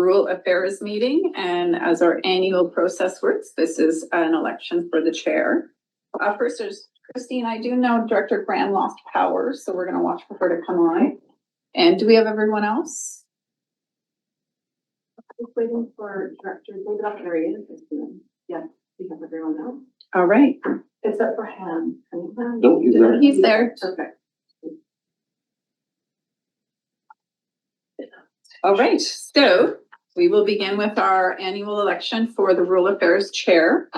Rural Affairs meeting, and as our annual process works, this is an election for the chair. First is Christine. I do know Director Graham lost power, so we're going to watch for her to come on. And do we have everyone else? Just waiting for Director David O'Carey. Yeah, we have everyone now. All right. Except for Ham. No, he's there. He's there. Okay. All right, so we will begin with our annual election for the Rural Affairs Chair.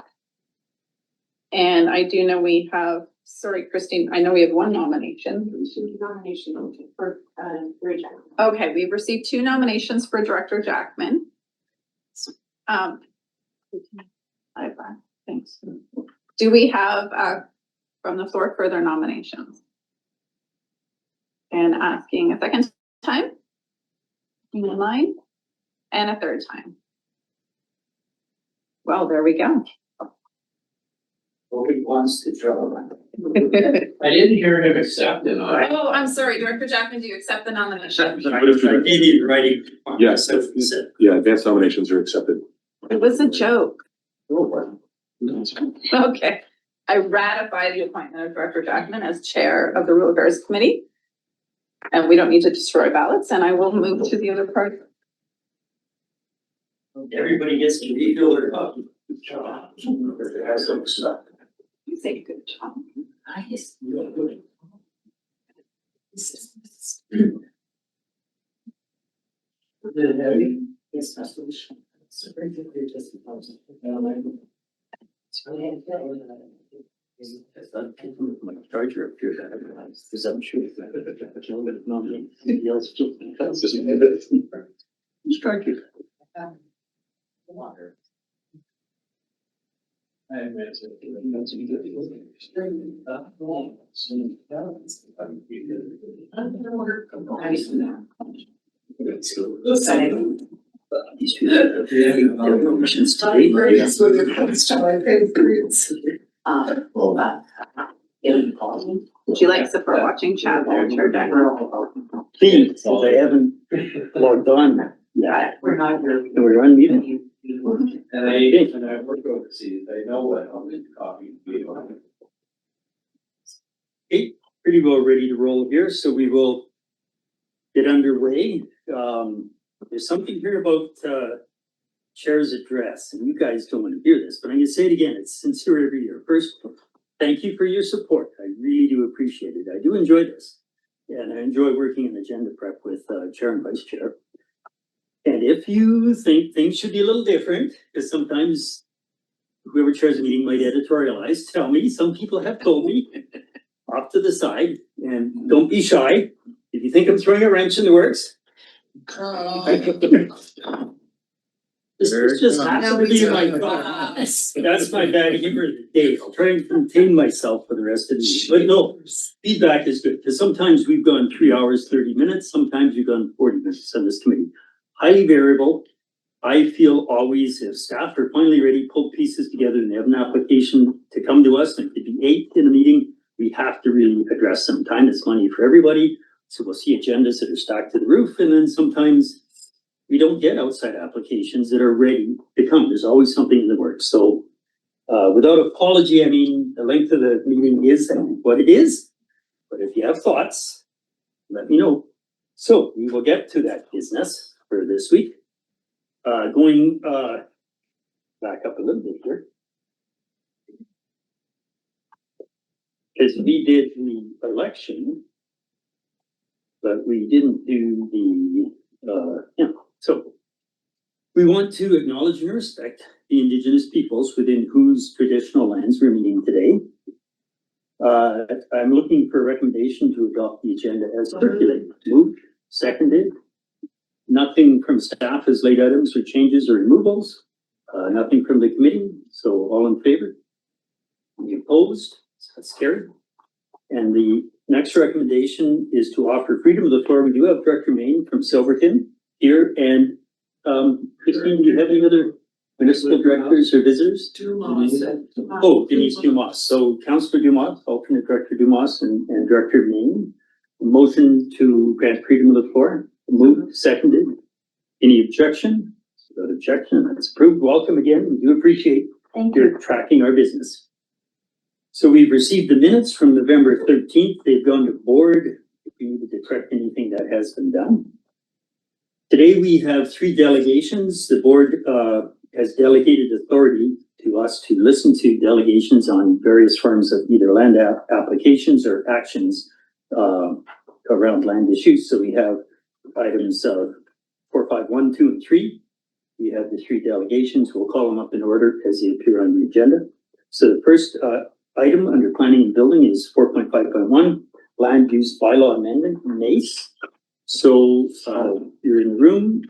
And I do know we have, sorry, Christine, I know we have one nomination. Nomination for Ray Jackman. Okay, we've received 2 nominations for Director Jackman. Thanks. Do we have from the floor further nominations? And asking a second time? In line? And a third time. Well, there we go. Nobody wants to draw. I didn't hear him accept it. Oh, I'm sorry, Director Jackman, do you accept the nomination? Maybe writing. Yes, yeah, advanced nominations are accepted. It was a joke. Oh, Okay. I ratify the appointment of Director Jackman as Chair of the Rural Affairs Committee. And we don't need to destroy ballots, and I will move to the other part. Everybody gets to refill their cup. You say good job. Nice. Yes, resolution. My charger up here, because I'm sure that somebody else strike you. Water. Would you like support watching chat there, Chair Jackman? Please, they haven't logged on. Yeah, We're not here. we're unmuted. And I work overseas, I know what I'll need coffee. Okay, pretty well ready to roll here, so we will get underway. There's something here about Chair's address, and you guys don't want to hear this, but I'm gonna say it again. It's sincere every year. First, thank you for your support. I really do appreciate it. I do enjoy this. And I enjoy working in agenda prep with Chair and Vice Chair. And if you think things should be a little different, because sometimes whoever chairs the meeting might editorialize, tell me. Some people have told me off to the side, and don't be shy. If you think I'm throwing a wrench in the works. This just happens to be my thought. That's my bad humor of the day. I'll try and contain myself for the rest of the meeting. But no, feedback is good, because sometimes we've gone 3 hours, 30 minutes. Sometimes we've gone 40 minutes on this committee. Highly variable. I feel always if staff are finally ready, pull pieces together and they have an application to come to us, and it could be 8 in a meeting, we have to really address them. Time is money for everybody. So we'll see agendas that are stacked to the roof, and then sometimes we don't get outside applications that are ready to come. There's always something in the works. So without apology, I mean, the length of the meeting is what it is. But if you have thoughts, let me know. So we will get to that business for this week. Going back up a little bit here. Because we did the election, but we didn't do the, so we want to acknowledge and respect the Indigenous peoples within whose traditional lands we're meeting today. I'm looking for a recommendation to adopt the agenda as circulated. Moved, seconded. Nothing from staff has laid items or changes or removals. Nothing from the committee. So all in favor? Any opposed? That's carried. And the next recommendation is to offer freedom of the floor. We do have Director Main from Silverton here, and Christine, do you have any other municipal directors or visitors? Oh, Denise Dumas. So Councillor Dumas, alternate Director Dumas, and Director Main. Motion to grant freedom of the floor. Moved, seconded. Any objection? Without objection, that's approved. Welcome again. We do appreciate Thank your tracking our business. So we've received the minutes from November 13th. They've gone to board. If you needed to correct anything that has been done. Today we have 3 delegations. The board has delegated authority to us to listen to delegations on various forms of either land applications or actions around land issues. So we have items 4, 5, 1, 2, and 3. We have the 3 delegations. We'll call them up in order as they appear on the agenda. So the first item under planning and building is 4.5.1, land use bylaw amendment, MACE. So you're in the room,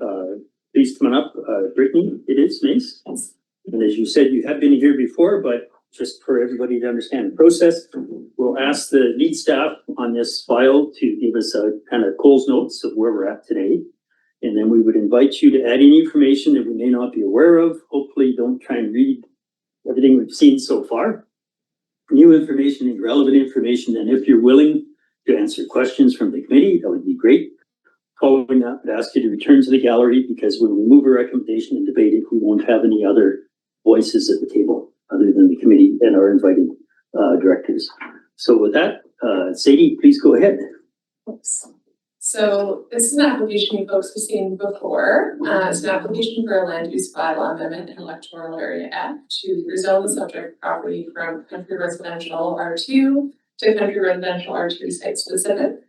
please come on up. Brittany, it is MACE. And as you said, you have been here before, but just for everybody to understand the process, we'll ask the lead staff on this file to give us a kind of Coles notes of where we're at today. And then we would invite you to add any information that we may not be aware of. Hopefully don't try and read everything we've seen so far. New information and relevant information, and if you're willing to answer questions from the committee, that would be great. Following that, I'd ask you to return to the gallery because when we move a recommendation and debate it, we won't have any other voices at the table other than the committee and our invited directors. So with that, Sadie, please go ahead. Thanks. So this is an application you folks have seen before. It's an application for a land use bylaw amendment in electoral area F to rezone the subject property from country residential R2 to country residential R2 site specific.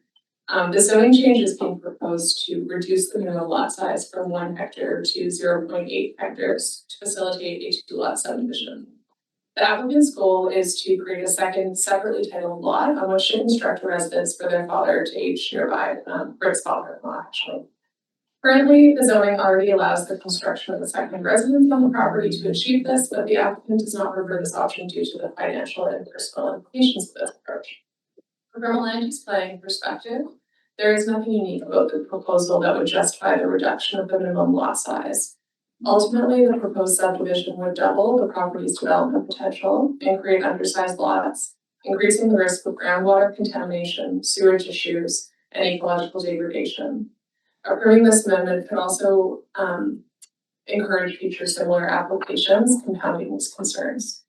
The zoning change is being proposed to reduce the minimum lot size from 1 hectare to 0.8 hectares to facilitate a 2-lot subdivision. The applicant's goal is to create a second separately titled lot on which to construct a residence for their father to age nearby, for his father-in-law actually. Currently, the zoning already allows the construction of a second residence on the property to achieve this, but the applicant does not prefer this option due to the financial and personal implications of this approach. From a land use planning perspective, there is nothing unique about the proposal that would justify the reduction of the minimum lot size. Ultimately, the proposed subdivision would double the property's development potential and create undersized lots, increasing the risk of groundwater contamination, sewage issues, and ecological degradation. Approving this amendment could also encourage future similar applications, compounding these concerns.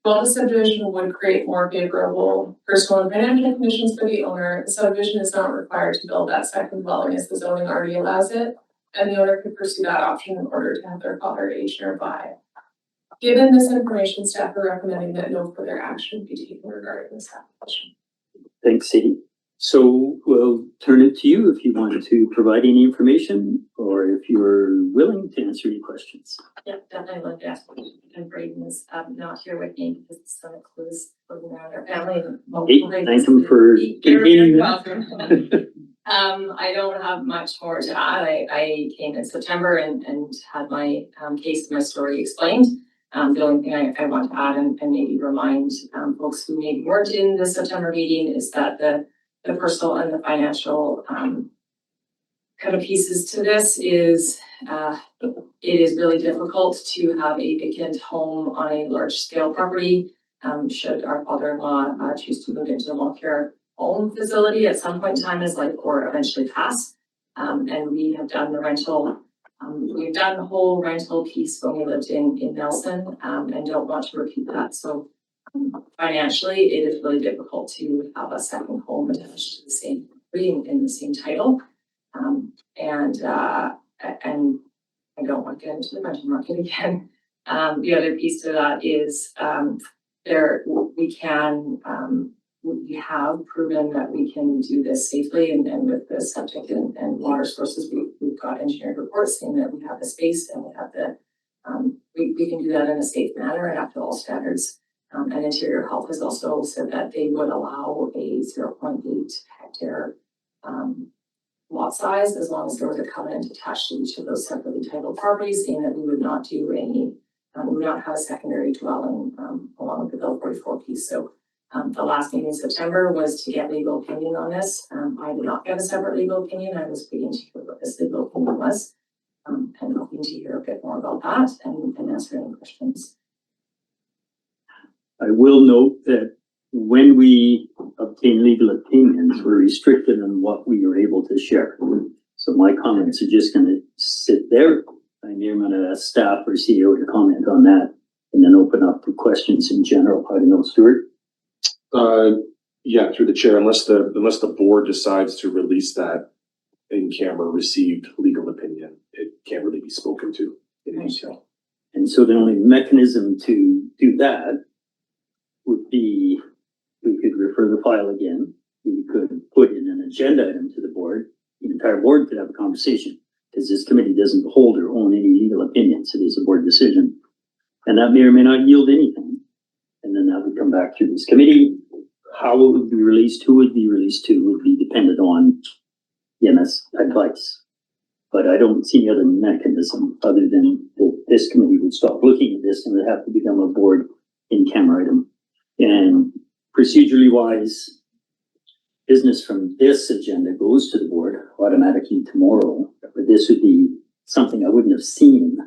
While the subdivision would create more favorable personal and financial conditions for the owner, the subdivision is not required to build that second dwelling as the zoning already allows it, and the owner could pursue that option in order to have their father age nearby. Given this information, staff are recommending that no further action be taken regarding this application. Thanks, Sadie. So we'll turn it to you if you want to provide any information or if you're willing to answer any questions. Yep, definitely love to ask. And Braden is not here with me because his son is living around our family. Hey, thank him for convening that. I don't have much more to add. I came in September and had my case and my story explained. The only thing I want to add and maybe remind folks who maybe weren't in the September meeting is that the personal and the financial kind of pieces to this is it is really difficult to have a vacant home on a large scale property. Should our father-in-law choose to move into a long-care home facility at some point in time in his life or eventually pass. And we have done the rental. We've done the whole rental piece when we lived in Nelson and don't want to repeat that. So financially, it is really difficult to have a second home attached to the same property in the same title. And I don't want to get into the rental market again. The other piece to that is we have proven that we can do this safely and with the septic and water sources, we've got engineered reports saying that we have the space and we have the, we can do that in a safe manner and up to all standards. And Interior Health has also said that they would allow a 0.8 hectare lot size as long as there was a covenant attached to each of those separately titled properties, saying that we would not do any, we would not have a secondary dwelling along with the Bill 44 piece. So the last meeting in September was to get legal opinion on this. I did not get a separate legal opinion. I was waiting to hear what this legal opinion was and hoping to hear a bit more about that and answer any questions. I will note that when we obtain legal opinions, we're restricted on what we are able to share. So my comments are just gonna sit there. I'm gonna ask staff or CEO to comment on that and then open up for questions in general. I don't know, Stuart? Yeah, through the chair, unless the board decides to release that in-camera received legal opinion, it can't really be spoken to in detail. And so the only mechanism to do that would be, we could refer the file again. We could put in an agenda item to the board. The entire board could have a conversation, because this committee doesn't hold or own any legal opinions. It is a board decision. And that may or may not yield anything. And then that would come back through this committee. How it would be released, who would be released to, would be dependent on EMS advice. But I don't see any other mechanism other than that this committee would stop looking at this and it would have to become a board in-camera item. And procedurally wise, business from this agenda goes to the board automatically tomorrow, but this would be something I wouldn't have seen.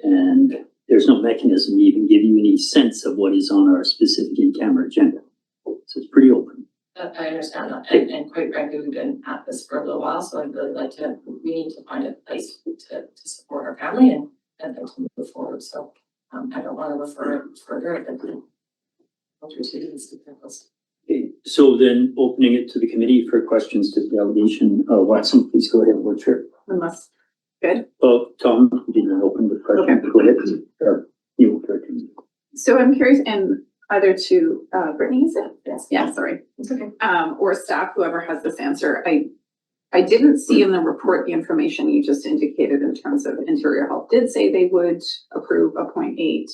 And there's no mechanism to even give you any sense of what is on our specific in-camera agenda. So it's pretty open. I understand that, and quite frankly, we've been at this for a little while, so I'd really like to, we need to find a place to support our family and then to move forward, so, I don't wanna refer it further, but Okay, so then opening it to the committee for questions to the delegation. Watson, please go ahead, board chair. Unless, good. Oh, Tom, you didn't open the question. Okay. Go ahead. You go ahead. So I'm curious, and either to Brittany, is it? Yes. Yeah, sorry. It's okay. Or staff, whoever has this answer. I didn't see in the report the information you just indicated in terms of Interior Health did say they would approve a 0.8,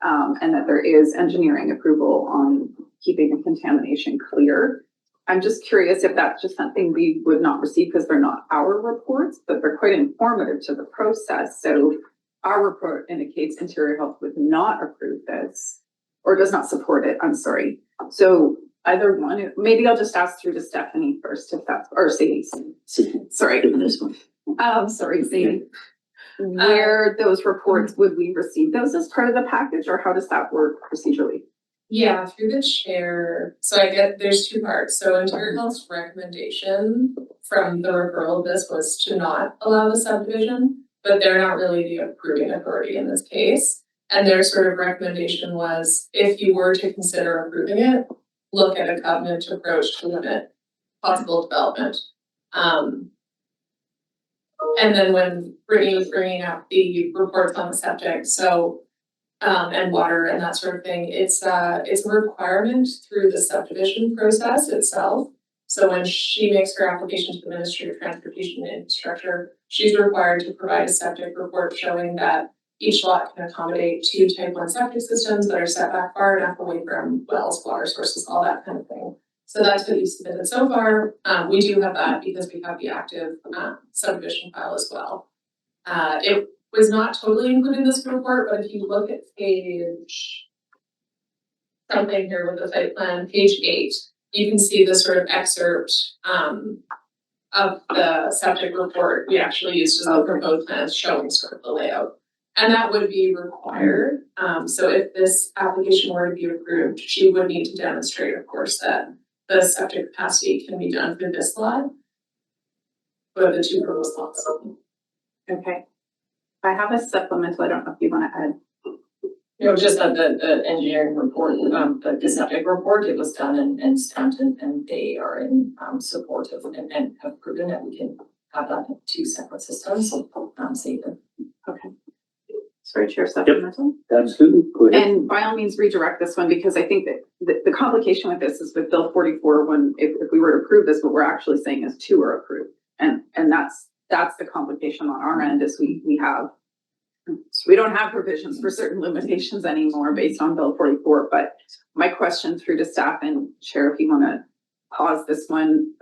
and that there is engineering approval on keeping the contamination clear. I'm just curious if that's just something we would not receive because they're not our reports, but they're quite informative to the process. So our report indicates Interior Health would not approve this or does not support it. I'm sorry. So either one, maybe I'll just ask through to Stephanie first, if that's, or Sadie. Sorry. This one. Sorry, Sadie. Where those reports, would we receive those as part of the package or how does that work procedurally? Yeah, through the chair, so I get, there's two parts, so Interior Health's recommendation from the referral of this was to not allow the subdivision, but they're not really the approving authority in this case. And their sort of recommendation was, if you were to consider approving it, look at a covenant approach to limit possible development. And then when Brittany was bringing up the reports on the septic, so and water and that sort of thing. It's a requirement through the subdivision process itself. So when she makes her application to the Ministry of Transportation and Infrastructure, she's required to provide a septic report showing that each lot can accommodate 2 type 1 septic systems that are set back far enough away from wells, water sources, all that kind of thing. So that's what you submitted so far. We do have that because we have the active subdivision file as well. It was not totally included in this report, but if you look at page something here with the site plan, page 8, you can see the sort of excerpt of the septic report we actually used as the proposed plans showing sort of the layout. And that would be required. So if this application were to be approved, she would need to demonstrate, of course, that the septic capacity can be done for this lot. For the 2 proposed lots. Okay. I have a supplemental. I don't know if you want to add. No, just that the engineering report, the septic report, it was done and stamped and they are in support of and have proven that we can have that in 2 separate systems, save them. Okay. Sorry, Chair, supplemental. Absolutely. Go ahead. And by all means redirect this one because I think that the complication with this is with Bill 44, when if we were to approve this, what we're actually saying is 2 are approved. And that's the complication on our end is we don't have provisions for certain limitations anymore based on Bill 44. But my question through to staff and Chair, if you want to pause this one,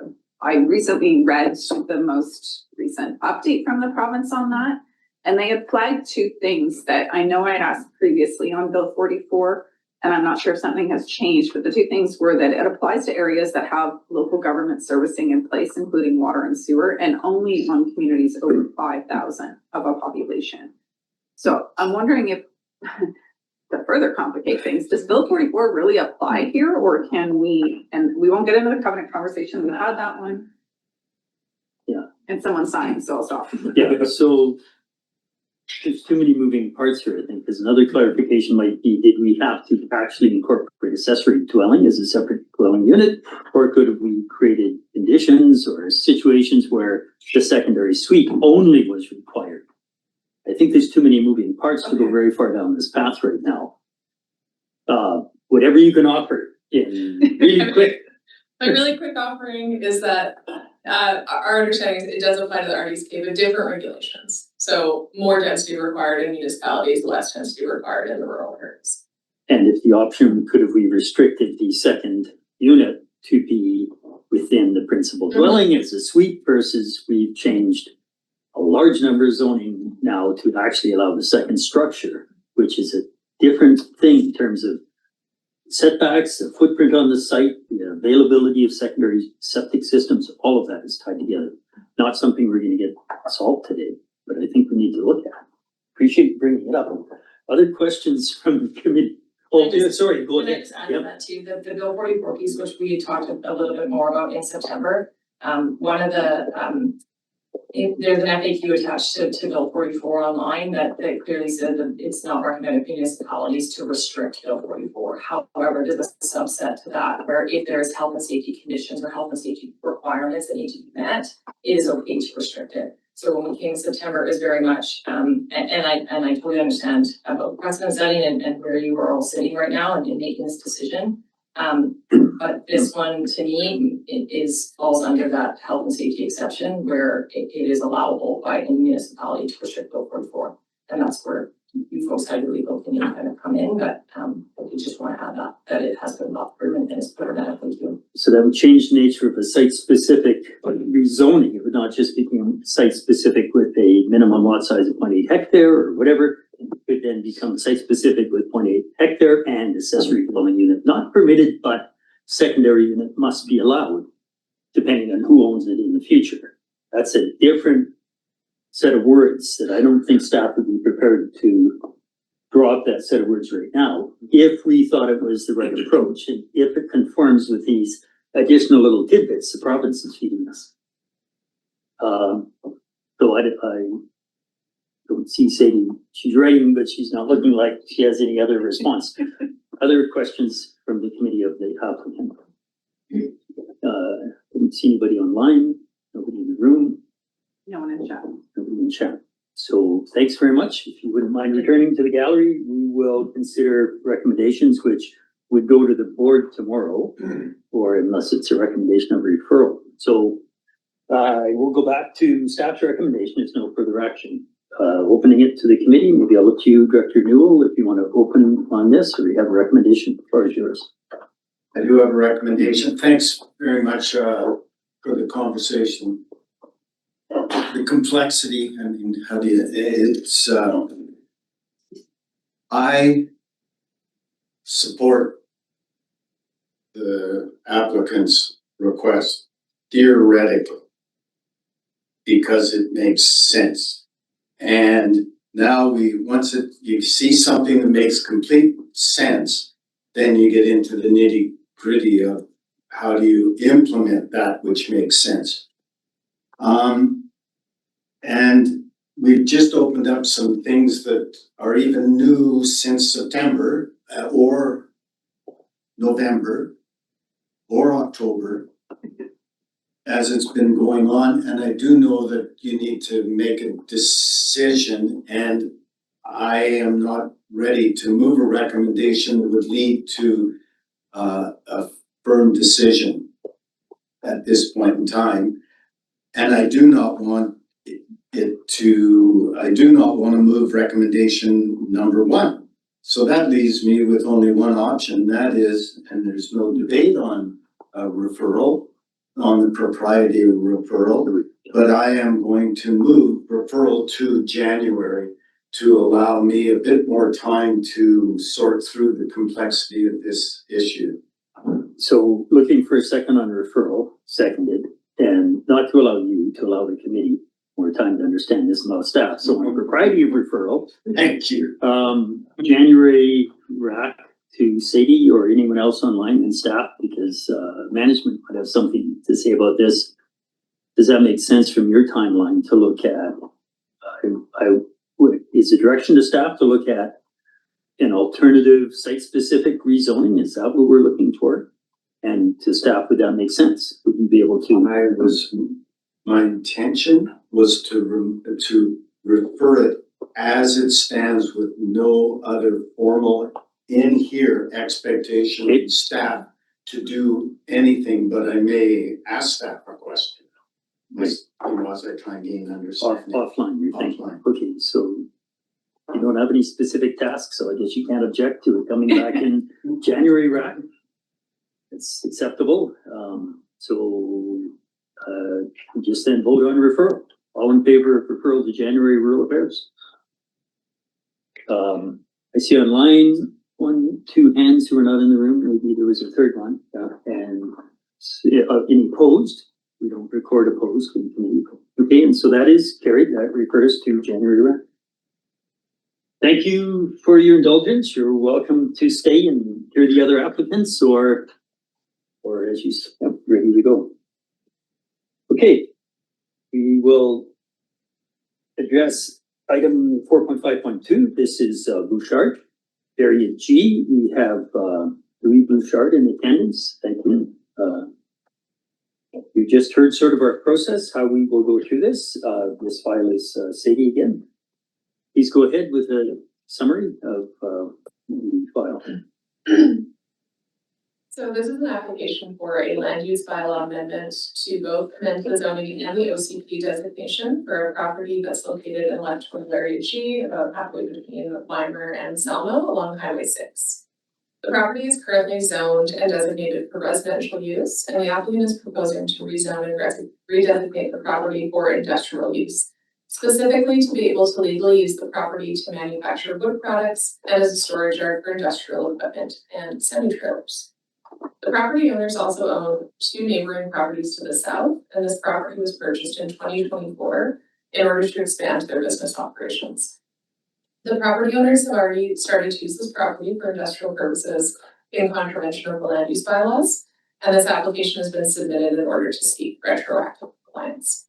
I recently read the most recent update from the province on that. And they had flagged 2 things that I know I'd asked previously on Bill 44, and I'm not sure if something has changed, but the 2 things were that it applies to areas that have local government servicing in place, including water and sewer, and only on communities over 5,000 of a population. So I'm wondering if, to further complicate things, does Bill 44 really apply here, or can we, and we won't get into the covenant conversation, we had that one. Yeah, And someone signed, so I'll stop. Yeah, so there's too many moving parts here, I think. There's another clarification might be, did we have to actually incorporate accessory dwelling as a separate dwelling unit? Or could we created conditions or situations where the secondary suite only was required? I think there's too many moving parts to go very far down this path right now. Whatever you can offer in really quick. My really quick offering is that, our understanding is it does apply to the RDSK, but different regulations. So more density required in municipalities, less density required in the rural areas. And if the option, could have we restricted the second unit to be within the principal dwelling as a suite versus we've changed a large number of zoning now to actually allow the second structure, which is a different thing in terms of setbacks, the footprint on the site, the availability of secondary septic systems, all of that is tied together. Not something we're gonna get solved today, but I think we need to look at. Appreciate you bringing it up. Other questions from the committee? Oh, yeah, sorry, go Can I ahead. just add to Yep. that too, the Bill 44 piece, which we talked a little bit more about in September. One of the, there's an FAQ attached to Bill 44 online that clearly said that it's not recommended for municipalities to restrict Bill 44. However, there's a subset to that where if there's health and safety conditions or health and safety requirements that need to be met, it is okay to restrict it. So when we came in September, it was very much, and I totally understand about precedent setting and where you are all sitting right now and making this decision. But this one, to me, it falls under that health and safety exception where it is allowable by a municipality to restrict Bill 44. And that's where you folks had your legal opinion kind of come in, but we just want to add that it has been approved and is put in that FAQ. So that would change the nature of a site-specific rezoning. It would not just become site-specific with a minimum lot size of 0.8 hectare or whatever. It could then become site-specific with 0.8 hectare and accessory dwelling unit not permitted, but secondary unit must be allowed, depending on who owns it in the future. That's a different set of words that I don't think staff would be prepared to draw up that set of words right now, if we thought it was the right approach, and if it conforms with these additional little tidbits the province is feeding us. So I don't see Sadie, she's writing, but she's not looking like she has any other response. Other questions from the committee of the applicant? Didn't see anybody online, nobody in the room, No one in chat. nobody in chat. So thanks very much. If you wouldn't mind returning to the gallery, we will consider recommendations which would go to the board tomorrow, or unless it's a recommendation of referral. So I will go back to staff's recommendation. There's no further action. Opening it to the committee, maybe I'll look to you, Director Newell, if you want to open on this, or you have a recommendation. The floor is yours. I do have a recommendation. Thanks very much for the conversation. The complexity, I mean, I support the applicant's request theoretically because it makes sense. And now once you see something that makes complete sense, then you get into the nitty gritty of how do you implement that which makes sense. And we've just opened up some things that are even new since September or November or October as it's been going on. And I do know that you need to make a decision, and I am not ready to move a recommendation that would lead to a firm decision at this point in time. And I do not want to move recommendation number 1. So that leaves me with only one option, that is, and there's no debate on referral, on the propriety of referral, but I am going to move referral to January to allow me a bit more time to sort through the complexity of this issue. So looking for a second on referral, seconded, and not to allow you, to allow the committee more time to understand this and allow staff. So on propriety of referral, Thank you. January rack to Sadie or anyone else online and staff, because management might have something to say about this does that make sense from your timeline to look at? Is the direction to staff to look at an alternative site-specific rezoning? Is that what we're looking for? And to staff, would that make sense? Would you be able to? My intention was to refer it as it stands with no other formal in here expectation Okay. of staff to do anything, but I may ask staff a question. As I try and gain understanding. Offline, you're thinking? Offline. Okay, so you don't have any specific tasks, so I guess you can't object to it coming back in January, right? It's acceptable. Just then vote on referral. All in favor of referral to January Rural Affairs? I see online 2 hands who are not in the room. Maybe there was a third one. And any opposed? We don't record opposed. Okay, and so that is carried. That refers to January rec. Thank you for your indulgence. You're welcome to stay and hear the other applicants or as you said, ready to go. Okay, we will address item 4.5.2. This is Bouchard. Area G, we have Louis Bouchard in attendance. Thank you. You just heard sort of our process, how we will go through this. This file is Sadie again. Please go ahead with a summary of the file. So this is an application for a land use bylaw amendment to both amend the zoning and the OCP designation for a property that's located in electoral area G, about halfway between Weimer and Selma along Highway 6. The property is currently zoned and designated for residential use, and the applicant is proposing to rezone and redesignate the property for industrial use, specifically to be able to legally use the property to manufacture wood products and as a storage yard for industrial equipment and semi-trailers. The property owners also own 2 neighboring properties to the south, and this property was purchased in 2024 in order to expand their business operations. The property owners have already started to use this property for industrial purposes in contravention of the land use bylaws, and this application has been submitted in order to seek retroactive compliance.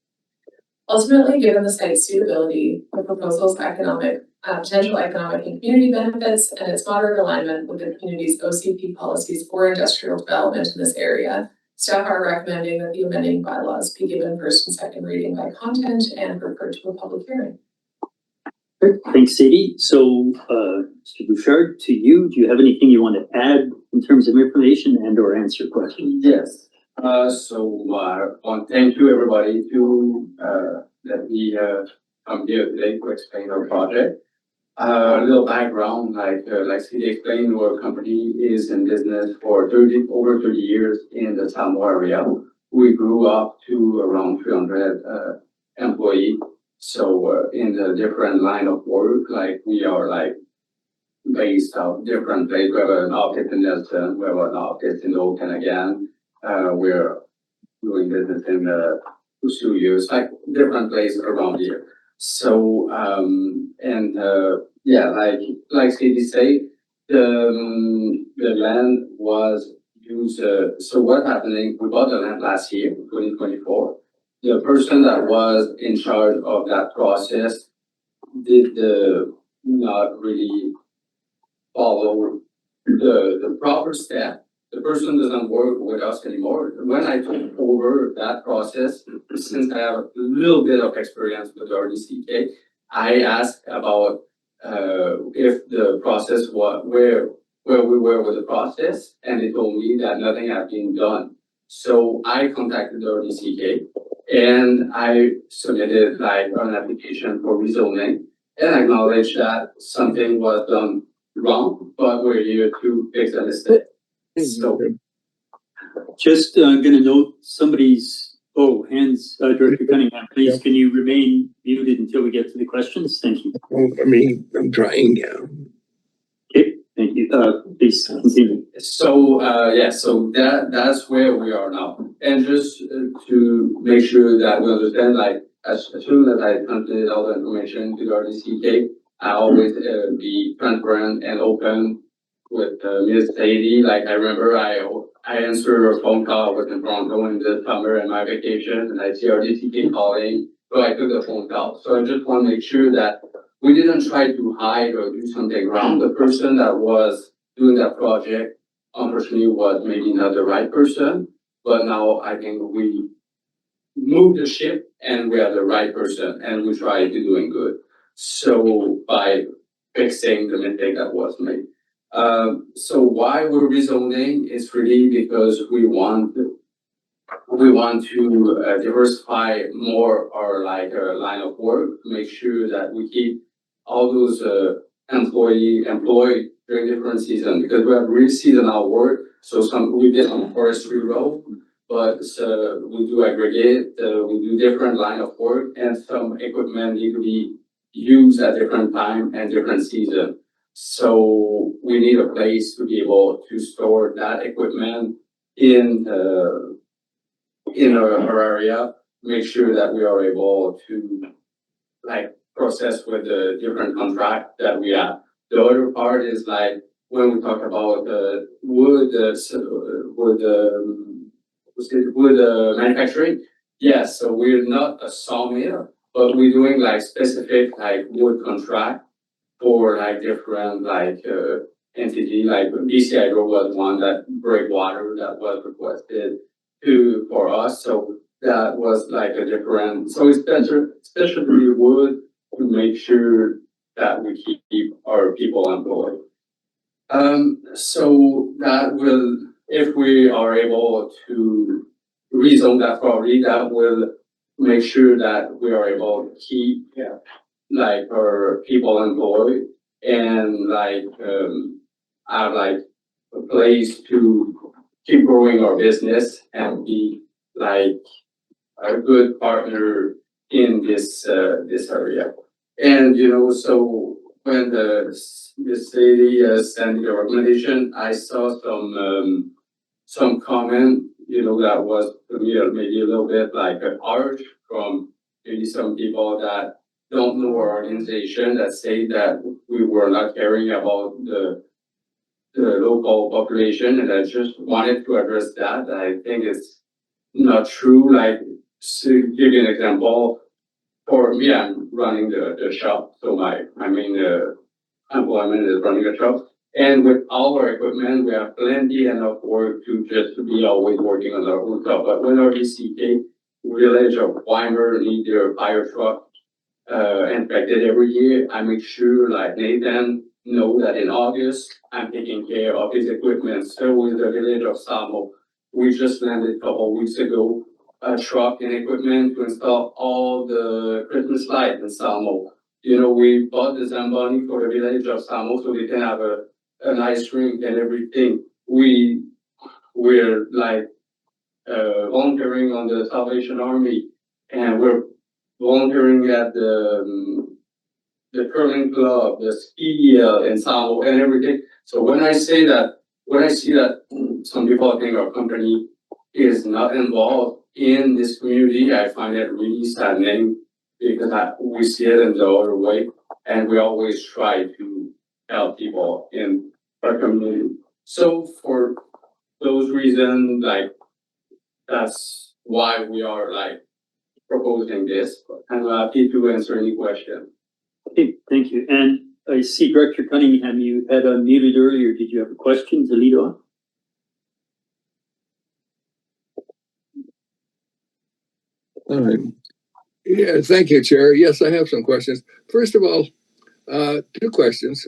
Ultimately, given the site's suitability, the proposal's potential economic and community benefits, and its moderate alignment with the community's OCP policies for industrial development in this area, staff are recommending that the amending bylaws be given first and second reading by content and referred to a public hearing. Thanks, Sadie. So, Mr. Bouchard, to you, do you have anything you want to add in terms of information and or answer questions? Yes, thank you everybody that we come here today to explain our project. A little background, like Sadie explained, our company is in business for over 30 years in the Selma area. We grew up to around 300 employees. So in the different line of work, like we are like based out different places. We have an office in Nelson, we have an office in Oakland again. We're doing business in studios, like different places around here. So like Sadie said, the land was used. So what happening? We bought the land last year, 2024. The person that was in charge of that process did not really follow the proper step. The person doesn't work with us anymore. When I took over that process, since I have a little bit of experience with RDCK, I asked about if the process was where we were with the process, and they told me that nothing had been done. So I contacted the RDCK and I submitted like an application for rezoning and acknowledged that something was done wrong, but we're here to fix the mistake. So Just gonna note somebody's, hands, Director Cunningham, please, can you remain muted until we get to the questions? Thank you. I'm trying now. Okay, thank you. Please continue. So that's where we are now. And just to make sure that we understand, like as soon as I transmitted all the information to the RDCK, I always be transparent and open with Ms. Sadie. Like I remember I answered her phone call. I was in Toronto in the summer and my vacation, and I see RDCK calling, so I took the phone call. So I just want to make sure that we didn't try to hide or do something wrong. The person that was doing that project unfortunately was maybe not the right person, but now I think we moved the ship and we are the right person and we try to doing good. So by fixing the mistake that was made. So why we're rezoning is really because we want to diversify more our line of work, to make sure that we keep all those employed during different seasons, because we have really seasonal work. So we did on forestry road, but we do aggregate, we do different line of work, and some equipment need to be used at different time and different season. So we need a place to be able to store that equipment in our area, make sure that we are able to process with the different contract that we have. The other part is when we talk about wood manufacturing. Yes, so we're not a sawmill, but we're doing specific wood contract for different entity, BC Hydro was one that Breakwater that was requested for us. So that was a different, so it's better, especially wood, to make sure that we keep our people employed. So that will, if we are able to rezone that property, that will make sure that we are able to keep our people employed and have a place to keep growing our business and be a good partner in this area. And so when this lady sent me the recommendation, I saw some comment, that was to me maybe a little bit harsh from maybe some people that don't know our organization, that say that we were not caring about the local population, and I just wanted to address that. I think it's not true. To give you an example, for me, I'm running the shop, so my main employment is running a shop. And with all our equipment, we have plenty enough work to be always working on our own job. But when our DCK village of Weimer need their fire truck inspected every year, I make sure Nathan know that in August, I'm taking care of his equipment. So with the village of Samo, we just landed a couple weeks ago, a truck and equipment to install all the Christmas lights in Samo. We bought the Zamboni for the village of Samo so they can have an ice rink and everything. We're volunteering on the Salvation Army, and we're volunteering at the curling club, the ski in Samo and everything. So when I see that some people think our company is not involved in this community, I find it really saddening, because we see it in the other way, and we always try to help people in our community. So for those reasons, that's why we are proposing this. I'm happy to answer any question. Okay, thank you. And I see Director Cunningham, you had unmuted earlier. Did you have a question to lead on? Yeah, thank you, Chair. Yes, I have some questions. First of all, two questions.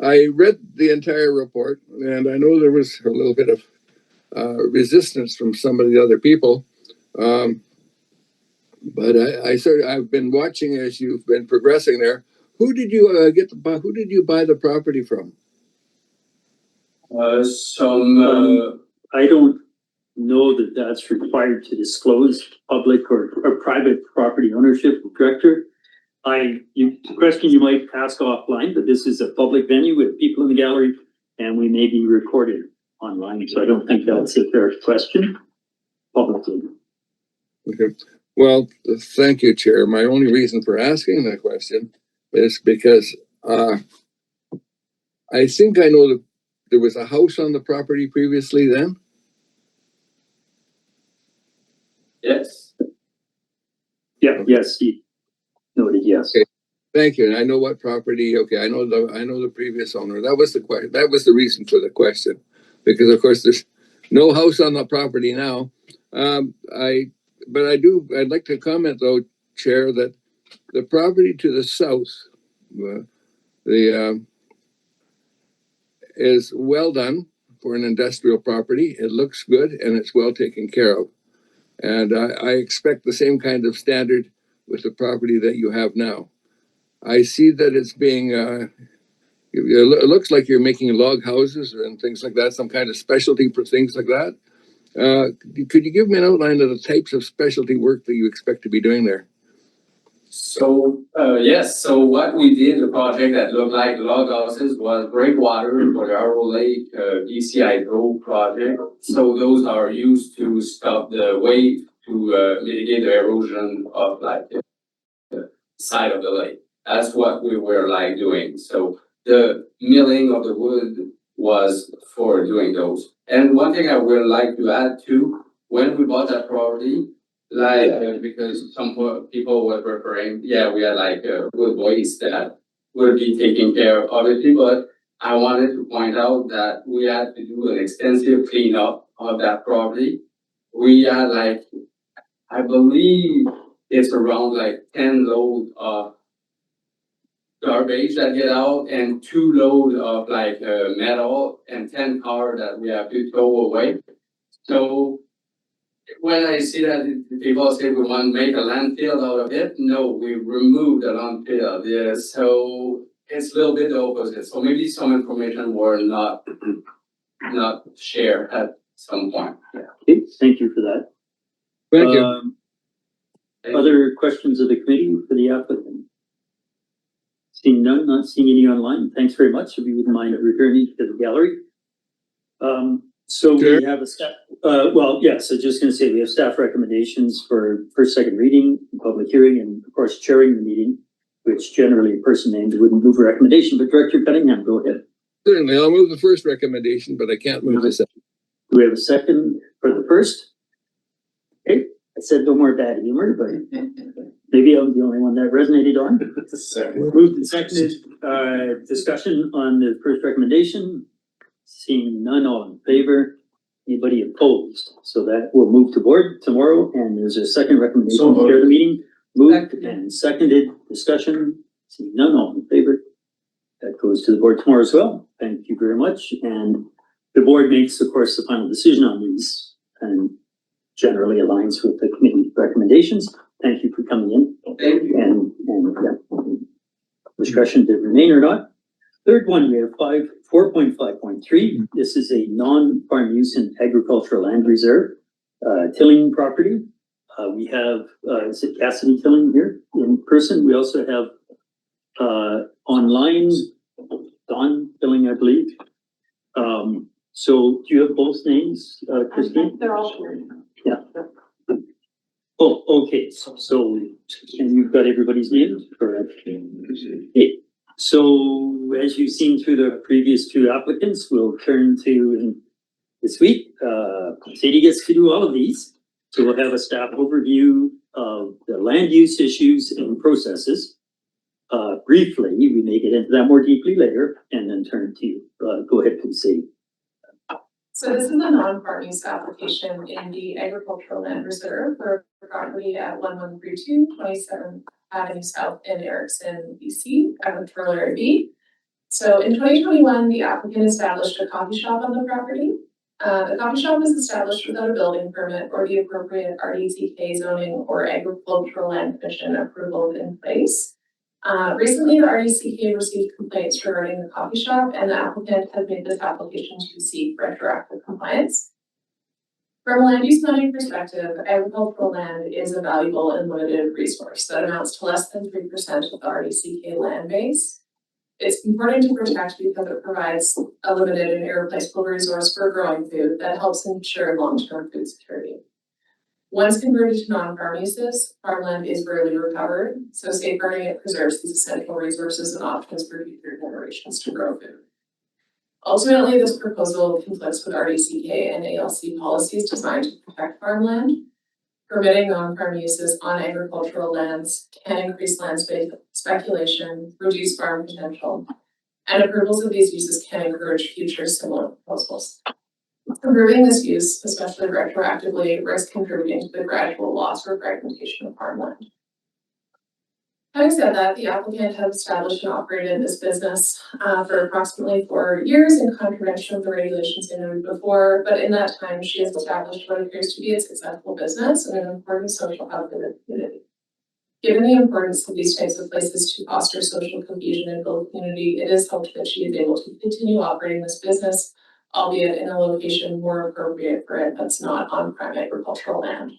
I read the entire report, and I know there was a little bit of resistance from some of the other people. But I've been watching as you've been progressing there. Who did you who did you buy the property from? I don't know that that's required to disclose public or private property ownership, Director. The question you might ask offline, but this is a public venue with people in the gallery, and we may be recorded online, so I don't think that's a fair question publicly. Okay. Well, thank you, Chair. My only reason for asking that question is because I think I know there was a house on the property previously then? Yes. Yeah, yes, he noted yes. Okay. Thank you. And I know what property, okay, I know the previous owner. That was the question. That was the reason for the question. Because of course there's no house on the property now. I'd like to comment though, Chair, that the property to the south, is well done for an industrial property. It looks good and it's well taken care of. And I expect the same kind of standard with the property that you have now. I see that it's being, it looks like you're making log houses and things like that, some kind of specialty for things like that. Could you give me an outline of the types of specialty work that you expect to be doing there? So, yes, so what we did, the project that looked like log houses was breakwater for the Arrow Lake, DC Hydro project. So those are used to stop the wave to mitigate the erosion of like the side of the lake. That's what we were like doing. So the milling of the wood was for doing those. And one thing I would like to add too, when we bought that property, because some people were referring, yeah, we had like wood waste that would be taken care of, obviously, but I wanted to point out that we had to do an extensive cleanup of that property. We had like, I believe it's around like 10 loads of garbage that get out and 2 loads of like metal and 10 cars that we have to throw away. So when I see that people say we want to make a landfill out of it, no, we remove the landfill. Yeah, so it's a little bit the opposite. So maybe some information were not shared at some point. Yeah. Okay, thank you for that. Thank you. Other questions of the committee for the applicant? Seeing none, not seeing any online. Thanks very much. If you wouldn't mind returning to the gallery. So Sure. we have a staff, so just gonna say we have staff recommendations for first, second reading, public hearing, and of course chairing the meeting, which generally a person named wouldn't move a recommendation, but Director Cunningham, go ahead. Certainly, I'll move the first recommendation, but I can't move the second. Do we have a second for the first? Okay, I said no more bad humor, but maybe I'm the only one that resonated on. Moved and seconded, discussion on the first recommendation. Seeing none, all in favor. Anybody opposed? So that will move to board tomorrow, and there's a second recommendation So to chair the meeting. Moved and seconded, discussion. Seeing none, all in favor. That goes to the board tomorrow as well. Thank you very much. And the board makes, of course, the final decision on these and generally aligns with the committee recommendations. Thank you for coming in. Thank you. And discussion to remain or not. Third one, we have 4.5.3. This is a non-farm use and agricultural land reserve, tilling property. We have, is it Cassidy Tilling here in person? We also have online Don Tilling, I believe. So do you have both names, Christine? They're all shared. Yeah. Oh, okay. So, and you've got everybody's names, correct? Okay. So as you've seen through the previous two applicants, we'll turn to this week. Sadie gets to do all of these. So we'll have a staff overview of the land use issues and processes. Briefly, we may get into that more deeply later and then turn to you. Go ahead, please, Sadie. So this is a non-farm use application in the agricultural land reserve for property at 1132 27th Avenue South in Erickson, BC, agricultural area B. So in 2021, the applicant established a coffee shop on the property. The coffee shop was established without a building permit or the appropriate RDCK zoning or agricultural land commission approval in place. Recently, the RDCK received complaints regarding the coffee shop, and the applicant has made this application to seek retroactive compliance. From a land use planning perspective, agricultural land is a valuable and limited resource that amounts to less than 3% of the RDCK land base. It's important to protect because it provides a limited and irreplaceable resource for growing food that helps ensure long-term food security. Once converted to non-farm uses, farmland is rarely recovered, so safeguarding it preserves these essential resources and options for future generations to grow food. Ultimately, this proposal conflicts with RDCK and ALC policies designed to protect farmland. Permitting non-farm uses on agricultural lands can increase land speculation, reduce farm potential, and approvals of these uses can encourage future similar proposals. Approving this use, especially retroactively, risks contributing to the gradual loss or fragmentation of farmland. Having said that, the applicant has established and operated this business for approximately 4 years in contravention of the regulations I noted before, but in that time, she has established what appears to be a successful business and an important social hub for the community. Given the importance of these types of places to foster social cohesion and build community, it is hoped that she is able to continue operating this business, albeit in a location more appropriate for it that's not on prime agricultural land.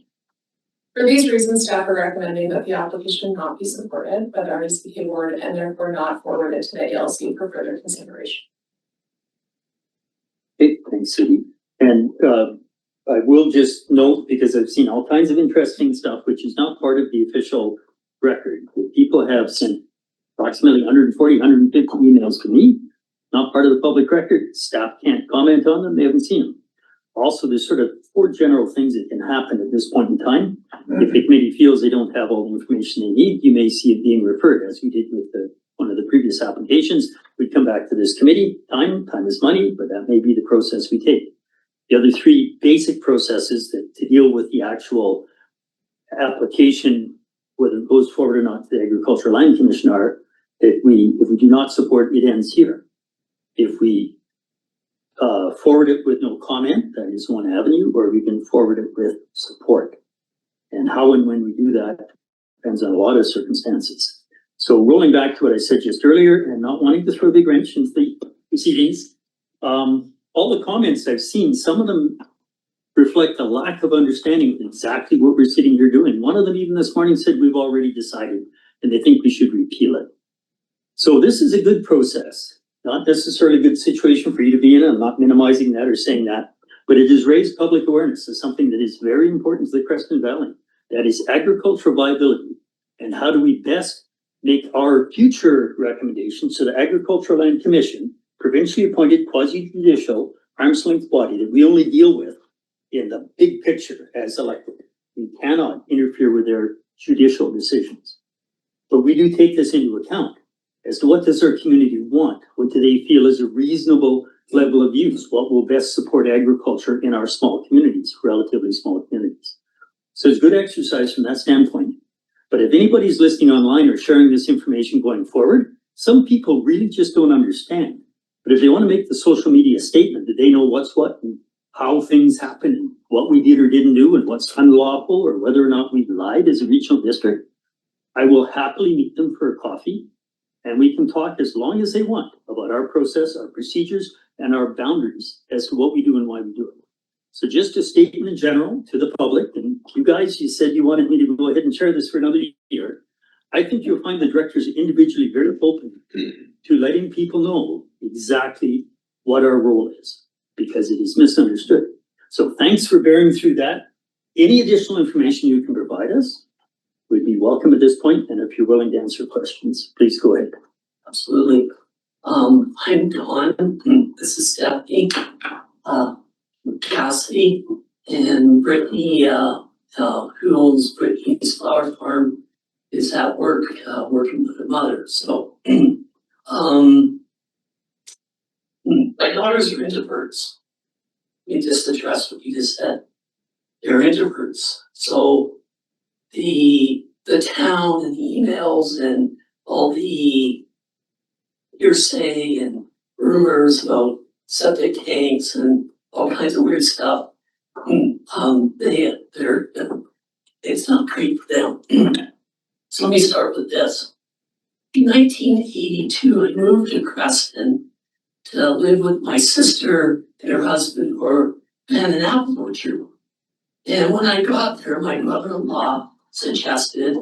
For these reasons, staff are recommending that the application not be supported by the RDCK board and therefore not forwarded to the ALC for further consideration. Okay, thanks, Cindy. And I will just note, because I've seen all kinds of interesting stuff, which is not part of the official record, that people have sent approximately 140, 150 emails to me, not part of the public record. Staff can't comment on them, they haven't seen them. Also, there's sort of 4 general things that can happen at this point in time. If the committee feels they don't have all the information they need, you may see it being referred, as we did with one of the previous applications. We'd come back to this committee. Time is money, but that may be the process we take. The other 3 basic processes that to deal with the actual application, whether it goes forward or not to the Agricultural Land Commission, are that if we do not support, it ends here. If we forward it with no comment, that is one avenue, or we can forward it with support. And how and when we do that depends on a lot of circumstances. So rolling back to what I said just earlier and not wanting to throw a big wrench into the proceedings, all the comments I've seen, some of them reflect a lack of understanding of exactly what we're sitting here doing. One of them even this morning said we've already decided and they think we should repeal it. So this is a good process. Not necessarily a good situation for you to be in. I'm not minimizing that or saying that, but it has raised public awareness of something that is very important to the Creston Valley. That is agricultural viability. And how do we best make our future recommendations to the Agricultural Land Commission, provincially appointed quasi-judicial arm's length body that we only deal with in the big picture as elected. We cannot interfere with their judicial decisions. But we do take this into account as to what does our community want? What do they feel is a reasonable level of use? What will best support agriculture in our small communities, relatively small communities? So it's good exercise from that standpoint. But if anybody's listening online or sharing this information going forward, some people really just don't understand. But if they want to make the social media statement that they know what's what and how things happen and what we did or didn't do and what's unlawful or whether or not we lied as a regional district, I will happily meet them for a coffee. And we can talk as long as they want about our process, our procedures, and our boundaries as to what we do and why we do it. So just a statement in general to the public, and you guys, you said you wanted me to go ahead and share this for another year. I think you'll find the directors individually very open to letting people know exactly what our role is, because it is misunderstood. So thanks for bearing through that. Any additional information you can provide us would be welcome at this point, and if you're willing to answer questions, please go ahead. Absolutely. I'm Dawn. This is Stephanie, Cassidy, and Brittany, who owns Brittany's Flower Farm, is at work, working with her mother. So, my daughters are introverts. Let me just address what you just said. They're introverts. So the town and the emails and all the hearsay and rumors about septic tanks and all kinds of weird stuff, it's not great for them. So let me start with this. In 1982, I moved to Creston to live with my sister and her husband who had an apple orchard. And when I got there, my mother-in-law suggested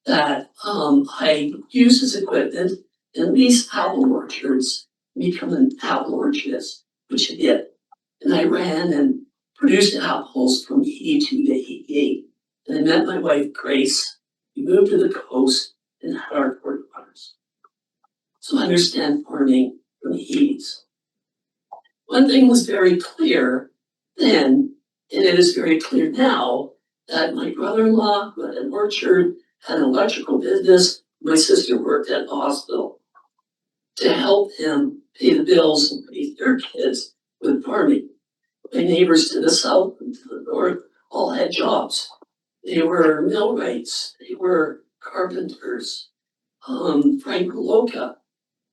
that I use his equipment and lease apple orchards, become an apple orchardist, which I did. And I ran and produced apples from 82 to 88. And I met my wife, Grace. We moved to the coast and had our pork farms. So I understand farming from the 80s. one thing was very clear then, and it is very clear now, that my brother-in-law who had an orchard, had an electrical business, my sister worked at the hospital to help him pay the bills and raise their kids with farming. My neighbors to the south and to the north all had jobs. They were millwrights, they were carpenters. Frank Loca,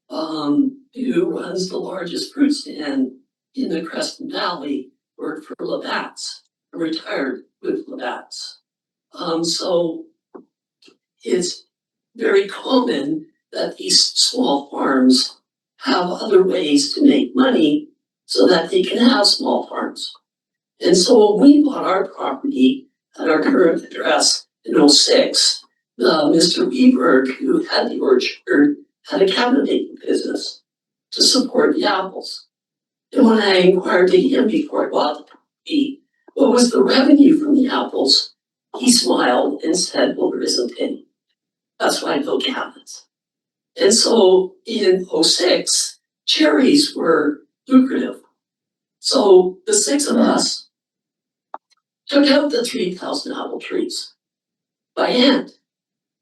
who runs the largest fruit stand in the Creston Valley, worked for Labatt's, retired with Labatt's. So it's very common that these small farms have other ways to make money so that they can have small farms. And so when we bought our property at our current address in '06, Mr. Weberg, who had the orchard, had a cabinet making business to support the apples. And when I inquired to him before I bought the property, what was the revenue from the apples? He smiled and said, well, there isn't any. That's why I built cabinets. And so in '06, cherries were lucrative. So the six of us took out the 3,000 apple trees by hand,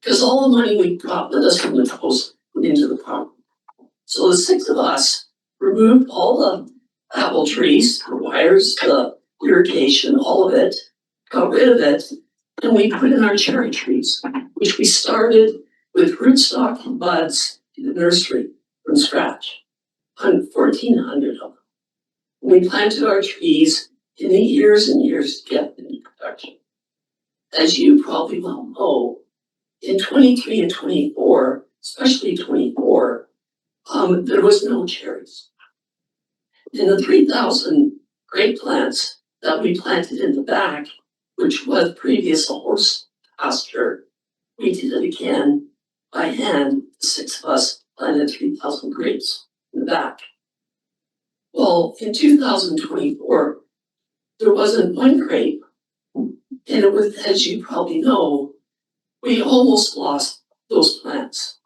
because all the money we got with us from the coast went into the property. So the six of us removed all the apple trees, the wires, the irrigation, all of it, got rid of it, and we put in our cherry trees, which we started with rootstock and buds in the nursery from scratch, 1,400 of them. We planted our trees in the years and years to get them in production. As you probably well know, in 23 and 24, especially 24, there was no cherries. In the 3,000 grape plants that we planted in the back, which was previous a horse pasture, we did it again by hand. The six of us planted 3,000 grapes in the back. Well, in 2024, there wasn't one grape, and it was, as you probably know, we almost lost those plants.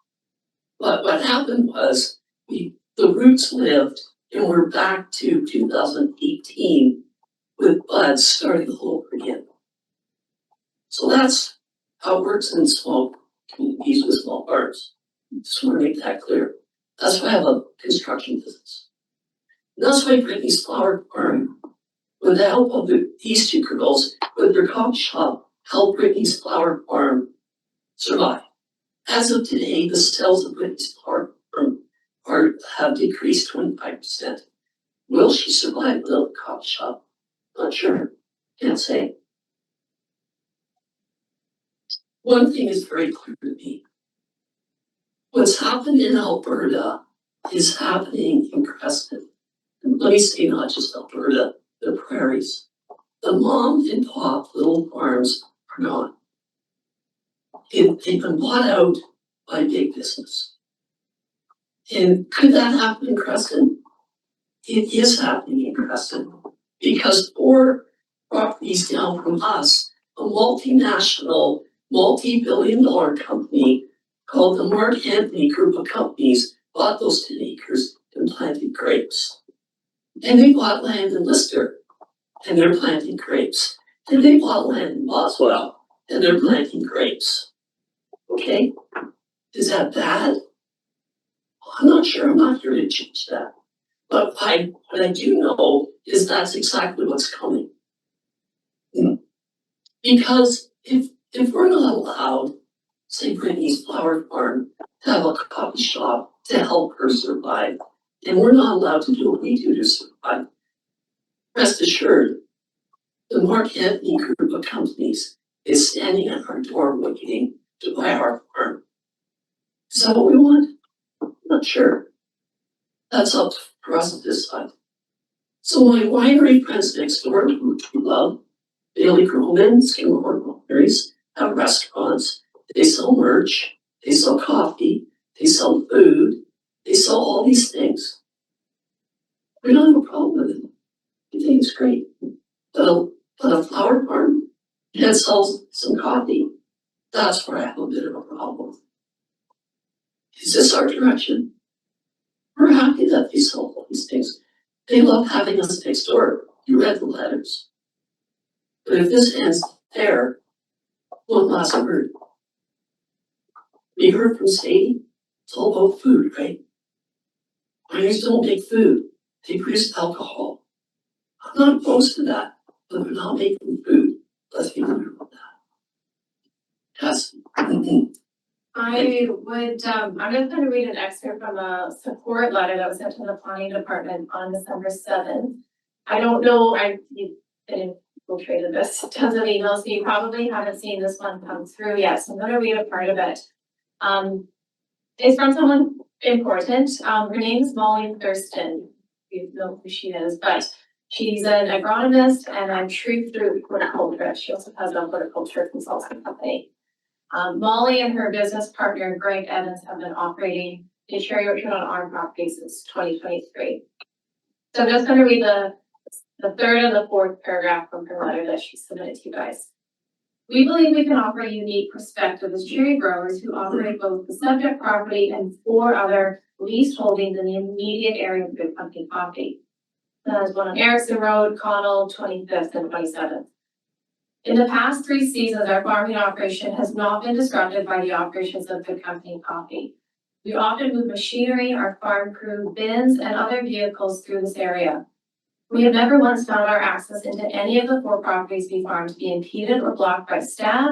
But what happened was the roots lived, and we're back to 2018 with buds starting all over again. So that's how it works in small communities with small farms. Just want to make that clear. That's why I have a construction business. And that's why Brittany's Flower Farm, with the help of these two girls with their coffee shop, helped Brittany's Flower Farm survive. As of today, the sales of Brittany's Flower Farm have decreased 25%. Will she survive without the coffee shop? Not sure. Can't say. One thing is very clear to me. What's happened in Alberta is happening in Creston. And let me say not just Alberta, the prairies. The mom and pop little farms are gone. They've been bought out by big business. And could that happen in Creston? It is happening in Creston because 4 properties down from us, a multinational, multi-billion-dollar company called the Mark Anthony Group of Companies bought those 10 acres and planted grapes. And they bought land in Lister and they're planting grapes. And they bought land in Boswell and they're planting grapes. Okay? Is that bad? I'm not sure. I'm not here to change that. But what I do know is that's exactly what's coming. Because if we're not allowed, say Brittany's Flower Farm, to have a coffee shop to help her survive, and we're not allowed to do what we do to survive, rest assured, the Mark Anthony Group of Companies is standing at our door waiting to buy our farm. Is that what we want? I'm not sure. That's up for us to decide. So my winery friends next door, which we love, Bailey Groman, Skinmore Wineries, have restaurants. They sell merch, they sell coffee, they sell food, they sell all these things. We don't have a problem with it. We think it's great. But a flower farm that sells some coffee, that's where I have a bit of a problem. Is this our direction? We're happy that they sell all these things. They love having us next door. You read the letters. But if this ends there, one last word. We heard from Sadie, it's all about food, right? Wineries don't make food, they produce alcohol. I'm not opposed to that, but they're not making food. Let's be clear about that. Yes. I would, I'm just gonna read an excerpt from a support letter that was sent to the planning department on December 7th. I don't know, you've been infiltrated this tons of emails, so you probably haven't seen this one come through yet, so I'm gonna read a part of it. It's from someone important, her name is Molly Thurston, you know who she is, but she's an agronomist and a true through horticulturist. She also has a horticulture consulting company. Molly and her business partner, Greg Evans, have been operating the cherry orchard on our property since 2023. So I'm just going to read the third and the fourth paragraph from her letter that she submitted to you guys. We believe we can offer a unique perspective as cherry growers who operate both the subject property and 4 other lease holdings in the immediate area of Good Company Coffee. There's one on Erickson Road, Connell, 25th and 27th. In the past 3 seasons, our farming operation has not been disrupted by the operations of Good Company Coffee. We often move machinery, our farm crew, bins, and other vehicles through this area. We have never once found our access into any of the 4 properties we farm to be impeded or blocked by staff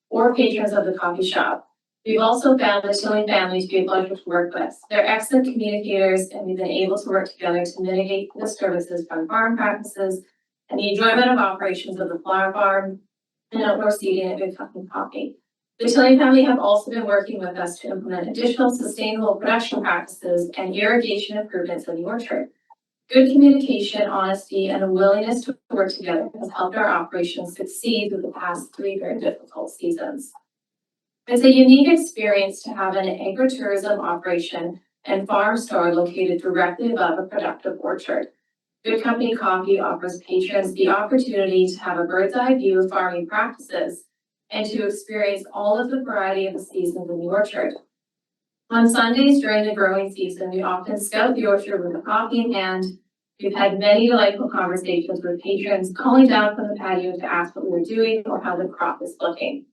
or patrons of the coffee shop. We've also found the Tilling family to be a pleasure to work with. They're excellent communicators, and we've been able to work together to mitigate disturbances from farm practices and the enjoyment of operations of the flower farm and outdoor seating at Good Company Coffee. The Tilling family have also been working with us to implement additional sustainable production practices and irrigation improvements in the orchard. Good communication, honesty, and a willingness to work together has helped our operations succeed through the past 3 very difficult seasons. It's a unique experience to have an agritourism operation and farm store located directly above a productive orchard. Good Company Coffee offers patrons the opportunity to have a bird's eye view of farming practices and to experience all of the variety of the seasons in the orchard. On Sundays during the growing season, we often scout the orchard with a coffee in hand. We've had many delightful conversations with patrons calling down from the patio to ask what we were doing or how the crop is looking.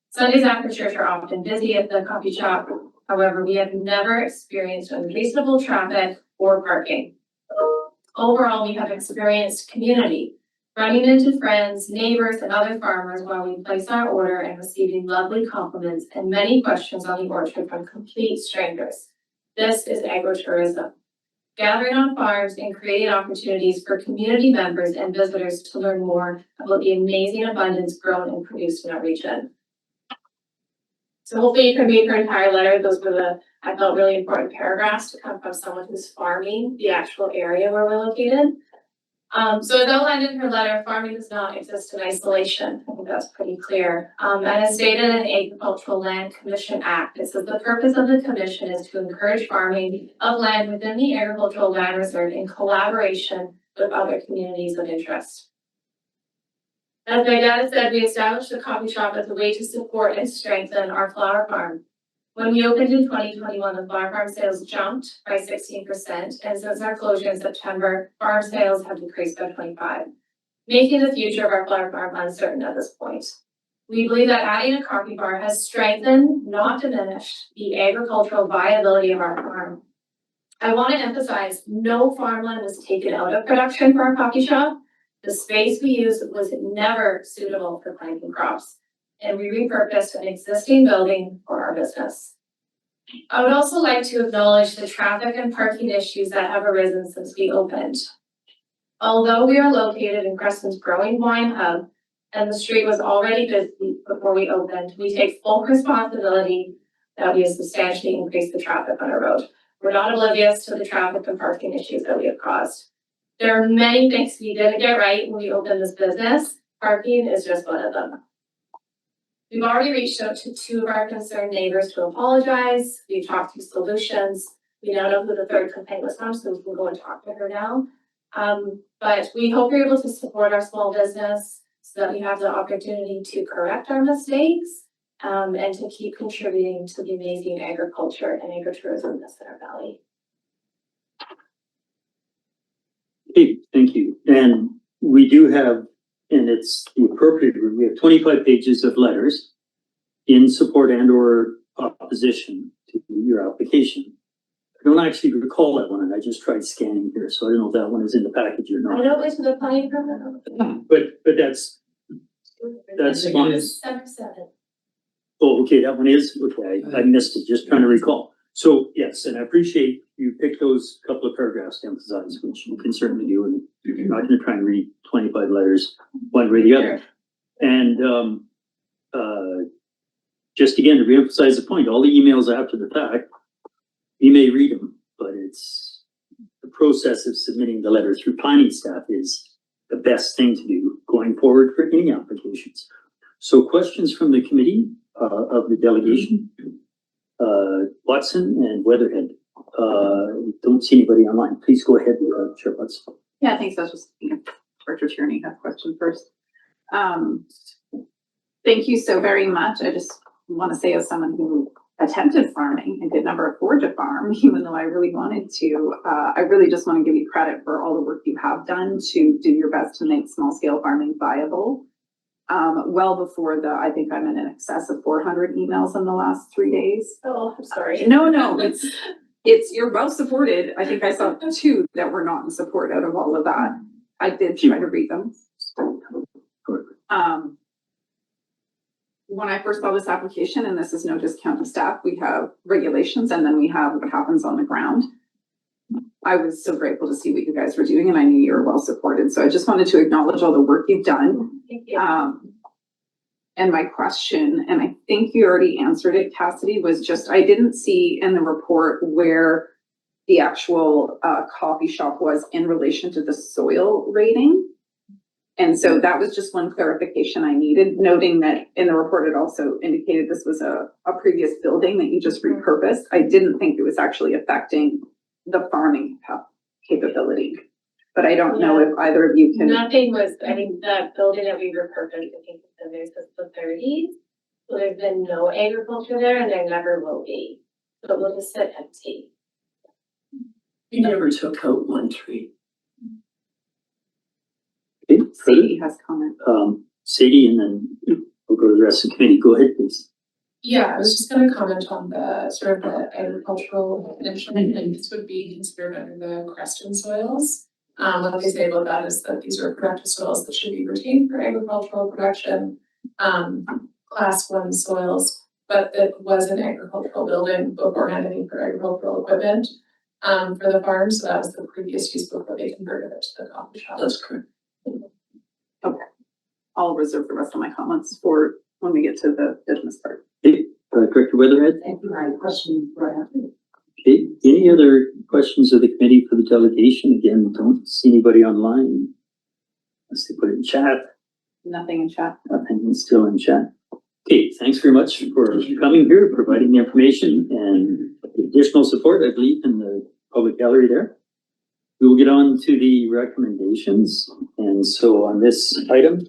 Sundays after church are often busy at the coffee shop. However, we have never experienced unreasonable traffic or parking. Overall, we have experienced community, running into friends, neighbors, and other farmers while we place our order and receiving lovely compliments and many questions on the orchard from complete strangers. This is agritourism. Gathering on farms and creating opportunities for community members and visitors to learn more about the amazing abundance grown and produced in our region. So hopefully you can read her entire letter. Those were the, I felt, really important paragraphs to come from someone who's farming the actual area where we're located. So as outlined in her letter, farming does not exist in isolation. I think that's pretty clear. And as stated in the Agricultural Land Commission Act, it says the purpose of the commission is to encourage farming of land within the agricultural land reserve in collaboration with other communities of interest. As my dad said, we established the coffee shop as a way to support and strengthen our flower farm. When we opened in 2021, the flower farm sales jumped by 16%, and since our closure in September, farm sales have decreased by 25%, making the future of our flower farm uncertain at this point. We believe that adding a coffee bar has strengthened, not diminished, the agricultural viability of our farm. I want to emphasize, no farmland was taken out of production for our coffee shop. The space we used was never suitable for planting crops, and we repurposed an existing building for our business. I would also like to acknowledge the traffic and parking issues that have arisen since we opened. Although we are located in Creston's growing wine hub, and the street was already busy before we opened, we take full responsibility that we have substantially increased the traffic on our road. We're not oblivious to the traffic and parking issues that we have caused. There are many things we didn't get right when we opened this business. Parking is just one of them. We've already reached out to 2 of our concerned neighbors to apologize. We've talked through solutions. We now know who the 3rd complaint was from, so we can go and talk to her now. But we hope you're able to support our small business so that we have the opportunity to correct our mistakes and to keep contributing to the amazing agriculture and agritourism in the Center Valley. Okay, thank you. And we do have, and it's the appropriate, we have 25 pages of letters in support and or opposition to your application. I don't actually recall that one, and I just tried scanning here, so I don't know if that one is in the package or I not. don't listen to the planning permit. But that's fine. 7-7. Oh, okay, that one is, okay, I missed it, just trying to recall. So, yes, and I appreciate you picked those couple of paragraphs to emphasize, which you can certainly do, and you're not gonna try and read 25 letters one way or the other. And, just again, to reemphasize the point, all the emails after the fact, you may read them, but it's, the process of submitting the letter through planning staff is the best thing to do going forward for any applications. So questions from the committee, of the delegation? Watson and Weatherhead. Don't see anybody online. Please go ahead, Chair Watson. Yeah, thanks. I was just thinking, Director Tierney had a question first. Thank you so very much. I just want to say, as someone who attempted farming and could never afford to farm, even though I really wanted to, I really just want to give you credit for all the work you have done to do your best to make small scale farming viable. Well before I think I'm in excess of 400 emails in the last 3 days. Oh, I'm sorry. No, you're well supported. I think I saw 2 that were not in support out of all of that. I did try to read them. When I first saw this application, and this is no discount to staff, we have regulations and then we have what happens on the ground. I was so grateful to see what you guys were doing, and I knew you were well supported. So I just wanted to acknowledge all the work you've done. Thank you. And my question, and I think you already answered it, Cassidy, was just, I didn't see in the report where the actual coffee shop was in relation to the soil rating. And so that was just one clarification I needed, noting that in the report, it also indicated this was a previous building that you just repurposed. I didn't think it was actually affecting the farming capability, but I don't know if either of you can. Nothing was, I think the building that we repurposed, I think it's been there since the 30s. So there's been no agriculture there and there never will be. So it will just sit empty. We never took out one tree. Okay, Sadie has comment. Sadie, and then we'll go to the rest of the committee. Go ahead, please. Yeah, I was just gonna comment on the sort of the agricultural definition, and this would be considered under the Creston soils. What they say about that is that these are productive soils that should be retained for agricultural production, class 1 soils, but it was an agricultural building beforehand, I think, for agricultural equipment for the farm, so that was the previous use before they converted it to the coffee shop. That's correct. Okay. I'll reserve the rest of my comments for when we get to the business part. Okay, Director Weatherhead. Thank you. I have a question right after. Okay, any other questions of the committee for the delegation? Again, don't see anybody online. Unless they put it in chat. Nothing in chat. Nothing is still in chat. Okay, thanks very much for coming here, providing the information and additional support, I believe, in the public gallery there. We will get on to the recommendations. And so on this item,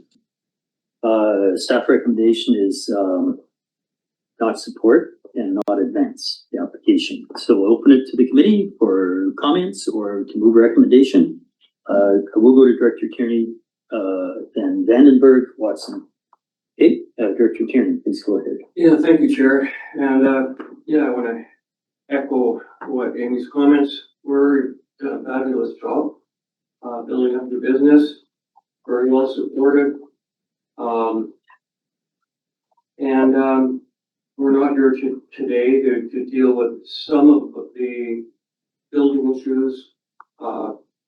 staff recommendation is not support and not advance the application. So we'll open it to the committee for comments or to move recommendation. I will go to Director Tierney, then Vandenberg, Watson. Okay, Director Tierney, please go ahead. Yeah, thank you, Chair. And yeah, I want to echo what Amy's comments were. Done a fabulous job building up the business, very well supported. We're not here today to deal with some of the building issues,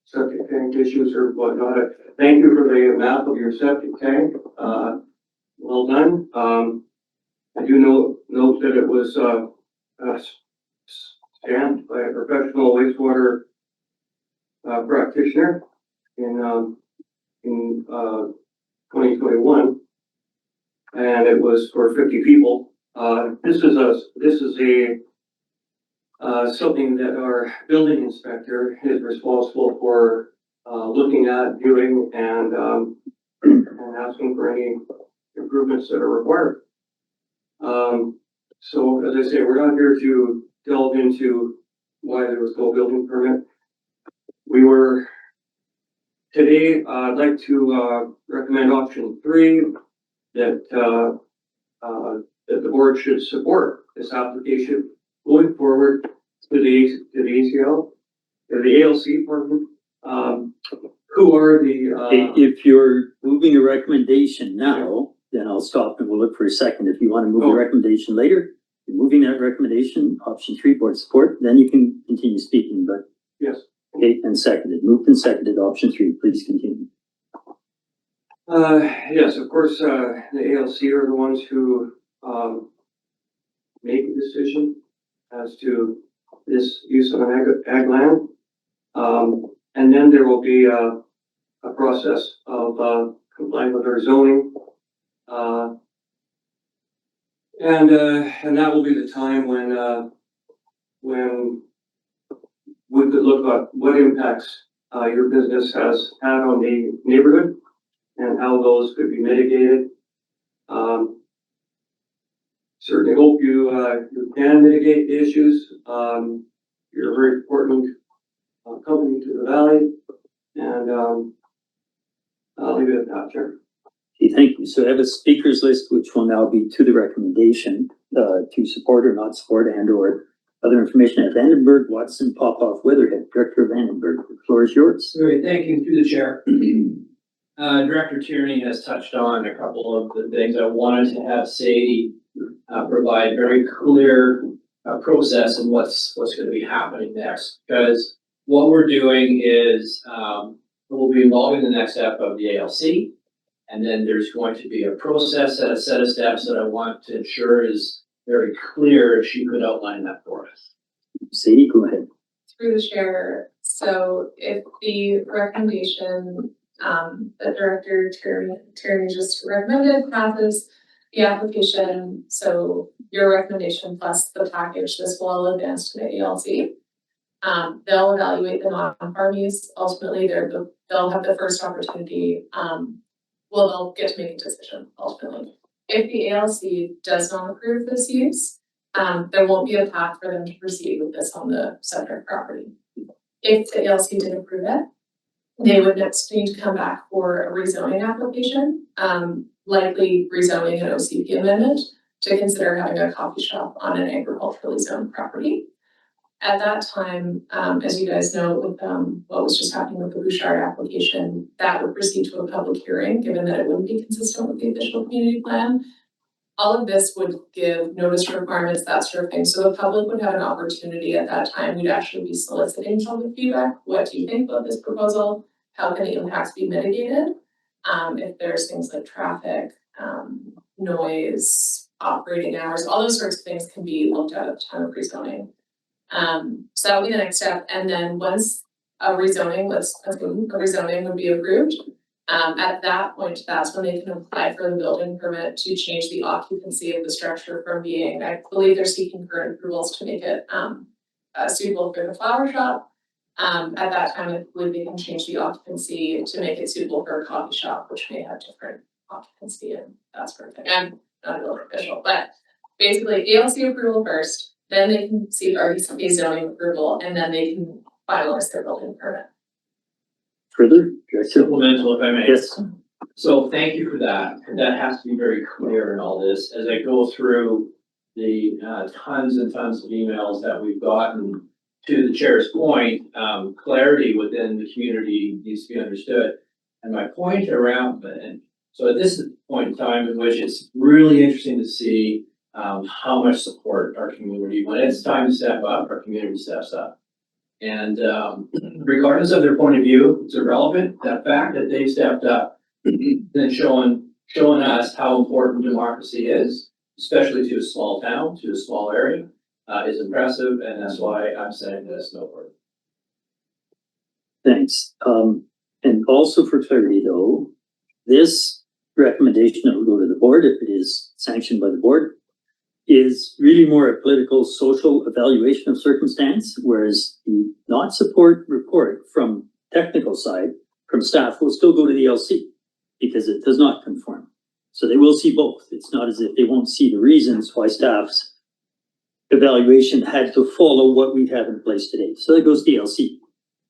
septic tank issues or whatnot. Thank you for the map of your septic tank. Well done. I do note that it was stamped by a professional wastewater practitioner in 2021, and it was for 50 people. This is something that our building inspector is responsible for looking at, viewing, and asking for any improvements that are required. So as I say, we're not here to delve into why there was no building permit. We were today, I'd like to, recommend option 3, that, that the board should support this application going forward to the ACL, or the ALC, pardon, who are the, If you're moving a recommendation now, then I'll stop and we'll look for a second. If you want to move Oh. the recommendation later, you're moving that recommendation, option 3, board support, then you can continue speaking, but yes. okay, and seconded, moved and seconded, option 3, please continue. Yes, of course, the ALC are the ones who, make a decision as to this use of an ag land. And then there will be a process of, complying with our zoning. And that will be the time when we could look at what impacts, your business has had on the neighborhood and how those could be mitigated. Certainly hope you can mitigate the issues. You're a very important company to the valley, and I'll leave it at that, Chair. Okay, thank you. So I have a speakers list, which will now be to the recommendation, to support or not support and or other information at Vandenberg, Watson, Popoff, Weatherhead. Director Vandenberg, the floor is yours. Great, thank you, through the chair. Director Tierney has touched on a couple of the things I wanted to have Sadie provide very clear process and what's going to be happening next. Because what we're doing is we'll be involved in the next step of the ALC, and then there's going to be a process and a set of steps that I want to ensure is very clear. If she could outline that for us. Sadie, go ahead. Through the chair, so if the recommendation that Director Tierney just recommended passes the application, so your recommendation plus the package, this will all advance to the ALC. They'll evaluate the non-farm use. Ultimately, they'll have the first opportunity. They'll get to make a decision ultimately. If the ALC does not approve this use, there won't be a path for them to proceed with this on the subject property. If the ALC did approve it, they would next need to come back for a rezoning application, likely rezoning an OCP amendment to consider having a coffee shop on an agriculturally zoned property. At that time, as you guys know, with what was just happening with the Bouchard application, that would proceed to a public hearing, given that it wouldn't be consistent with the official community plan. All of this would give notice requirements, that sort of thing. So the public would have an opportunity at that time. We'd actually be soliciting public feedback. What do you think about this proposal? How can the impacts be mitigated? If there's things like traffic, noise, operating hours, all those sorts of things can be looked at the time of rezoning. So that would be the next step. And then once a rezoning, a rezoning would be approved, at that point, that's when they can apply for the building permit to change the occupancy of the structure from being, I believe they're seeking current approvals to make it suitable for the flower shop. At that time, I believe they can change the occupancy to make it suitable for a coffee shop, which may have different occupancy and that sort of thing. I'm not a building official, but basically ALC approval first, then they can seek RDC zoning approval, and then they can finalize their building permit. Further, Director? Supplemental, if I may. Yes. So thank you for that. That has to be very clear in all this. As I go through the tons and tons of emails that we've gotten, to the chair's point, clarity within the community needs to be understood. And my point around, and so at this point in time in which it's really interesting to see how much support our community, when it's time to step up, our community steps up. And regardless of their point of view, it's irrelevant. That fact that they stepped up, then showing us how important democracy is, especially to a small town, to a small area, is impressive, and that's why I'm saying this noteworthy. Thanks. And also for clarity though, this recommendation that will go to the board, if it is sanctioned by the board, is really more a political, social evaluation of circumstance, whereas the not support report from technical side, from staff, will still go to the LC because it does not conform. So they will see both. It's not as if they won't see the reasons why staff's evaluation had to follow what we have in place today. So that goes to the LC.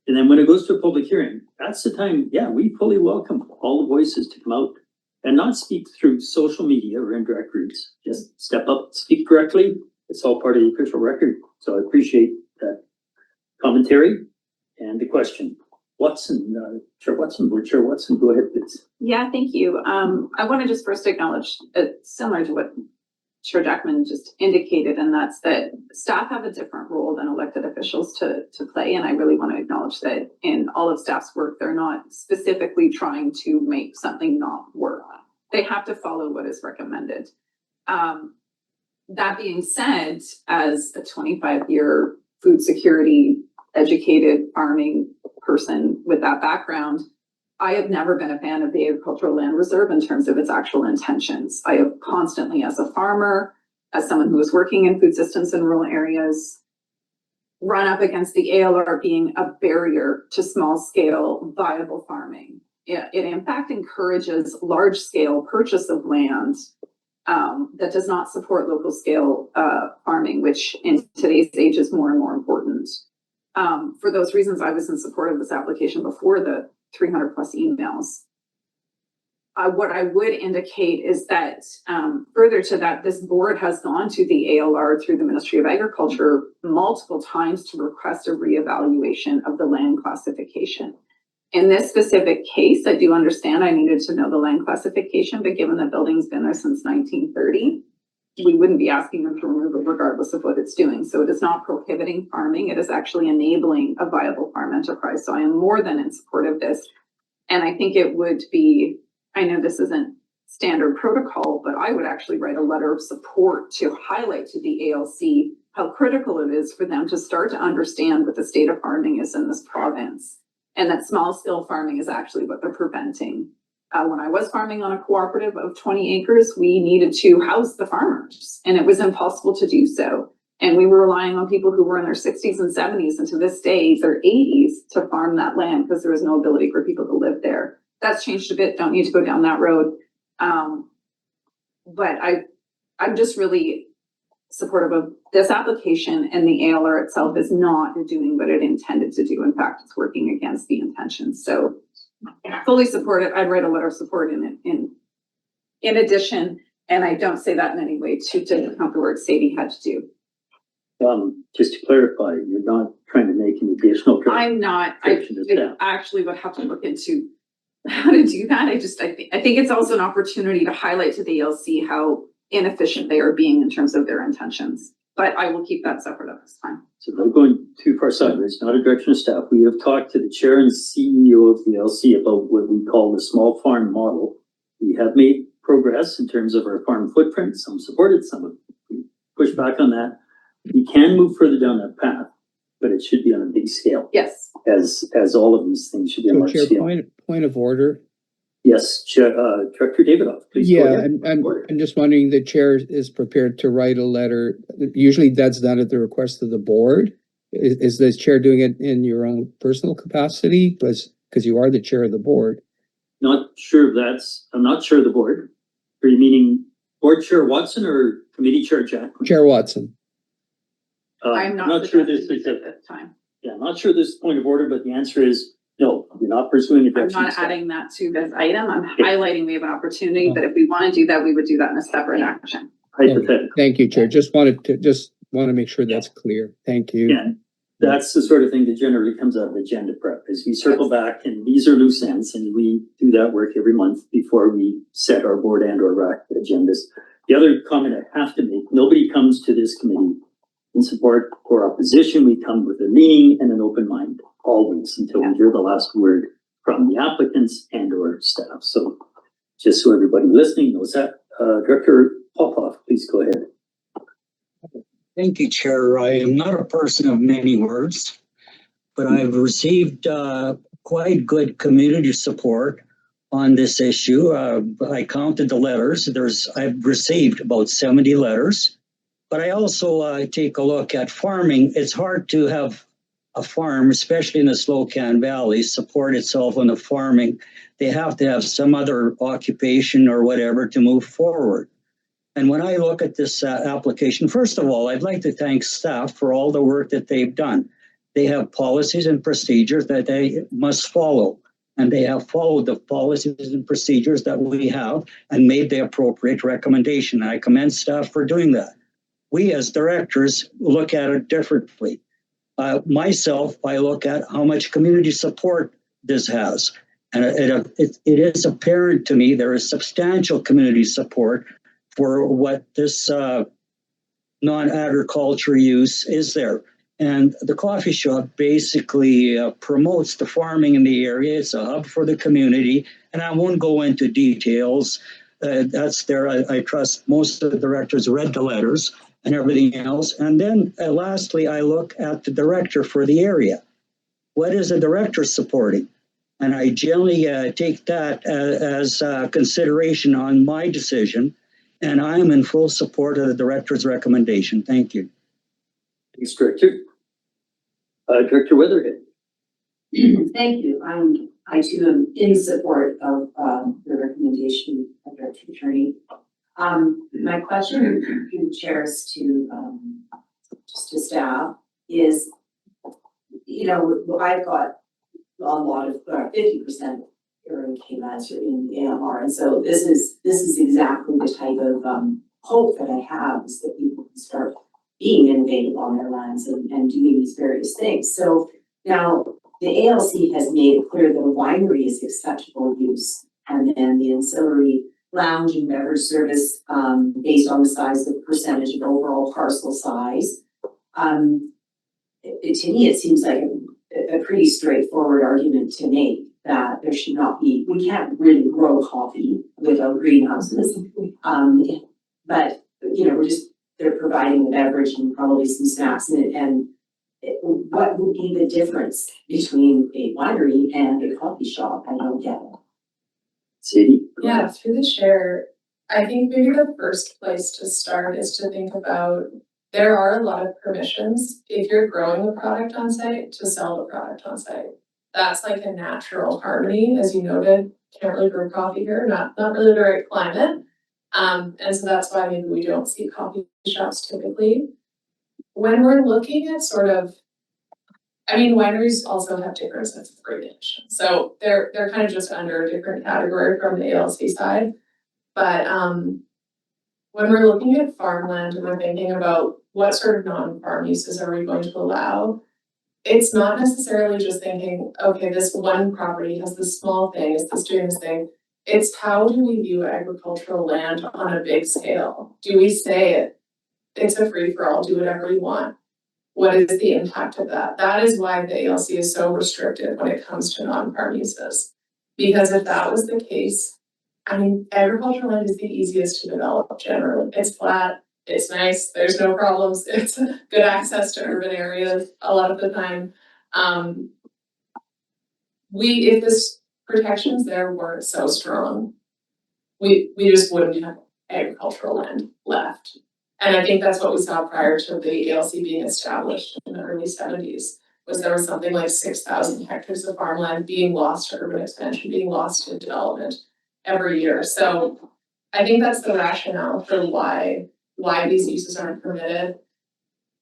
And then when it goes to a public hearing, that's the time, yeah, we fully welcome all the voices to come out and not speak through social media or indirect routes. Just step up, speak directly. It's all part of the official record. So I appreciate that commentary and the question. Watson, Chair Watson, Board Chair Watson, go ahead, please. Yeah, thank you. I want to just first acknowledge, similar to what Chair Jackman just indicated, and that's that staff have a different role than elected officials to play. And I really want to acknowledge that in all of staff's work, they're not specifically trying to make something not work. They have to follow what is recommended. That being said, as a 25-year food security educated farming person with that background, I have never been a fan of the agricultural land reserve in terms of its actual intentions. I have constantly, as a farmer, as someone who is working in food systems in rural areas, run up against the ALR being a barrier to small scale viable farming. It in fact encourages large scale purchase of land that does not support local scale farming, which in today's age is more and more important. For those reasons, I was in support of this application before the 300 plus emails. What I would indicate is that further to that, this board has gone to the ALR through the Ministry of Agriculture multiple times to request a reevaluation of the land classification. In this specific case, I do understand I needed to know the land classification, but given the building's been there since 1930, we wouldn't be asking them to remove it regardless of what it's doing. So it is not prohibiting farming. It is actually enabling a viable farm enterprise. So I am more than in support of this. And I think it would be, I know this isn't standard protocol, but I would actually write a letter of support to highlight to the ALC how critical it is for them to start to understand what the state of farming is in this province. And that small scale farming is actually what they're preventing. When I was farming on a cooperative of 20 acres, we needed to house the farmers and it was impossible to do so. And we were relying on people who were in their 60s and 70s and to this day, their 80s to farm that land because there was no ability for people to live there. That's changed a bit, don't need to go down that road. But I'm just really supportive of this application, and the ALR itself is not doing what it intended to do. In fact, it's working against the intention. So fully support it. I'd write a letter of support in addition, and I don't say that in any way to count the work Sadie had to do. Just to clarify, you're not trying to make an additional. I'm not. I actually would have to look into how to do that. I think it's also an opportunity to highlight to the ALC how inefficient they are being in terms of their intentions. But I will keep that separate at this time. So not going too far sideways, not a direction of staff. We have talked to the chair and CEO of the LC about what we call the small farm model. We have made progress in terms of our farm footprint. Some supported, some have pushed back on that. We can move further down that path, but it should be on a big scale. Yes. As all of these things should be on a large Chair, scale. point of order. Yes, Director Davidoff, please. Yeah, go ahead. I'm just wondering, the chair is prepared to write a letter. Usually that's done at the request of the board. Is the chair doing it in your own personal capacity? Because you are the chair of the board. I'm not sure of the board. Are you meaning Board Chair Watson or Committee Chair Jackman? Chair Watson. I'm not sure this is at this time. Yeah, I'm not sure this is point of order, but the answer is no, you're not pursuing a I'm direction. not adding that to this item. I'm highlighting we have an opportunity, but if we want to do that, we would do that in a separate action. Hypothetical. Thank you, Chair. Just want to make sure that's clear. Thank you. Yeah, that's the sort of thing that generally comes out of agenda prep, is we circle back and these are loose ends and we do that work every month before we set our board and or RAC agendas. The other comment I have to make, nobody comes to this committee in support or opposition. We come with a leaning and an open mind always until we hear the last word from the applicants and or staff. So just so everybody listening knows that. Director Popoff, please go ahead. Thank you, Chair. I am not a person of many words, but I've received quite good community support on this issue. I counted the letters. I've received about 70 letters, but I also take a look at farming. It's hard to have a farm, especially in the Slocan Valley, support itself on the farming. They have to have some other occupation or whatever to move forward. And when I look at this application, first of all, I'd like to thank staff for all the work that they've done. they have policies and procedures that they must follow. And they have followed the policies and procedures that we have and made the appropriate recommendation. I commend staff for doing that. We as directors look at it differently. Myself, I look at how much community support this has. And it is apparent to me there is substantial community support for what this non-agriculture use is there. And the coffee shop basically promotes the farming in the area. It's a hub for the community. And I won't go into details. That's there. I trust most of the directors read the letters and everything else. And then lastly, I look at the director for the area. What is the director supporting? And I generally take that as consideration on my decision. And I am in full support of the director's recommendation. Thank you. Thanks, Director. Director Weatherhead. Thank you. I too am in support of the recommendation of the attorney. My question to chairs to just to staff is, you know, I've got a lot of 50% area K-lands in the AMR, and so this is exactly the type of hope that I have, is that people can start being innovative on their lands and doing these various things. So now the ALC has made it clear that a winery is acceptable use, and then the ancillary lounge and beverage service based on the size of the percentage of overall parcel size. To me, it seems like a pretty straightforward argument to make that there should not be, we can't really grow coffee without greenhouses. But, you know, they're providing a beverage and probably some snacks in it. And what would be the difference between a winery and a coffee shop? I don't get it. Sadie? Yeah, through the chair, I think maybe the first place to start is to think about, there are a lot of permissions if you're growing the product on site to sell the product on site. That's like a natural harmony, as you noted. Can't really brew coffee here, not really the right climate. And so that's why maybe we don't see coffee shops typically. When we're looking at sort of, I mean, wineries also have different sets of regulations. So they're kind of just under a different category from the ALC side. But when we're looking at farmland and we're thinking about what sort of non-farm uses are we going to allow, it's not necessarily just thinking, okay, this one property has this small thing, is this doing this thing? It's how do we view agricultural land on a big scale? Do we say it's a free-for-all, do whatever we want? What is the impact of that? That is why the ALC is so restricted when it comes to non-farm uses. Because if that was the case, I mean, agricultural land is the easiest to develop generally. It's flat, it's nice, there's no problems, it's good access to urban areas a lot of the time. If this protections there weren't so strong, we just wouldn't have agricultural land left. And I think that's what we saw prior to the ALC being established in the early 70s, was there was something like 6,000 hectares of farmland being lost to urban expansion, being lost to development every year. So I think that's the rationale for why these uses aren't permitted.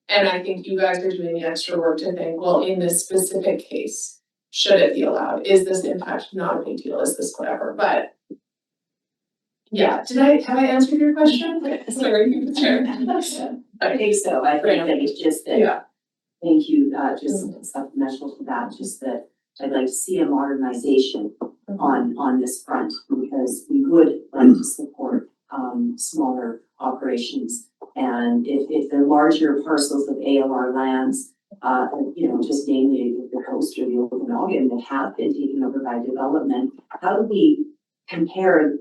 And I think you guys are doing the extra work to think, well, in this specific case, should it be allowed? Is this impact not a big deal? Is this whatever? But yeah, have I answered your question? Sorry, Chair. I think so. I think that it's just that. Yeah. Thank you. Just supplemental to that, just that I'd like to see a modernization on this front, because we would like to support smaller operations. And if the larger parcels of ALR lands, you know, just namely the coast or the Okanagan that have been taken over by development, how do we compare?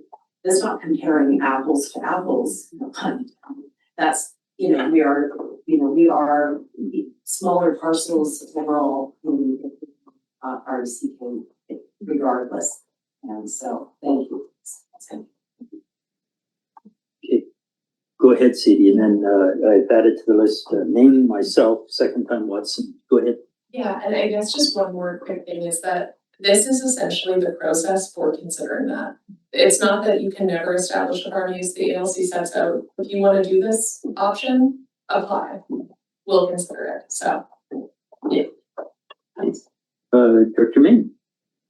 That's not comparing apples to apples. That's, we are smaller parcels overall in RCK regardless. And so, thank you. Okay, go ahead, Sadie, and then I've added to the list, naming myself, second time Watson. Go ahead. Yeah, and I guess just one more quick thing is that this is essentially the process for considering that. It's not that you can never establish a farm use. The ALC sets out, if you want to do this option, apply. We'll consider it. So, yeah. Director Main.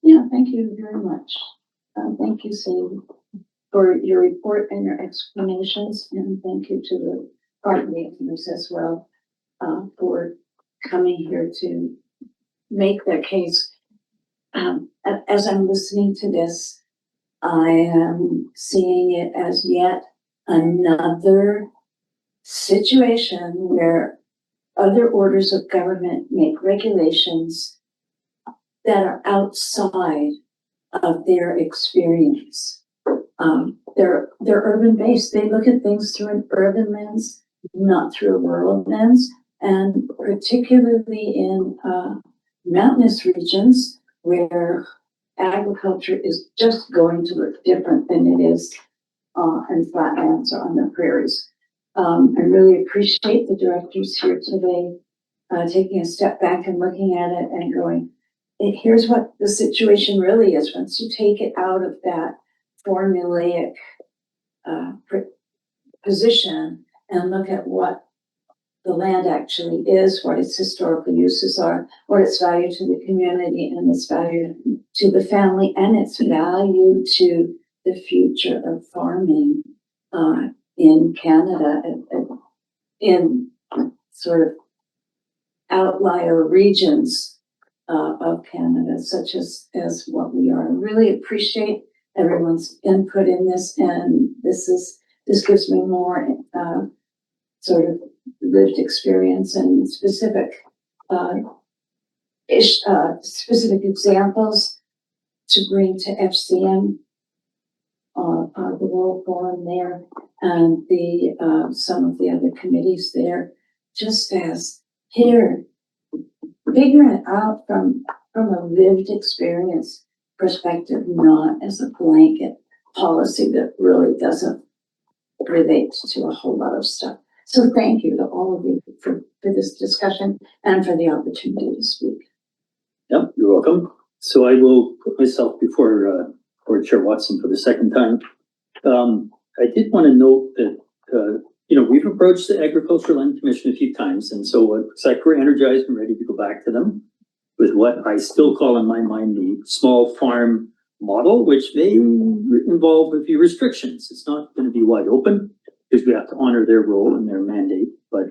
Yeah, thank you very much. Thank you, Sadie, for your report and your explanations, and thank you to the property owners as well, for coming here to make their case. As I'm listening to this, I am seeing it as yet another situation where other orders of government make regulations that are outside of their experience. They're urban based. They look at things through an urban lens, not through a rural lens, and particularly in mountainous regions where agriculture is just going to look different than it is in flatlands or on the prairies. I really appreciate the directors here today taking a step back and looking at it and going, here's what the situation really is. Once you take it out of that formulaic position and look at what the land actually is, what its historical uses are, what its value to the community and its value to the family and its value to the future of farming in Canada, in sort of outlier regions of Canada, such as what we are. I really appreciate everyone's input in this, and this gives me more sort of lived experience and specific examples to bring to FCM, the World Forum there, and the some of the other committees there, just as here, figuring it out from a lived experience perspective, not as a blanket policy that really doesn't relate to a whole lot of stuff. So thank you to all of you for this discussion and for the opportunity to speak. Yep, you're welcome. So I will put myself before Chair Watson for the second time. I did want to note that, we've approached the Agricultural Land Commission a few times, and so it looks like we're energized and ready to go back to them with what I still call in my mind the small farm model, which may involve a few restrictions. It's not going to be wide open because we have to honor their role and their mandate, but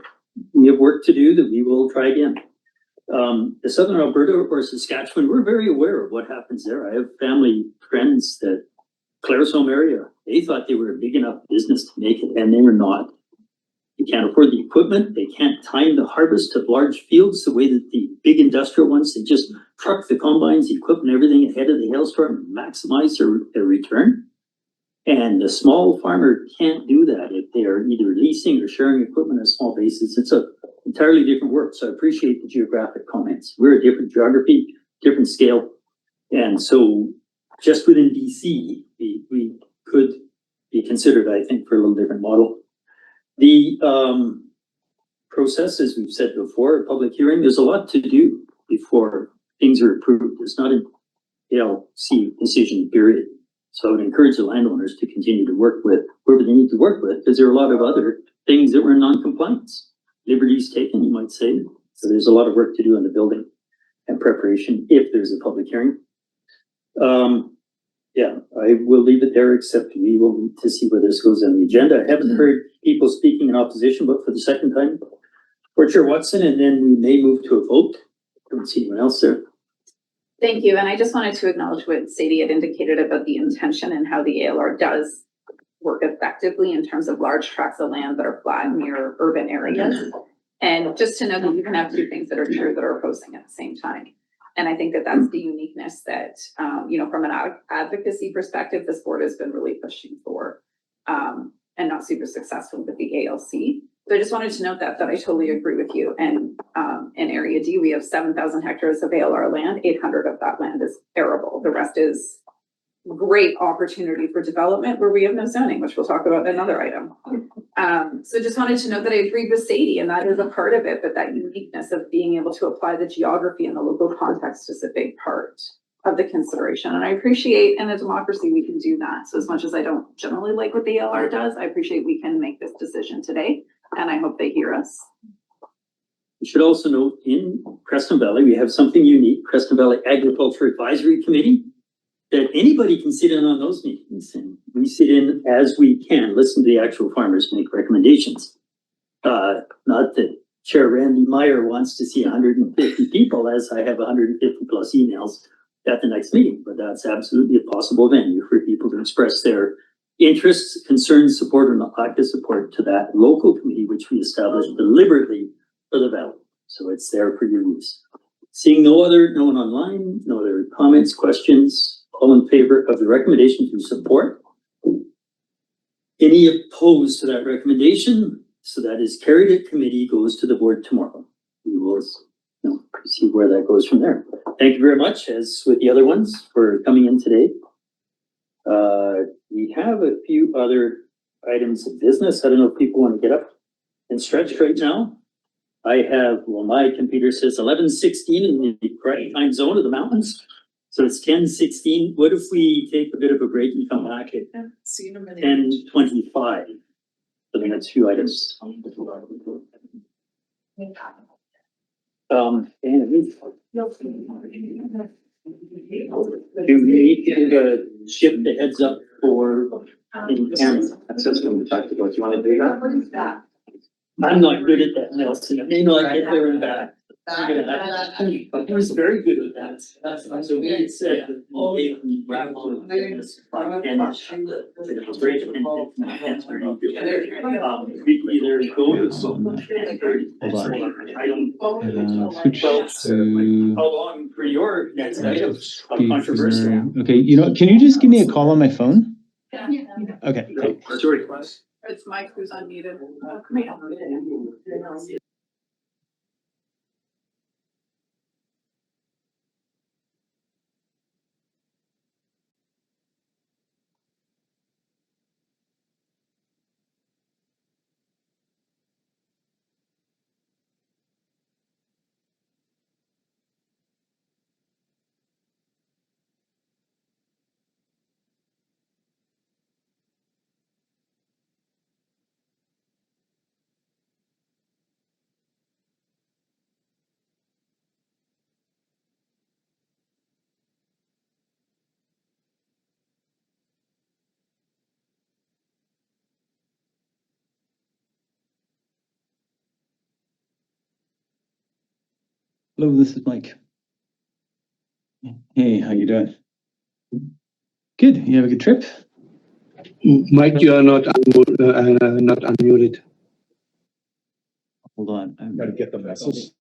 we have work to do that we will try again. The Southern Alberta or Saskatchewan, we're very aware of what happens there. I have family friends that Claresholm area, they thought they were a big enough business to make it, and they were not. They can't afford the equipment. They can't time the harvest of large fields the way that the big industrial ones, they just truck the combines, the equipment, everything ahead of the hailstorm and maximize their return. And the small farmer can't do that if they are either leasing or sharing equipment on a small basis. It's a entirely different work. So I appreciate the geographic comments. We're a different geography, different scale. And so just within BC, we could be considered, I think, for a little different model. The process, as we've said before, a public hearing, there's a lot to do before things are approved. It's not an ALC decision, period. So I would encourage the landowners to continue to work with whoever they need to work with, because there are a lot of other things that were in non-compliance. Liberties taken, you might say. So there's a lot of work to do in the building and preparation if there's a public hearing. Yeah, I will leave it there, except we will need to see where this goes on the agenda. I haven't heard people speaking in opposition, but for the second time, for Chair Watson, and then we may move to a vote. I don't see anyone else there. Thank you. And I just wanted to acknowledge what Sadie had indicated about the intention and how the ALR does work effectively in terms of large tracts of land that are flat near urban areas. And just to know that you can have two things that are true that are opposing at the same time. And I think that that's the uniqueness that, from an advocacy perspective, this board has been really pushing for, and not super successful with the ALC. So I just wanted to note that I totally agree with you. And in Area D, we have 7,000 hectares of ALR land. 800 of that land is arable. The rest is great opportunity for development where we have no zoning, which we'll talk about in another item. So just wanted to note that I agreed with Sadie, and that is a part of it, but that uniqueness of being able to apply the geography and the local context is a big part of the consideration. And I appreciate in a democracy we can do that. So as much as I don't generally like what the ALR does, I appreciate we can make this decision today, and I hope they hear us. We should also note in Creston Valley, we have something unique, Creston Valley Agriculture Advisory Committee, that anybody can sit in on those meetings, and we sit in as we can, listen to the actual farmers make recommendations. Not that Chair Randy Meyer wants to see 150 people, as I have 150 plus emails at the next meeting, but that's absolutely a possible venue for people to express their interests, concerns, support, or not lack of support to that local committee, which we established deliberately for the valley. So it's there for your use. Seeing no one online, no other comments, questions, all in favor of the recommendation to support? Any opposed to that recommendation? So that is carried at committee, goes to the board tomorrow. We will see where that goes from there. Thank you very much, as with the other ones, for coming in today. We have a few other items of business. I don't know if people want to get up and stretch right now. I have, well, my computer says 11:16 in the correct time zone of the mountains. So it's 10:16. What if we take a bit of a break and come back at 10:25 for the next few items? And do we need to shift the heads up for in camera? That's just what we talked about. You want to do that? What is that? I'm not good at that, Nelson. I may not get there and back. But he was very good at that. So we had said that we gave him we could either go. I don't. Switch to. How long for your next item of controversial? Okay, you know, can you just give me a call on my phone? Okay. What's your request? It's Mike who's unmuted. Hello, this is Mike. Hey, how you doing? Good. You have a good trip? Mike, you are not unmuted. Hold on. I've got to get the message.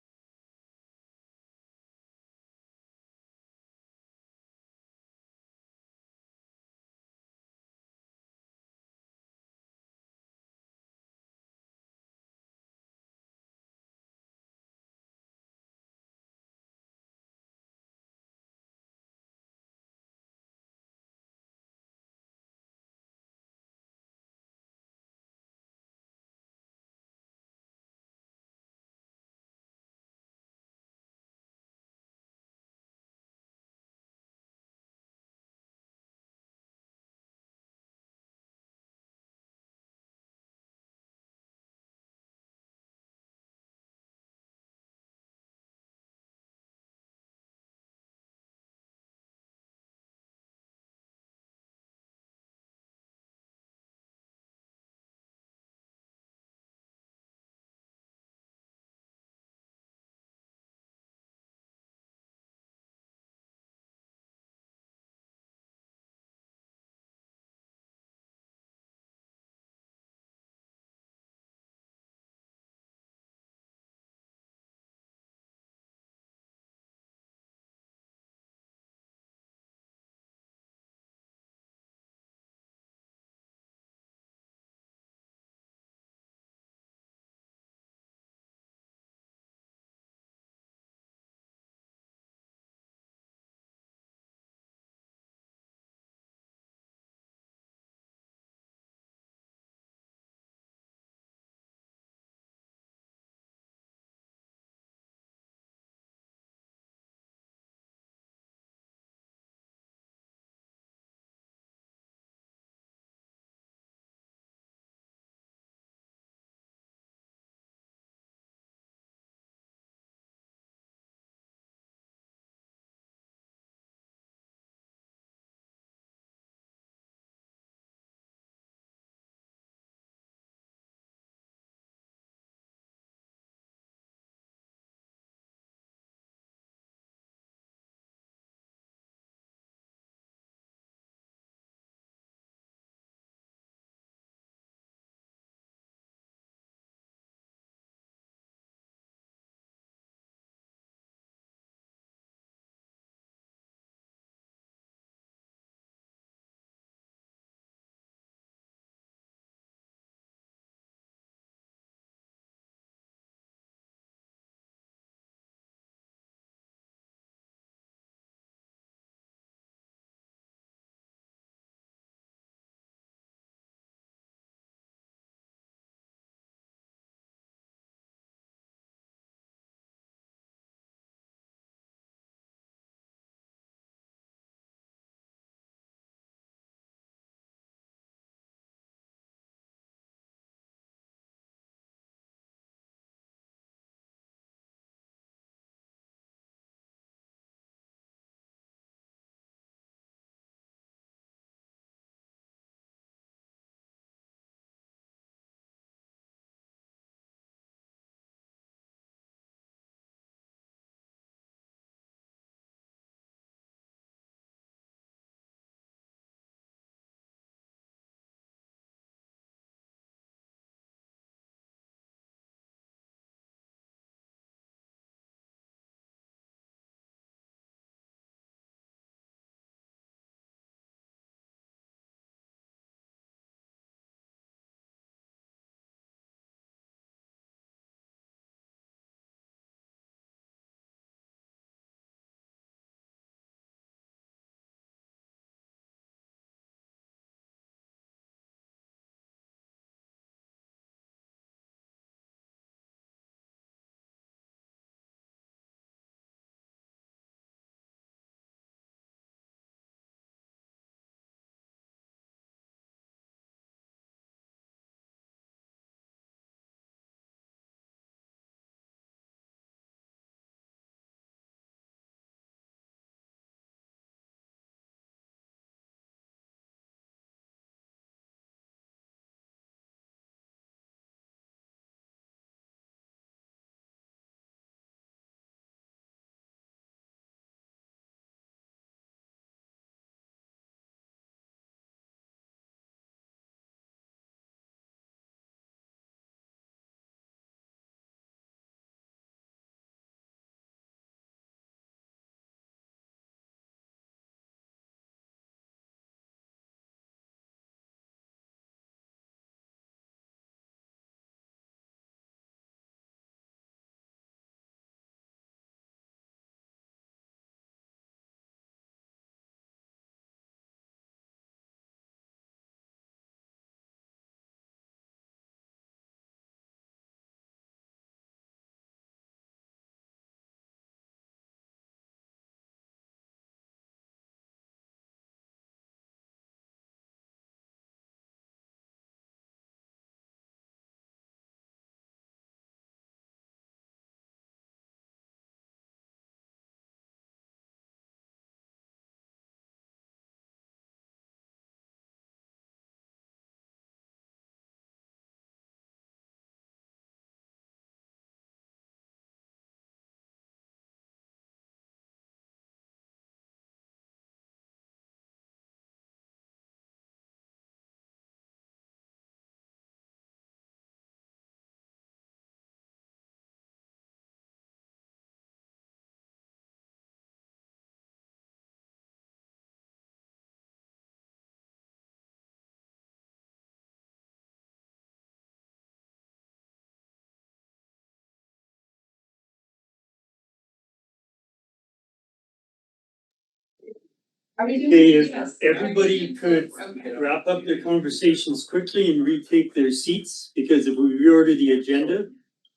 Okay, if everybody could wrap up their conversations quickly and retake their seats, because if we reorder the agenda,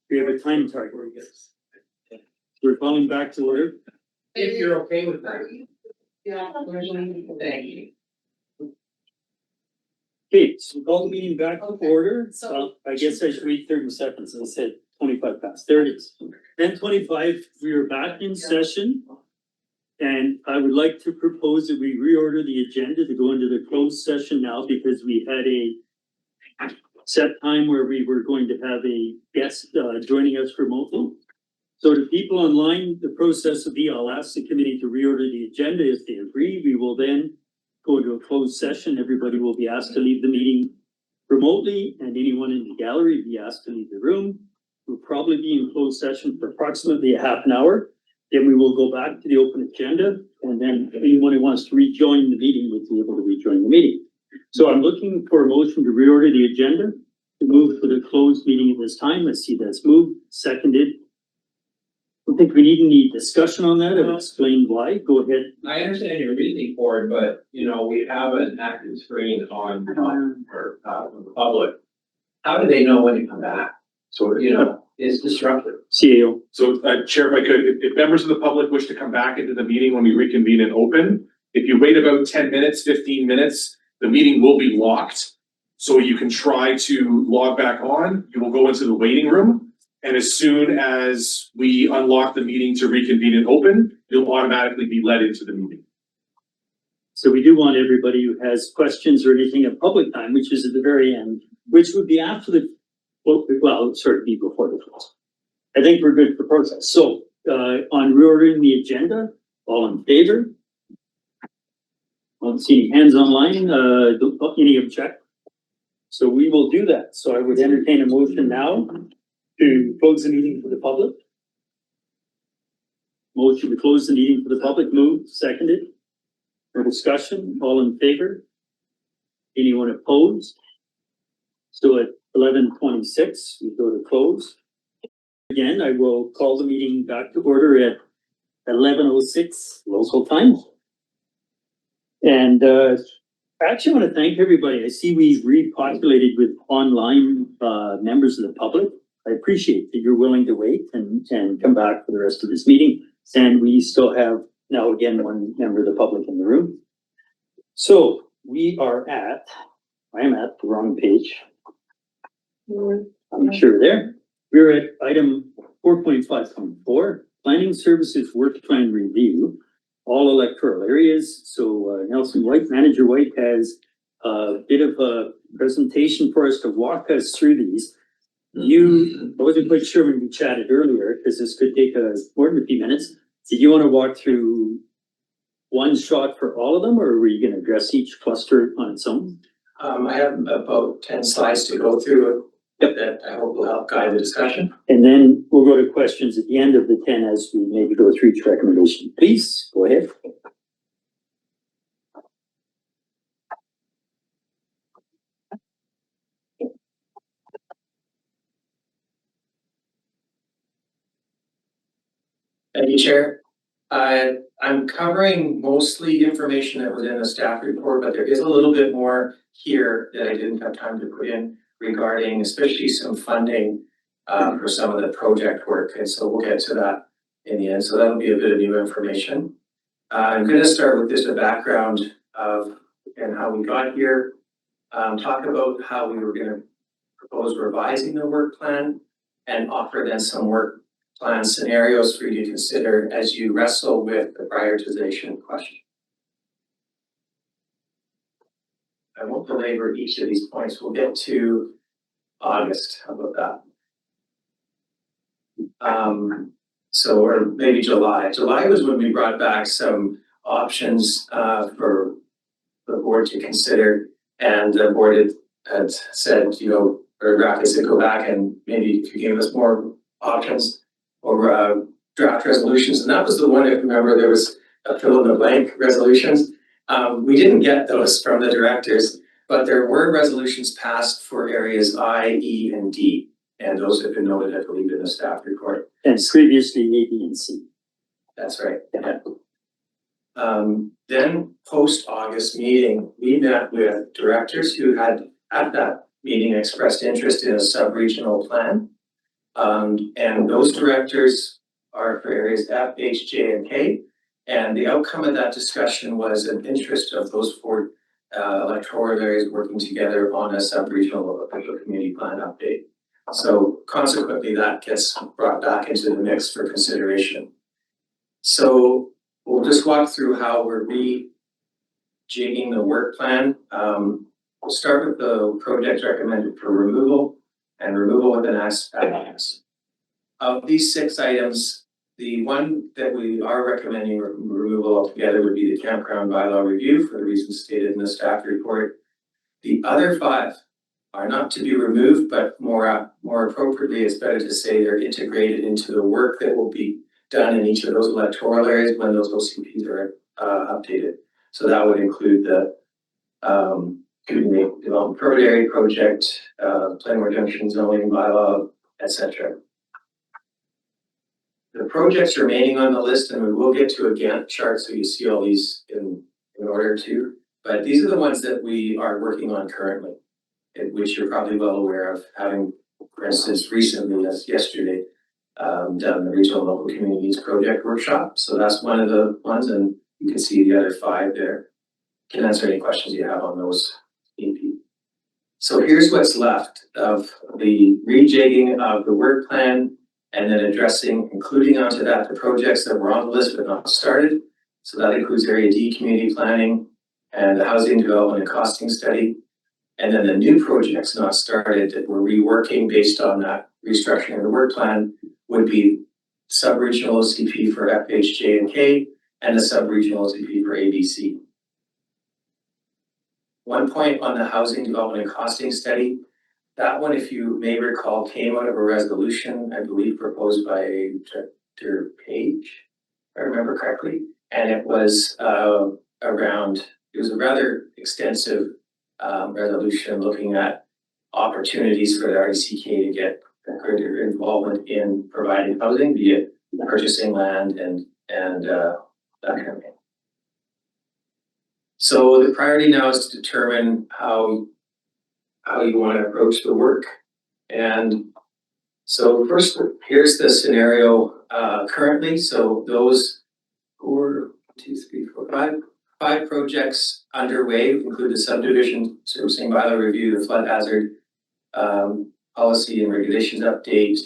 we have a time target. We're calling back to order. If you're okay with that. Yeah. Thank you. Okay, so we call the meeting back to order. I guess I should wait 30 seconds. I said 25 past. There it is. 10:25, we are back in session. And I would like to propose that we reorder the agenda to go into the closed session now because we had a set time where we were going to have a guest joining us remotely. So to people online, the process will be, I'll ask the committee to reorder the agenda. If they agree, we will then go to a closed session. Everybody will be asked to leave the meeting remotely, and anyone in the gallery will be asked to leave the room. We'll probably be in closed session for approximately a half an hour. Then we will go back to the open agenda, and then anyone who wants to rejoin the meeting will be able to rejoin the meeting. So I'm looking for a motion to reorder the agenda, to move to the closed meeting at this time. I see that's moved, seconded. I don't think we need any discussion on that. I've explained why. Go ahead. I understand your reasoning for it, but you know, we have an active screen on for the public. How do they know when to come back? So, You know, it's disruptive. CAO. So, Chair, if I could, if members of the public wish to come back into the meeting when we reconvene and open, if you wait about 10 minutes, 15 minutes, the meeting will be locked. So you can try to log back on. You will go into the waiting room. And as soon as we unlock the meeting to reconvene and open, you'll automatically be led into the meeting. So we do want everybody who has questions or anything at public time, which is at the very end, which would be after the, well, sort of be before the close. I think we're good for process. So on reordering the agenda, all in favor? I don't see any hands online. Any object? So we will do that. So I would entertain a motion now to close the meeting for the public. Motion to close the meeting for the public, moved, seconded. For discussion, all in favor? Anyone opposed? So at 11:26, we go to close. Again, I will call the meeting back to order at 11:06 local time. And I actually want to thank everybody. I see we've repopulated with online members of the public. I appreciate that you're willing to wait and come back for the rest of this meeting. And we still have now again one member of the public in the room. So we are at, I am at the wrong page. I'm sure there. We're at item 4.5.4, Planning Services Work Plan Review, all electoral areas. So Nelson White, Manager White, has a bit of a presentation for us to walk us through these. I wasn't quite sure when we chatted earlier, because this could take more than a few minutes. Did you want to walk through one shot for all of them, or were you going to address each cluster on its own? I have about 10 slides to go through that I hope will help guide the discussion. And then we'll go to questions at the end of the 10 as we maybe go through each recommendation. Please, go ahead. Thank you, Chair. I'm covering mostly information that was in the staff report, but there is a little bit more here that I didn't have time to put in regarding especially some funding for some of the project work. And so we'll get to that in the end. So that'll be a bit of new information. I'm going to start with just a background of and how we got here. Talk about how we were going to propose revising the work plan and offer then some work plan scenarios for you to consider as you wrestle with the prioritization question. I won't belabor each of these points. We'll get to August. How about that? So, or maybe July. July was when we brought back some options for the board to consider, and the board had said, you know, or Graphic said, go back and maybe you could give us more options or draft resolutions. And that was the one, if you remember, there was a fill in the blank resolutions. We didn't get those from the directors, but there were resolutions passed for areas I, E, and D. And those have been noted, I believe, in the staff report. And previously A, B, and C. That's right. Yeah. Then post-August meeting, we met with directors who had at that meeting expressed interest in a sub-regional plan. And those directors are for areas F, H, J, and K. And the outcome of that discussion was an interest of those four electoral areas working together on a sub-regional official community plan update. So consequently, that gets brought back into the mix for consideration. So we'll just walk through how we're rejigging the work plan. We'll start with the project recommended for removal and removal with an asterisk. Of these 6 items, the one that we are recommending removal altogether would be the campground bylaw review for the reasons stated in the staff report. The other 5 are not to be removed, but more appropriately, it's better to say they're integrated into the work that will be done in each of those electoral areas when those OCPs are updated. So that would include the community development permit area project, Plainmore Junction zoning bylaw, etc. The projects remaining on the list, and we will get to a Gantt chart so you see all these in order to, but these are the ones that we are working on currently, which you're probably well aware of, having, for instance, recently, as yesterday, done the Regional Local Community Needs Project Workshop. So that's one of the ones, and you can see the other 5 there. Can answer any questions you have on those. So here's what's left of the rejigging of the work plan, and then addressing, including onto that, the projects that were on the list but not started. So that includes Area D community planning and the housing development and costing study. And then the new projects not started that we're reworking based on that restructuring of the work plan would be sub-regional OCP for FH, J, and K, and the sub-regional OCP for ABC. One point on the housing development and costing study, that one, if you may recall, came out of a resolution, I believe, proposed by Director Page, if I remember correctly. And it was it was a rather extensive resolution looking at opportunities for the RDCK to get greater involvement in providing housing, be it purchasing land and that kind of thing. So the priority now is to determine how you want to approach the work. And so first, here's the scenario currently. So those 5 projects underway include the subdivision servicing bylaw review, the flood hazard policy and regulations update,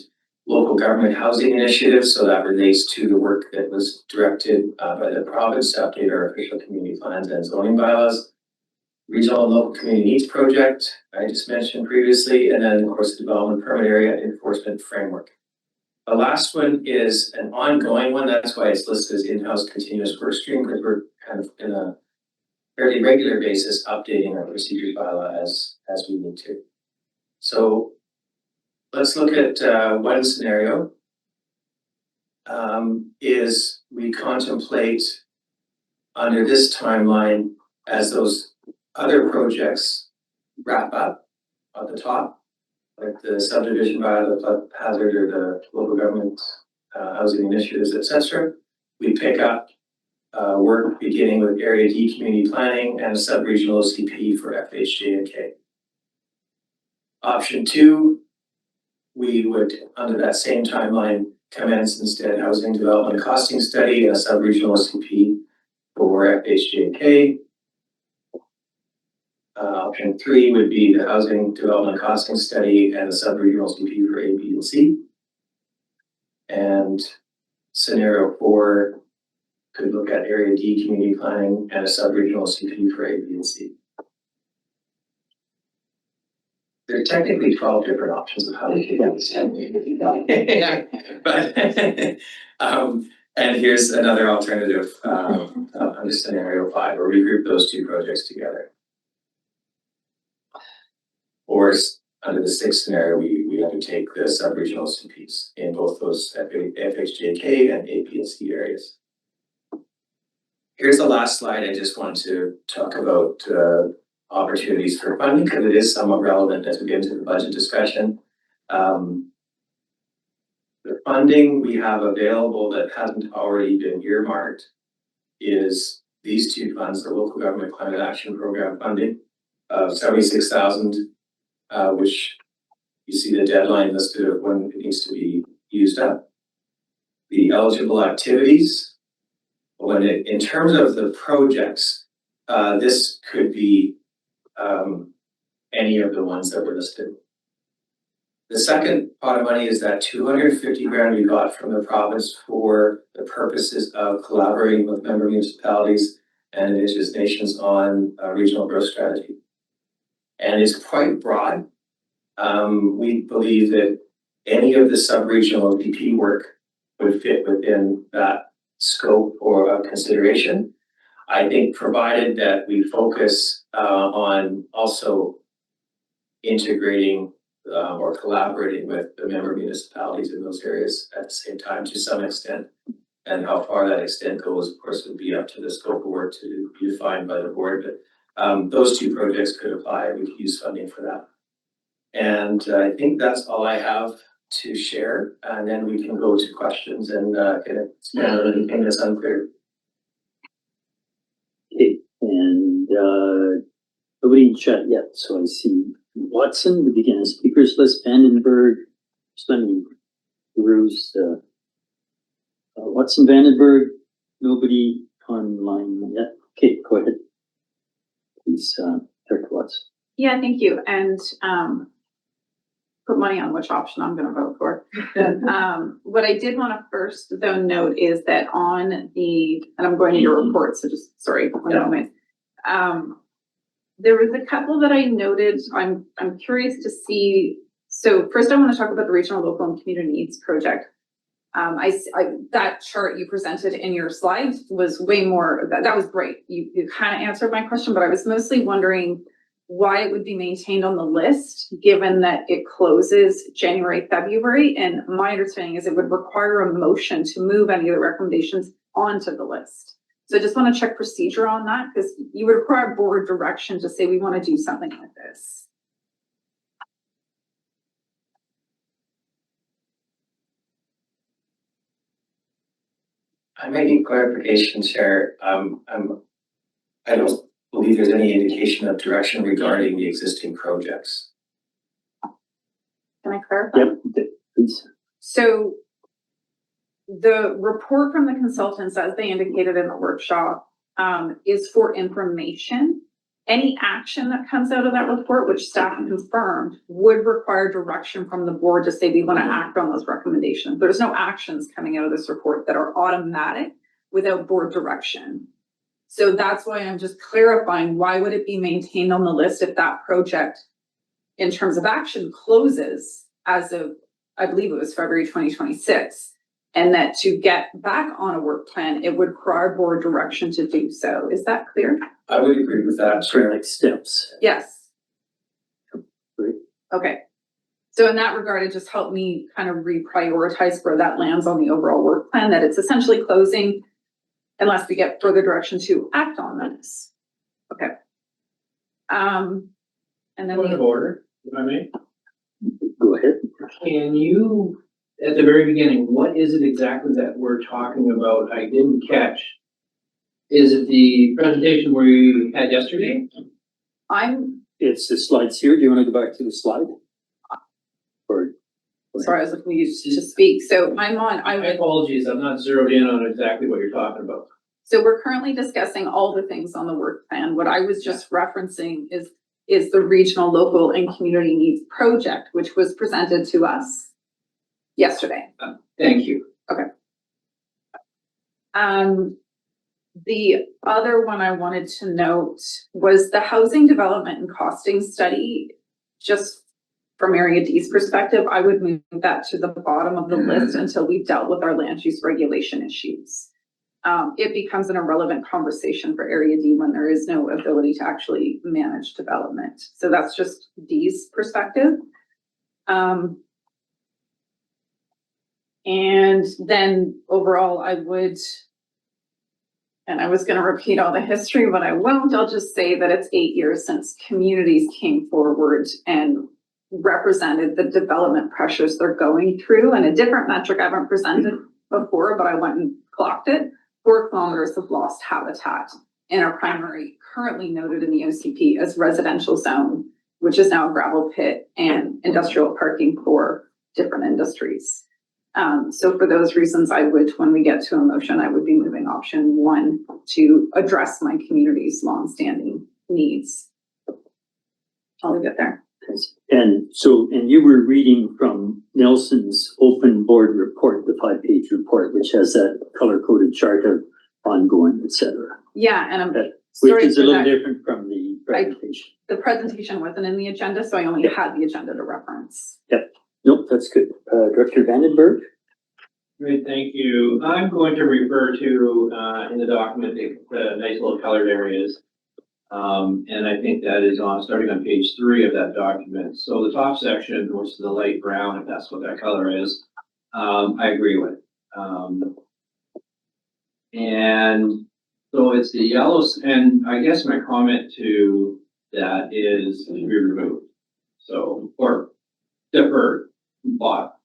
local government housing initiative. So that relates to the work that was directed by the province to update our official community plans and zoning bylaws. Regional and local community needs project, I just mentioned previously, and then of course the development permit area enforcement framework. The last one is an ongoing one. That's why it's listed as in-house continuous work stream, because we're kind of in a fairly regular basis updating our procedures bylaw as we need to. So let's look at one scenario. Is we contemplate under this timeline as those other projects wrap up at the top, like the subdivision bylaw, the flood hazard, or the local government housing initiatives, etc. We pick up work beginning with Area D community planning and a sub-regional OCP for FH, J, and K. Option 2, we would, under that same timeline, commence instead housing development and costing study and a sub-regional OCP for FH, J, and K. Option 3 would be the housing development costing study and the sub-regional CP for A, B, and C. And scenario 4 could look at Area D community planning and a sub-regional CP for A, B, and C. There are technically 12 different options of how to do this. But and here's another alternative under scenario 5, where we group those 2 projects together. Or under the 6th scenario, we undertake the sub-regional CPs in both those FHJK and A, B, and C areas. Here's the last slide. I just want to talk about opportunities for funding, because it is somewhat relevant as we get into the budget discussion. The funding we have available that hasn't already been earmarked is these two funds, the local government climate action program funding of 76,000, which you see the deadline listed of when it needs to be used up. The eligible activities, in terms of the projects, this could be any of the ones that were listed. The second pot of money is that 250 grand we got from the province for the purposes of collaborating with member municipalities and indigenous nations on a regional growth strategy. And it's quite broad. We believe that any of the sub-regional DP work would fit within that scope or consideration. I think provided that we focus on also integrating or collaborating with the member municipalities in those areas at the same time to some extent. And how far that extent goes, of course, would be up to the scope of work to be defined by the board. But those two projects could apply. We could use funding for that. And I think that's all I have to share. And then we can go to questions and get expand on anything that's unclear. Okay, and nobody in chat yet, so I see Watson to begin speakers list, Vandenberg, Fleming, Bruce, Watson, Vandenberg, nobody online yet. Okay, go ahead. Please, Dr. Watson. Yeah, thank you. And put money on which option I'm going to vote for. What I did want to first though note is that on the, and I'm going to your report, so just sorry, one moment. There was a couple that I noted. I'm curious to see. So first, I want to talk about the regional, local, and community needs project. That chart you presented in your slides was way more. That was great. You kind of answered my question, but I was mostly wondering why it would be maintained on the list, given that it closes January, February. And my understanding is it would require a motion to move any of the recommendations onto the list. So I just want to check procedure on that, because you would require board direction to say we want to do something like this. I may need clarification, Chair. I don't believe there's any indication of direction regarding the existing projects. Can I clarify? Yep, please. So the report from the consultants, as they indicated in the workshop, is for information. Any action that comes out of that report, which staff confirmed, would require direction from the board to say we want to act on those recommendations. There's no actions coming out of this report that are automatic without board direction. So that's why I'm just clarifying, why would it be maintained on the list if that project, in terms of action, closes as of, I believe it was February 2026, and that to get back on a work plan, it would require board direction to do so. Is that clear? I would agree with that, Chair. Next steps. Yes. Great. Okay. So in that regard, it just helped me kind of reprioritize where that lands on the overall work plan, that it's essentially closing unless we get further direction to act on this. Okay. And then Point of order, if I may. Go ahead. Can you, at the very beginning, what is it exactly that we're talking about? I didn't catch. Is it the presentation we had yesterday? It's the slides here. Do you want to go back to the slide? Or sorry, I was looking to speak. So I'm on, My apologies, I'm not zeroed in on exactly what you're talking about. So we're currently discussing all the things on the work plan. What I was just referencing is the regional, local, and community needs project, which was presented to us yesterday. Thank you. Okay. The other one I wanted to note was the housing development and costing study. Just from Area D's perspective, I would move that to the bottom of the list until we've dealt with our land use regulation issues. It becomes an irrelevant conversation for Area D when there is no ability to actually manage development. So that's just D's perspective. And then overall, I would, and I was going to repeat all the history, but I won't. I'll just say that it's 8 years since communities came forward and represented the development pressures they're going through. And a different metric I haven't presented before, but I went and clocked it. 4 kilometers of lost habitat in our primary currently noted in the OCP as residential zone, which is now a gravel pit and industrial parking for different industries. So for those reasons, I would, when we get to a motion, I would be moving option 1 to address my community's longstanding needs. I'll leave it there. And so, and you were reading from Nelson's open board report, the 5-page report, which has that color-coded chart of ongoing, et cetera. Yeah, and I'm Which sorry is a for little that. different from the presentation. The presentation wasn't in the agenda, so I only had the agenda to reference. Nope, that's good. Director Vandenberg? Great, thank you. I'm going to refer to, in the document, the nice little colored areas. And I think that is starting on page 3 of that document. So the top section, which is the light brown, if that's what that color is, I agree with. And so it's the yellows, and I guess my comment to that is to be removed. So, or deferred, bought.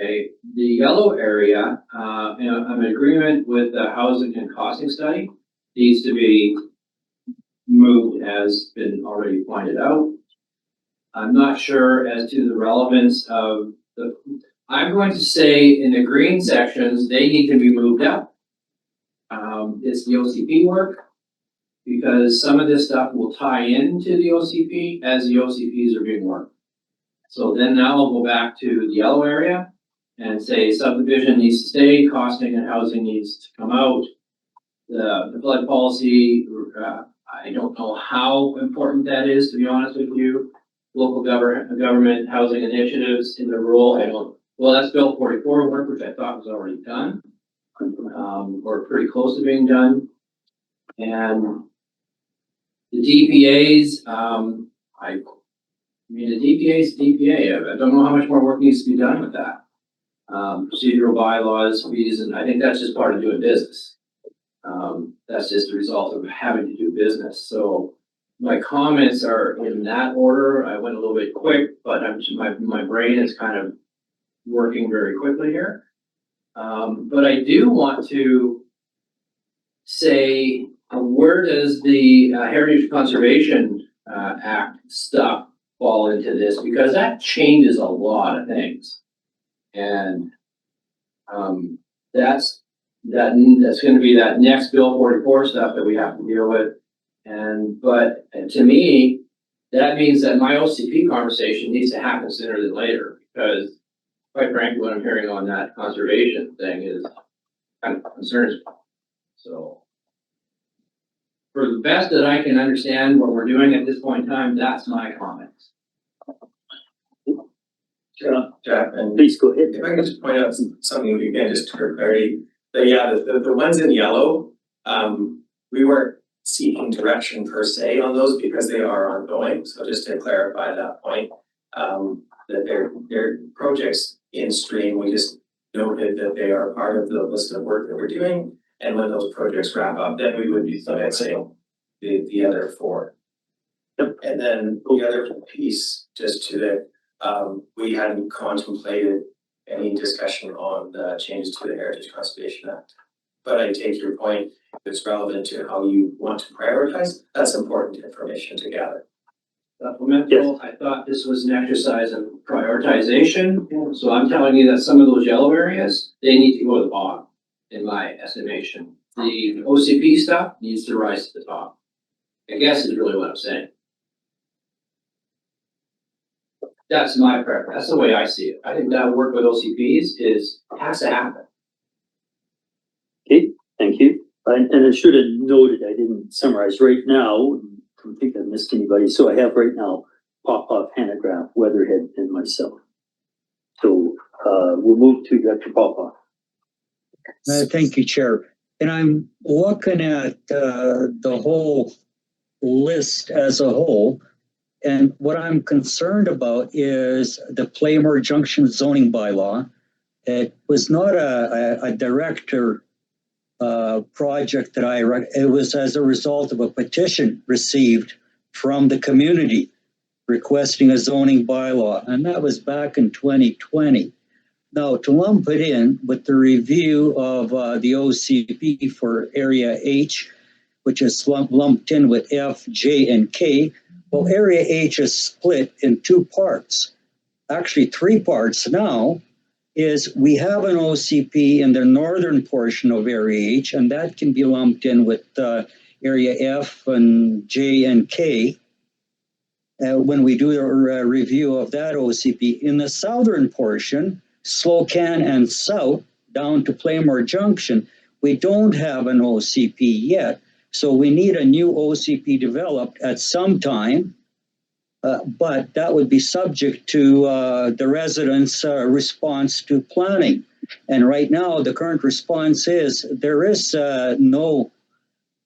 Okay, the yellow area, I'm in agreement with the housing and costing study, needs to be moved as been already pointed out. I'm not sure as to the relevance of I'm going to say in the green sections, they need to be moved up. It's the OCP work, because some of this stuff will tie into the OCP as the OCPs are being worked. So then now we'll go back to the yellow area and say subdivision needs to stay, costing and housing needs to come out. The flood policy, I don't know how important that is, to be honest with you. Local government housing initiatives in the rural, well, that's Bill 44 work, which I thought was already done. Or pretty close to being done. And the DPAs, I mean, the DPA's DPA. I don't know how much more work needs to be done with that. Procedural bylaws, fees, and I think that's just part of doing business. That's just a result of having to do business. So my comments are in that order. I went a little bit quick, but my brain is kind of working very quickly here. But I do want to say, where does the Heritage Conservation Act stuff fall into this? Because that changes a lot of things. And that's going to be that next Bill 44 stuff that we have to deal with. But to me, that means that my OCP conversation needs to happen sooner than later, because quite frankly, what I'm hearing on that conservation thing is kind of concerns me. So for the best that I can understand what we're doing at this point in time, that's my comments. Jeff, and Please go ahead. if I could just point out something again, just for clarity, the ones in yellow, we weren't seeking direction per se on those because they are ongoing. So just to clarify that point, that they're projects in stream. We just noted that they are part of the list of work that we're doing. And when those projects wrap up, then we would be saying the other 4. Yep. And then the other piece, just to the, we hadn't contemplated any discussion on the changes to the Heritage Conservation Act. But I take your point, if it's relevant to how you want to prioritize, that's important information to gather. Supplemental, I thought this was an exercise in prioritization. So I'm telling you that some of those yellow areas, they need to go to the bottom, in my estimation. The OCP stuff needs to rise to the top, I guess is really what I'm saying. That's my preference. That's the way I see it. I think that work with OCPs has to happen. Okay, thank you. And I should have noted, I didn't summarize right now. I don't think I missed anybody. So I have right now Popoff, Hanegraaff, Weatherhead, and myself. So we'll move to Dr. Popoff. Thank you, Chair. And I'm looking at the whole list as a whole. And what I'm concerned about is the Playmore Junction zoning bylaw. It was not a director project that it was as a result of a petition received from the community requesting a zoning bylaw. And that was back in 2020. Now, to lump it in with the review of the OCP for Area H, which is lumped in with F, J, and K. Well, Area H is split in two parts, actually three parts now. Is we have an OCP in the northern portion of Area H, and that can be lumped in with Area F and J and K. When we do a review of that OCP, in the southern portion, Slocan and south down to Playmore Junction, we don't have an OCP yet. So we need a new OCP developed at some time. But that would be subject to the residents' response to planning. And right now, the current response is there is no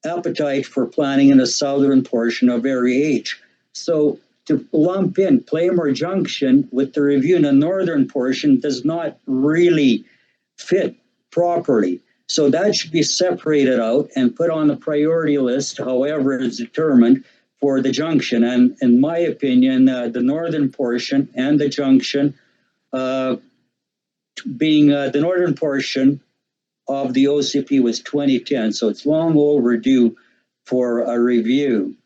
appetite for planning in the southern portion of Area H. So to lump in Playmore Junction with the review in the northern portion does not really fit properly. So that should be separated out and put on the priority list, however it's determined, for the junction. And in my opinion, the northern portion and the junction being the northern portion of the OCP was 2010. So it's long overdue for a review.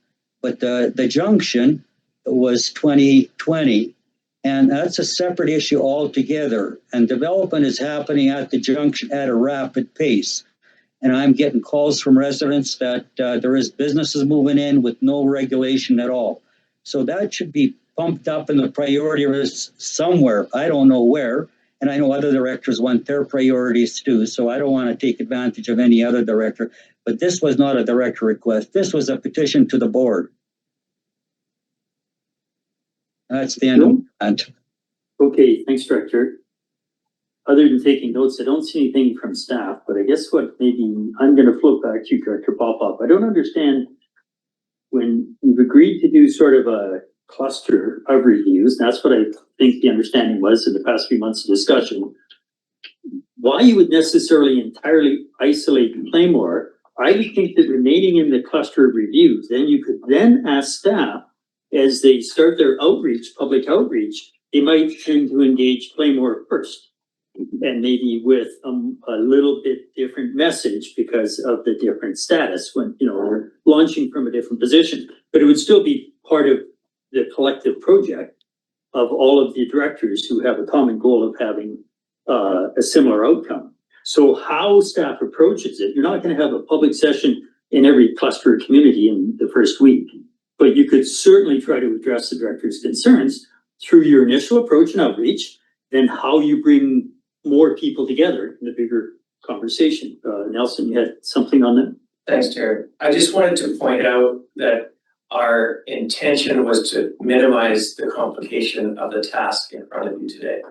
But the junction was 2020. And that's a separate issue altogether. And development is happening at the junction at a rapid pace. And I'm getting calls from residents that there is businesses moving in with no regulation at all. So that should be pumped up in the priority list somewhere. I don't know where. And I know other directors want their priorities too. So I don't want to take advantage of any other director. But this was not a director request. This was a petition to the board. That's the end of that. Okay, thanks, Director. Other than taking notes, I don't see anything from staff, but I guess what maybe I'm going to float back to you, Director Popoff. I don't understand when you've agreed to do sort of a cluster of reviews. That's what I think the understanding was in the past few months of discussion. Why you would necessarily entirely isolate Playmore, I would think that remaining in the cluster of reviews, then you could then ask staff as they start their outreach, public outreach, they might tend to engage Playmore first. And maybe with a little bit different message because of the different status when, you know, we're launching from a different position, but it would still be part of the collective project of all of the directors who have a common goal of having a similar outcome. So how staff approaches it, you're not going to have a public session in every cluster community in the first week, but you could certainly try to address the director's concerns through your initial approach and outreach, then how you bring more people together in a bigger conversation. Nelson, you had something on that? Thanks, Jared. I just wanted to point out that our intention was to minimize the complication of the task in front of you today.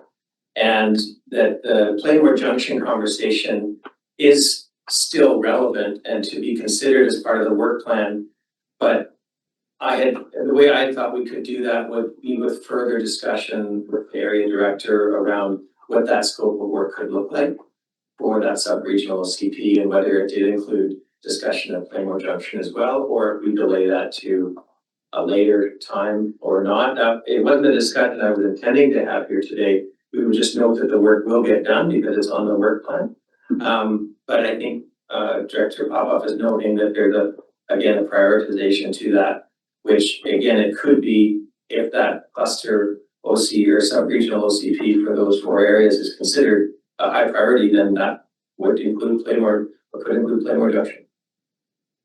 And that the Playmore Junction conversation is still relevant and to be considered as part of the work plan. But the way I thought we could do that would be with further discussion with the area director around what that scope of work could look like for that sub-regional CP and whether it did include discussion of Playmore Junction as well, or if we delay that to a later time or not. It wasn't a discussion I was intending to have here today. We would just note that the work will get done because it's on the work plan. But I think Director Popoff is noting that there's again a prioritization to that, which again, it could be if that cluster OC or sub-regional OCP for those 4 areas is considered a high priority, then that would include Playmore, or could include Playmore Junction.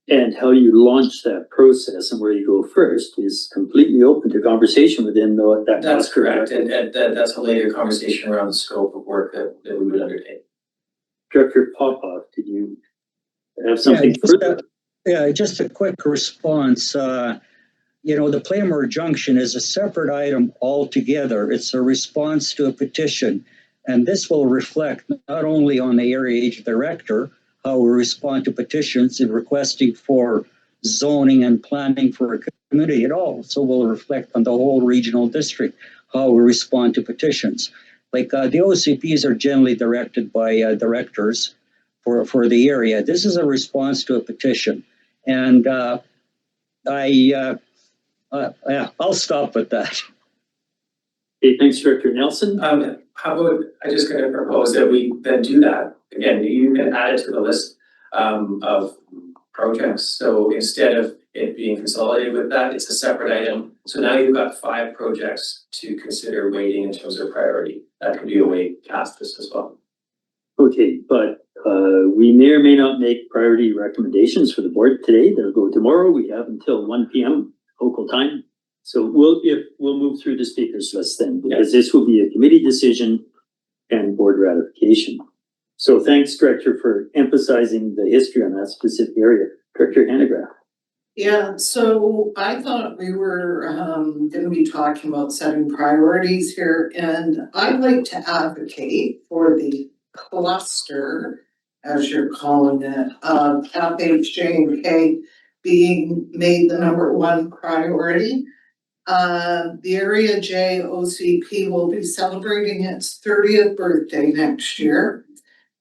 And how you launch that process and where you go first is completely open to conversation within that. That's correct, and that's a later conversation around the scope of work that we would undertake. Director Popoff, did you have something further? Just a quick response. The Playmore Junction is a separate item altogether. It's a response to a petition. And this will reflect not only on the Area H director, how we respond to petitions and requesting for zoning and planning for a community. It also will reflect on the whole regional district, how we respond to petitions. Like the OCPs are generally directed by directors for the area. This is a response to a petition. And I'll stop with that. Okay, thanks, Director Nelson. How about, I'm just going to propose that we then do that. Again, you can add it to the list of projects. So instead of it being consolidated with that, it's a separate item. So now you've got 5 projects to consider weighting in terms of priority. That could be a way to cast this as well. Okay, but we may or may not make priority recommendations for the board today. They'll go tomorrow. We have until 1 p.m. local time. So we'll move through the speakers list then, because this will be a committee decision and board ratification. So thanks, Director, for emphasizing the history on that specific area. Director Hanegraaff. Yeah, so I thought we were gonna be talking about setting priorities here, and I'd like to advocate for the cluster, as you're calling it, of FHJ&K being made the #1 priority. The Area J OCP will be celebrating its 30th birthday next year.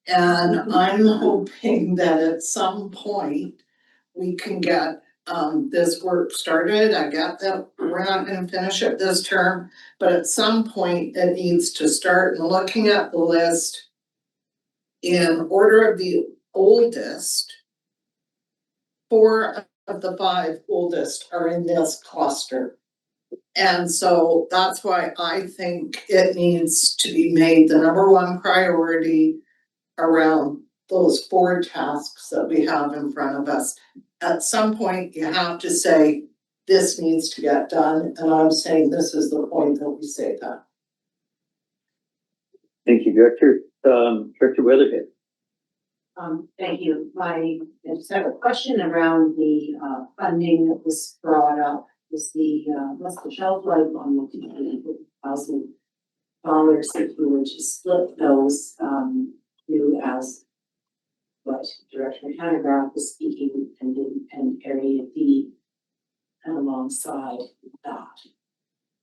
And I'm hoping that at some point we can get this work started. I get that we're not gonna finish it this term, but at some point it needs to start. And looking at the list in order of the oldest, 4 of the 5 oldest are in this cluster. And so that's why I think it needs to be made the #1 priority around those 4 tasks that we have in front of us. At some point, you have to say, this needs to get done, and I'm saying this is the point that we say that. Thank you, Director. Director Weatherhead. Thank you. I just have a question around the funding that was brought up. Is what's the shelf life on the $2,000 if you were to split those to as what Director Hanegraaff was speaking and Area D alongside that,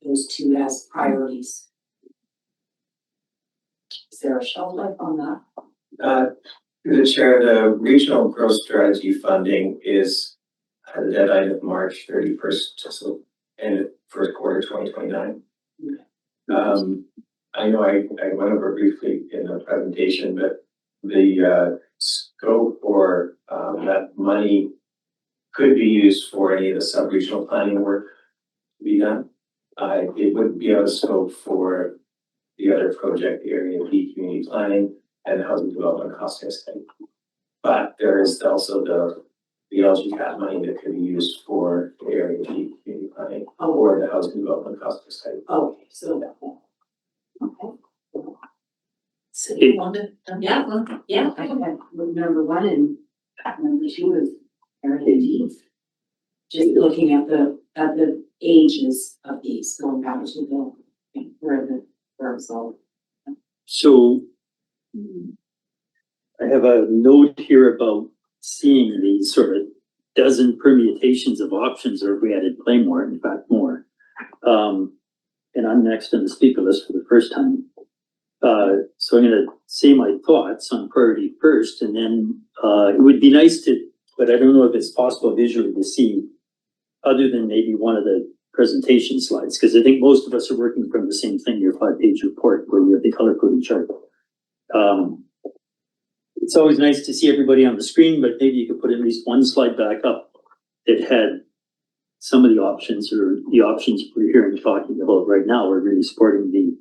those 2 as priorities. Is there a shelf life on that? Through the chair, the regional growth strategy funding is at the deadline of March 31st, so end of first quarter 2029. I know I went over briefly in the presentation, but the scope for that money could be used for any of the sub-regional planning work to be done. It wouldn't be out of scope for the other project, the Area D community planning and the housing development cost estimate. But there is also the LGCAT money that could be used for the Area D community planning or the housing development cost estimate. Okay, so that one. Okay. So you wanted, Yeah, I had #1 and #2 is Area D. Just looking at the ages of these going back to where the firms all. So I have a note here about seeing these sort of dozen permutations of options, or if we added play more, in fact, more. And I'm next on the speaker list for the first time. So I'm gonna say my thoughts on priority first, and then it would be nice to, but I don't know if it's possible visually to see other than maybe one of the presentation slides, because I think most of us are working from the same thing, your 5-page report where we have the color coded chart. It's always nice to see everybody on the screen, but maybe you could put at least one slide back up that had some of the options, or the options we're hearing talking about right now. We're really supporting the,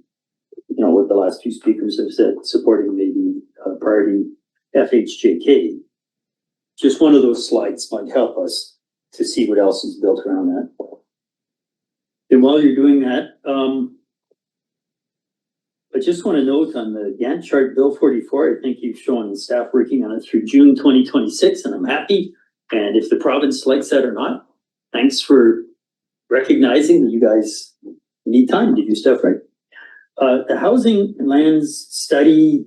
what the last 2 speakers have said, supporting maybe priority FHJK. Just one of those slides might help us to see what else is built around that. And while you're doing that, I just want to note on the Gantt chart, Bill 44, I think you've shown staff working on it through June 2026, and I'm happy. And if the province likes that or not, thanks for recognizing that you guys need time to do stuff right. The housing and lands study,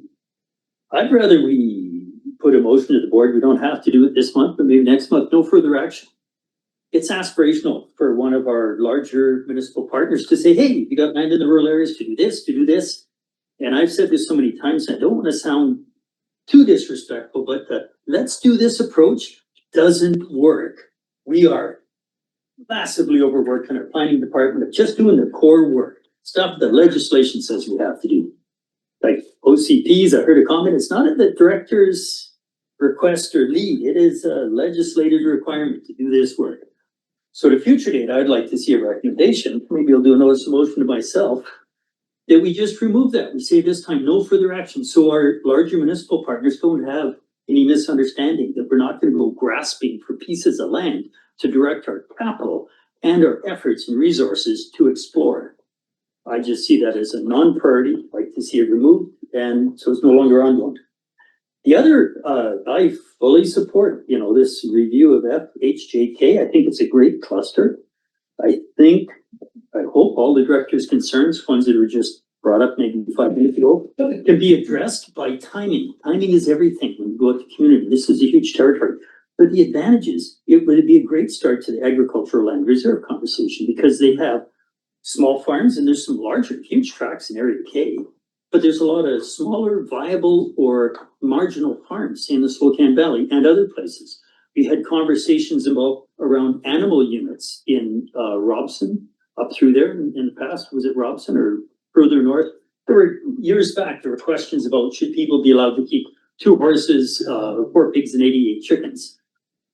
I'd rather we put a motion to the board. We don't have to do it this month, but maybe next month, no further action. It's aspirational for one of our larger municipal partners to say, hey, you got land in the rural areas to do this, to do this. And I've said this so many times, I don't want to sound too disrespectful, but the let's do this approach doesn't work. We are massively overworked in our planning department of just doing the core work, stuff the legislation says we have to do. Like OCPs, I heard a comment, it's not in the director's request or lead. It is a legislated requirement to do this work. So at a future date, I'd like to see a recommendation, maybe I'll do a notice of motion to myself, that we just remove that. We say this time, no further action, so our larger municipal partners don't have any misunderstanding that we're not gonna go grasping for pieces of land to direct our capital and our efforts and resources to explore. I just see that as a non-priority, like to see it removed, and so it's no longer ongoing. The other, I fully support, this review of FHJK. I think it's a great cluster. I hope all the director's concerns, ones that were just brought up maybe 5 minutes ago, can be addressed by timing. Timing is everything when you go out to community. This is a huge territory. But the advantages, it would be a great start to the agricultural land reserve conversation because they have small farms and there's some larger, huge tracts in Area K. But there's a lot of smaller, viable or marginal farms in the Spokane Valley and other places. We had conversations around animal units in Robson, up through there in the past. Was it Robson or further north? There were years back, there were questions about should people be allowed to keep 2 horses, 4 pigs and 88 chickens.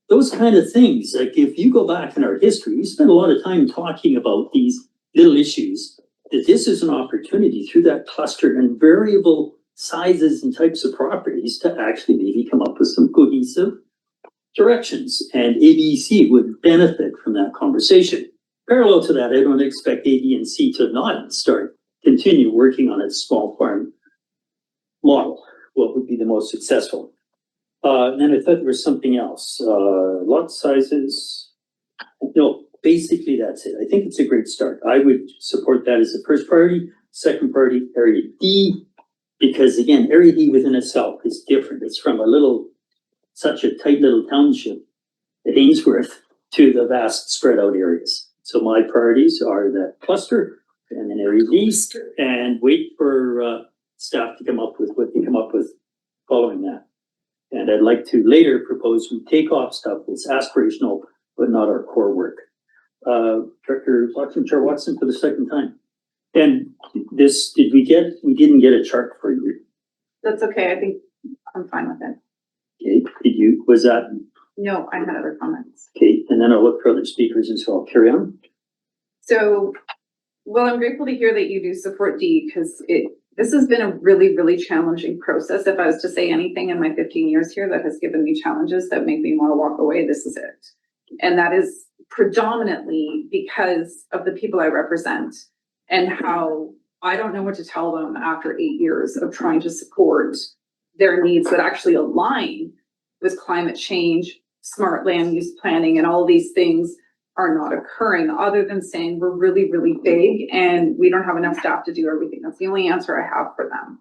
Those kind of things, like if you go back in our history, we spent a lot of time talking about these little issues, that this is an opportunity through that cluster and variable sizes and types of properties to actually maybe come up with some cohesive directions, and ABC would benefit from that conversation. Parallel to that, I don't expect A, B, and C to not continue working on its small farm model. What would be the most successful? And then I thought there was something else, lot sizes. No, basically that's it. I think it's a great start. I would support that as the first priority. Second priority, Area D, because again, Area D within itself is different. It's from such a tight little township at Ainsworth to the vast spread out areas. So my priorities are that cluster and then Area D, and wait for staff to come up with what they come up with following that. And I'd like to later propose we take off stuff that's aspirational, but not our core work. Director Watson, Chair Watson for the second time. And this, we didn't get a chart for you. That's okay. I think I'm fine with it. Okay, was that? No, I had other comments. Okay, and then I'll look for other speakers and so I'll carry on. So, well, I'm grateful to hear that you do support D because this has been a really, really challenging process. If I was to say anything in my 15 years here that has given me challenges that make me want to walk away, this is it. And that is predominantly because of the people I represent and how I don't know what to tell them after 8 years of trying to support their needs that actually align with climate change, smart land use planning, and all these things are not occurring other than saying we're really, really big and we don't have enough staff to do everything. That's the only answer I have for them.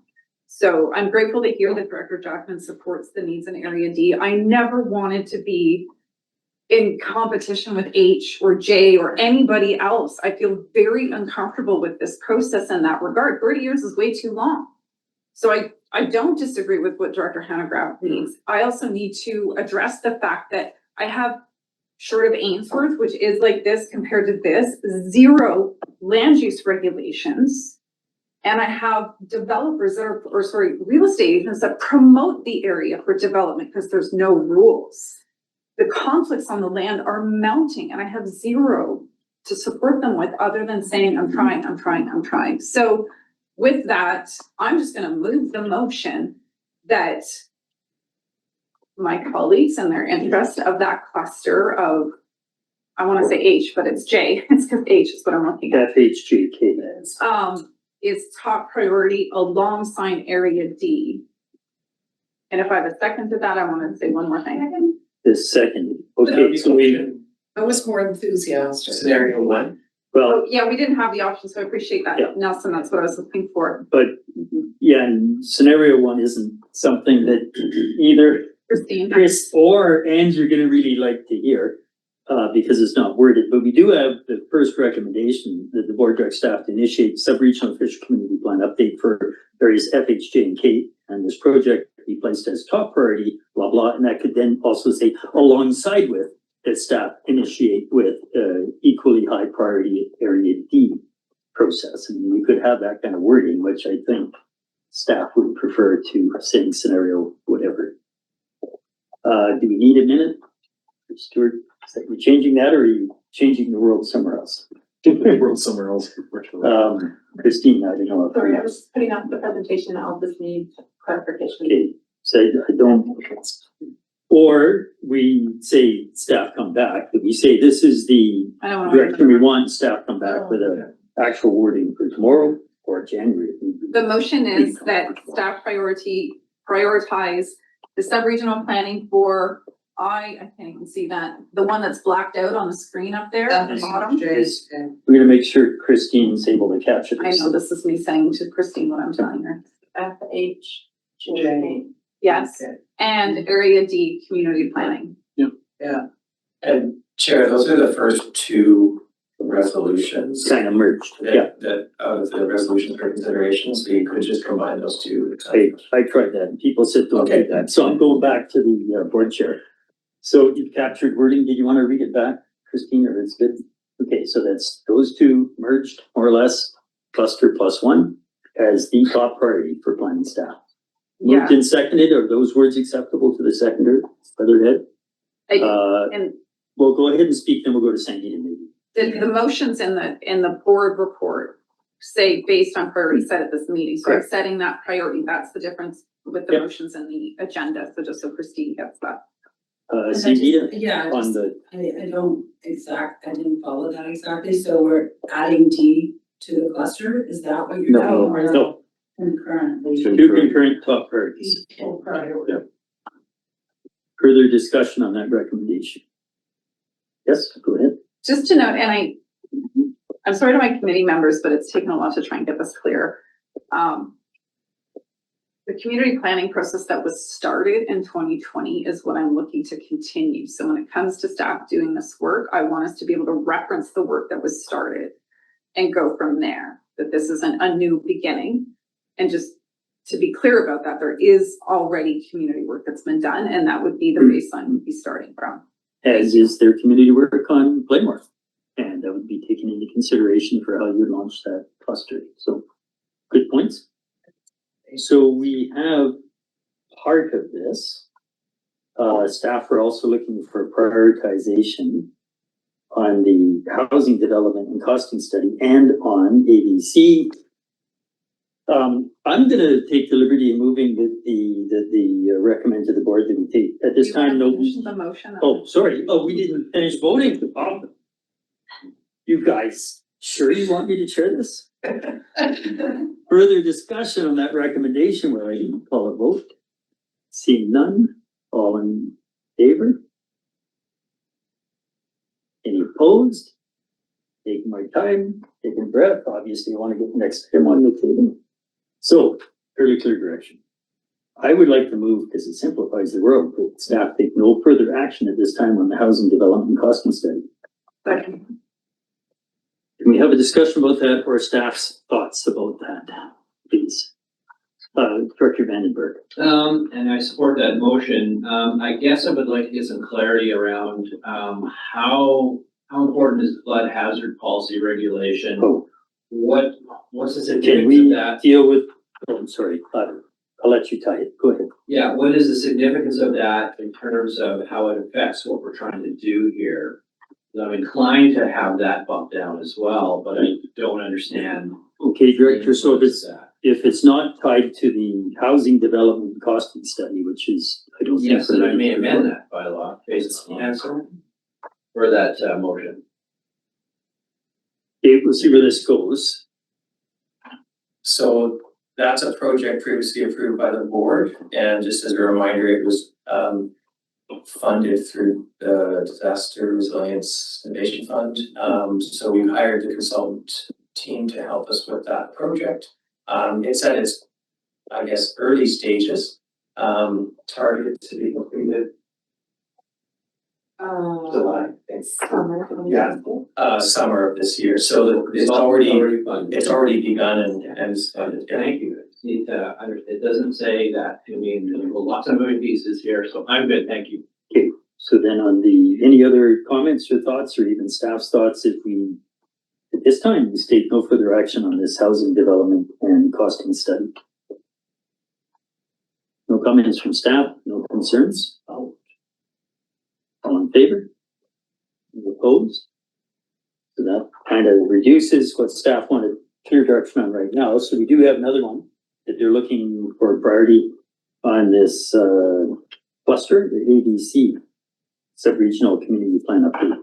So I'm grateful to hear that Director Jackman supports the needs in Area D. I never wanted to be in competition with H or J or anybody else. I feel very uncomfortable with this process in that regard. 30 years is way too long. So I don't disagree with what Director Hanegraaff needs. I also need to address the fact that I have, short of Ainsworth, which is like this compared to this, 0 land use regulations. And I have developers that are, real estate agents that promote the area for development because there's no rules. The conflicts on the land are mounting and I have 0 to support them with other than saying, I'm trying. So with that, I'm just gonna move the motion that my colleagues and their interest of that cluster of, I wanna say H, but it's J, it's because H is what I'm looking at. FHJK. Is top priority alongside Area D. And if I have a second to that, I wanna say one more thing. The second, okay, so I was more enthusiastic. Scenario 1. well, Yeah, we didn't have the option, so I appreciate that, Yeah. Nelson, that's what I was looking for. but yeah, and scenario 1 isn't something that either Christine. Chris or Andrew are gonna really like to hear, because it's not worded, but we do have the first recommendation that the board directs staff to initiate sub-regional fishery community plan update for various FHJ and K, and this project be placed as top priority, blah, blah, and that could then also say alongside with that staff initiate with equally high priority Area D process. I mean, we could have that kind of wording, which I think staff would prefer to saying scenario whatever. Do we need a minute? Stuart, is that you changing that or are you changing the world somewhere else? World somewhere else. Christine, I don't know. if- Sorry, I was putting up the presentation. I'll just need clarification. Okay, so I don't, or we say staff come back, but we say this is the I don't want direction we to. want, staff come back with a actual wording for tomorrow or January. The motion is that staff prioritize the sub-regional planning for, I can't even see that, the one that's blacked out on the screen up there at the bottom. We're gonna make sure Christine's able to capture I this. know, this is me saying to Christine what I'm telling her. FHJ. Yes, and Area D, community planning. And Chair, those are the first two resolutions. Kind of merged, yeah. That out of the resolutions for consideration, so you could just combine those two. I tried that and people said don't do Okay. that. So I'm going back to the board chair. So you've captured wording. Did you want to read it back, Christine, or it's good? Okay, so that's those two merged more or less, cluster plus one as the top priority for planning staff. Moved and seconded. Are those words acceptable to the seconder, Featherhead? And Well, go ahead and speak, then we'll go to Sangeeta maybe. the motions in the board report say based on priority set at this meeting. So I'm Correct. setting that priority. That's the difference with the Yep. motions in the agenda. So just so Christine gets that. Sangeeta, Yeah, on the, I didn't follow that exactly, so we're adding D to the cluster, is that what you're no, doing? no, Concurrently. two concurrent top priorities. Further discussion on that recommendation? Yes, go ahead. Just to note, and I'm sorry to my committee members, but it's taken a lot to try and get this clear. The community planning process that was started in 2020 is what I'm looking to continue. So when it comes to staff doing this work, I want us to be able to reference the work that was started and go from there, that this isn't a new beginning. And just to be clear about that, there is already community work that's been done, and that would be the baseline we'd be starting from. As is their community work on Blaymore. And that would be taken into consideration for how you launch that cluster. So, good points. So we have part of this. Staff are also looking for prioritization on the housing development and costing study and on ABC. I'm gonna take the liberty of moving the recommend to the board that we take at this time, no. The motion. Oh, sorry. Oh, we didn't finish voting. Oh. You guys, sure you want me to chair this? Further discussion on that recommendation where I can call a vote. Seeing none, all in favor? Any opposed? Taking my time, taking a breath. Obviously, I want to get the next item on the table. So, fairly clear direction. I would like to move, because it simplifies the world, that staff take no further action at this time on the housing development costing study. Second. Can we have a discussion about that or staff's thoughts about that, please? Director Vandenberg. And I support that motion. I guess I would like to get some clarity around, how important is flood hazard policy regulation? Oh. What's the Can significance we of that? deal with, oh, I'm sorry, I'll let you tie it. Go ahead. Yeah, what is the significance of that in terms of how it affects what we're trying to do here? I'm inclined to have that bumped down as well, but I don't understand. Okay, Director, so What's that? if it's not tied to the housing development costing study, which is, I don't think. Yes, then I may amend that bylaw based on the answer for that motion. Okay, we'll see where this goes. So that's a project previously approved by the board, and just as a reminder, it was funded through the Disaster Resilience Innovation Fund. So we hired the consultant team to help us with that project. It's at its, I guess, early stages, targeted to be completed July. Summer of this year, so it's already begun and is funded. Thank you. It doesn't say that to me, and there's lots of moving pieces here, so I'm good, thank you. Okay, so then on any other comments or thoughts or even staff's thoughts, if we, at this time, we state no further action on this housing development and costing study. No comments from staff, no concerns? All in favor? Any opposed? So that kind of reduces what staff wanted clear direction on right now. So we do have another one that they're looking for priority on this cluster, the ADC, Sub-Regional Community Plan Update.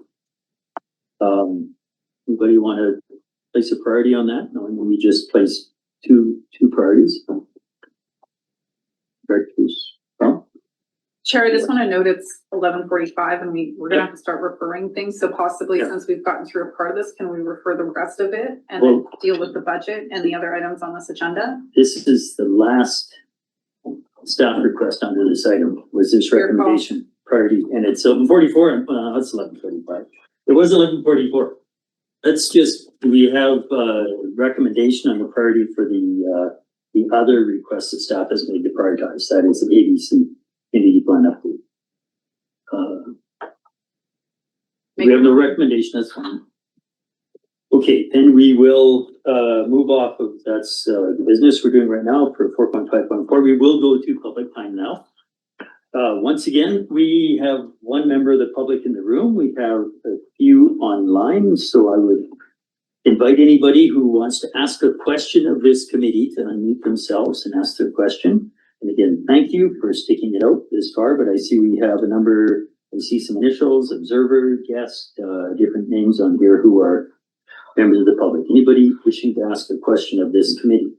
Anybody want to place a priority on that? No, we just place two priorities. Directors, Chair, I just want to note it's 11:45 and we're gonna have to start referring things. So possibly since we've gotten through a part of this, can we refer the rest of it and then deal with the budget and the other items on this agenda? This is the last staff request under this item, was this recommendation priority, and it's 11:44, and it's 11:45. It was 11:44. Let's just, we have recommendation on the priority for the other request that staff has made to prioritize, that is the ABC community plan update. We have no recommendation, that's fine. Okay, then we will move off of, that's the business we're doing right now for 4.5.4. We will go to public time now. Once again, we have one member of the public in the room. We have a few online, so I would invite anybody who wants to ask a question of this committee to unmute themselves and ask their question. And again, thank you for sticking it out this far, but I see we have a number, I see some initials, observer, guest, different names on here who are members of the public. Anybody wishing to ask a question of this committee?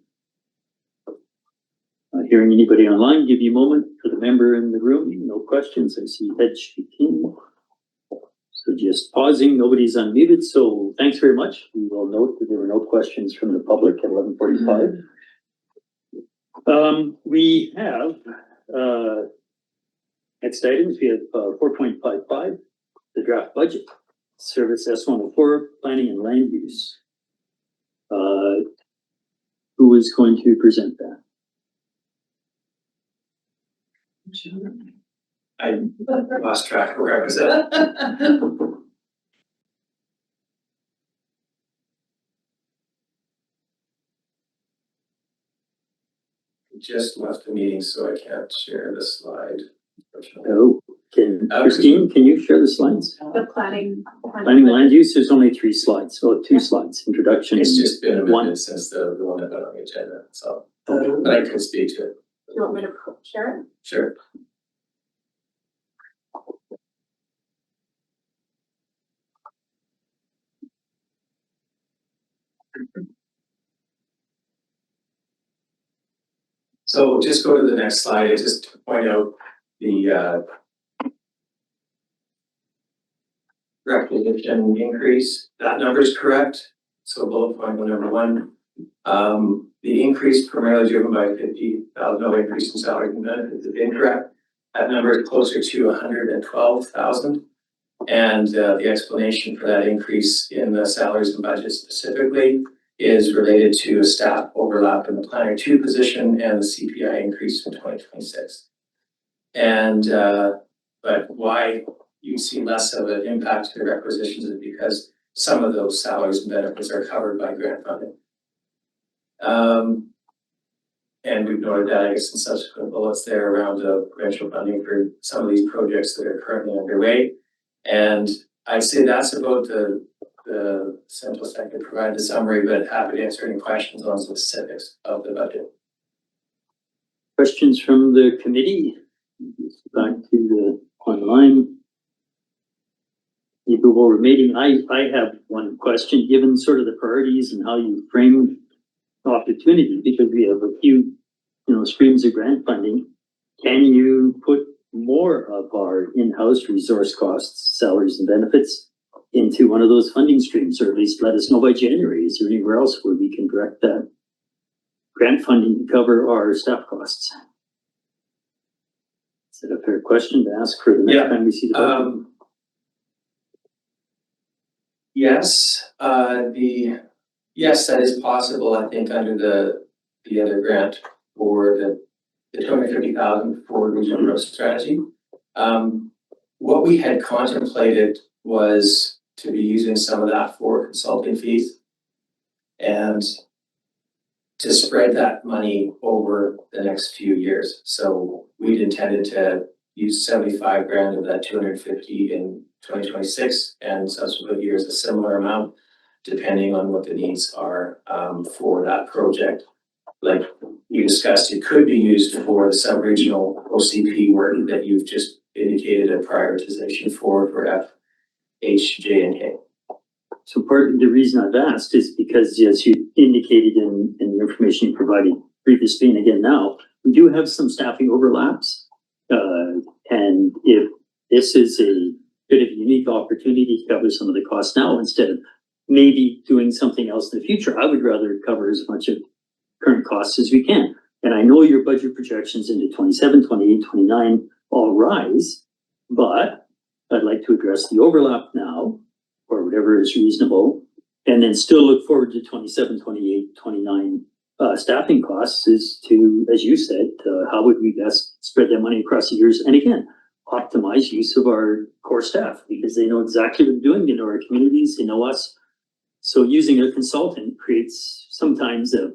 Hearing anybody online, give you a moment for the member in the room. No questions. I see head shaking. So just pausing, nobody's unmuted. So thanks very much. We will note that there were no questions from the public at 11:45. We have next items. We have 4.55, the draft budget, service S104, planning and land use. Who is going to present that? I lost track of where I was at. Just left the meeting, so I can't share the slide. Oh, Christine, can you share the slides? The planning. Planning land use, there's only 3 slides, or 2 slides, introduction. It's just been a one. minute since the one that got on the agenda, so, but I can speak to it. Do you want me to share it? Sure. So just go to the next slide, just to point out the recognition increase. That number is correct. So bullet point number 1. The increase primarily driven by $50,000 increase in salary and benefits is incorrect. That number is closer to 112,000. And the explanation for that increase in the salaries and budget specifically is related to a staff overlap in the planner 2 position and the CPI increase in 2026. And but why you see less of an impact to the requisitions is because some of those salaries and benefits are covered by grant funding. And we've noted that, I guess, in subsequent bullets there around provincial funding for some of these projects that are currently underway. And I'd say that's about the simplest I could provide the summary, but happy to answer any questions on specifics of the budget. Questions from the committee? Back to the online. People were meeting. I have one question, given sort of the priorities and how you framed opportunity, because we have a few, streams of grant funding. Can you put more of our in-house resource costs, salaries and benefits into one of those funding streams, or at least let us know by January? Is there anywhere else where we can direct that grant funding to cover our staff costs? Is that a fair question to ask for the next time we see the budget? Yes, yes, that is possible. I think under the other grant for the 250,000 for regional growth strategy. What we had contemplated was to be using some of that for consulting fees and to spread that money over the next few years. So we'd intended to use 75 grand of that 250 in 2026 and subsequent years, a similar amount, depending on what the needs are for that project. Like you discussed, it could be used for the sub-regional OCP work that you've just indicated a prioritization for F, H, J, and K. So part of the reason I've asked is because, as you indicated in the information you provided previously and again now, we do have some staffing overlaps. And if this is a bit of a unique opportunity to cover some of the costs now instead of maybe doing something else in the future, I would rather cover as much of current costs as we can. And I know your budget projections into 27, 28, 29 all rise, but I'd like to address the overlap now, or whatever is reasonable, and then still look forward to 27, 28, 29 staffing costs is to, as you said, how would we best spread that money across the years? And again, optimize use of our core staff because they know exactly what they're doing, they know our communities, they know us. So using a consultant creates sometimes a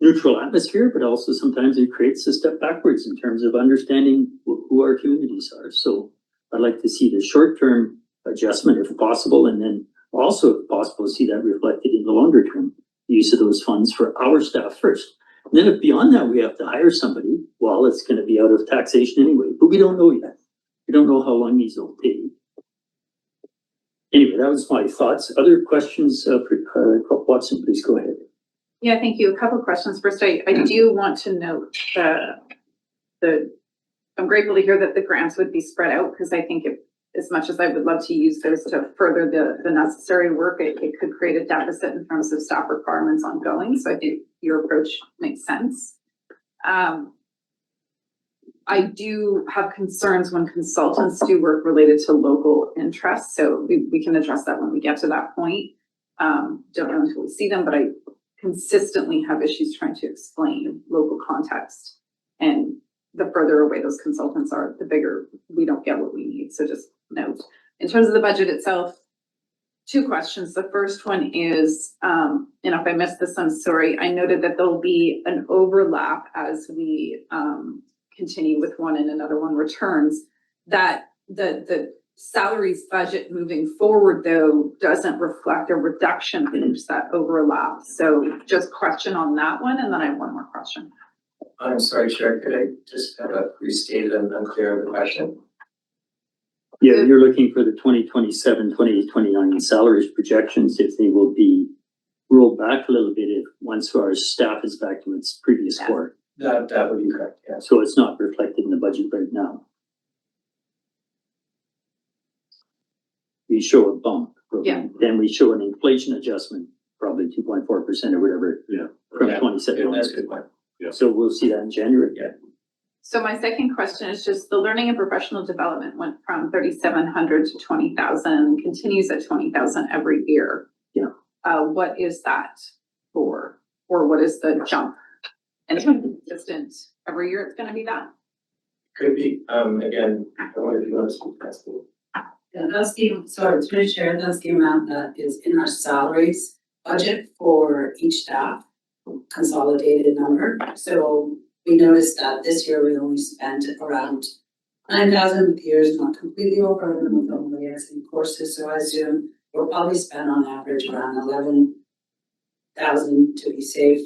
neutral atmosphere, but also sometimes it creates a step backwards in terms of understanding who our communities are. So I'd like to see the short-term adjustment if possible, and then also if possible, see that reflected in the longer term use of those funds for our staff first. And then if beyond that we have to hire somebody, well, it's going to be out of taxation anyway, but we don't know yet. We don't know how long these will take. Anyway, that was my thoughts. Other questions, Watson, please go ahead. Yeah, thank you. A couple of questions. First, I do want to note I'm grateful to hear that the grants would be spread out because I think as much as I would love to use those to further the necessary work, it could create a deficit in terms of staff requirements ongoing. So I think your approach makes sense. I do have concerns when consultants do work related to local interests. So we can address that when we get to that point. Don't know until we see them, but I consistently have issues trying to explain local context. And the further away those consultants are, the bigger we don't get what we need. So just note. In terms of the budget itself, two questions. The first one is, and if I missed this, I'm sorry. I noted that there'll be an overlap as we continue with one and another one returns. That the salaries budget moving forward though doesn't reflect a reduction in that overlap. So just question on that one, and then I have one more question. I'm sorry, Chair, could I just have a restated and unclear of the question? Yeah, you're looking for the 2027, 28, 29 salaries projections, if they will be rolled back a little bit if once our staff is back to its previous core. That would be correct, yes. So it's not reflected in the budget right now. We show a bump. Yeah. Then we show an inflation adjustment, probably 2.4% or whatever. Yeah. From Yeah. 27. That's a good point. Yeah. So we'll see that in January. Yeah. So my second question is just the learning and professional development went from 3,700 to 20,000, continues at 20,000 every year. Yeah. What is that for? Or what is the jump? And it's consistent every year it's gonna be that? Could be, again, I wonder if you want to speak to that. Yeah, that's the, sorry, through the chair, that's the amount that is in our salaries budget for each staff, consolidated number. So we noticed that this year we only spent around 9,000. The year's not completely over, I don't know if everybody has any courses, so I assume we'll probably spend on average around 11,000 to be safe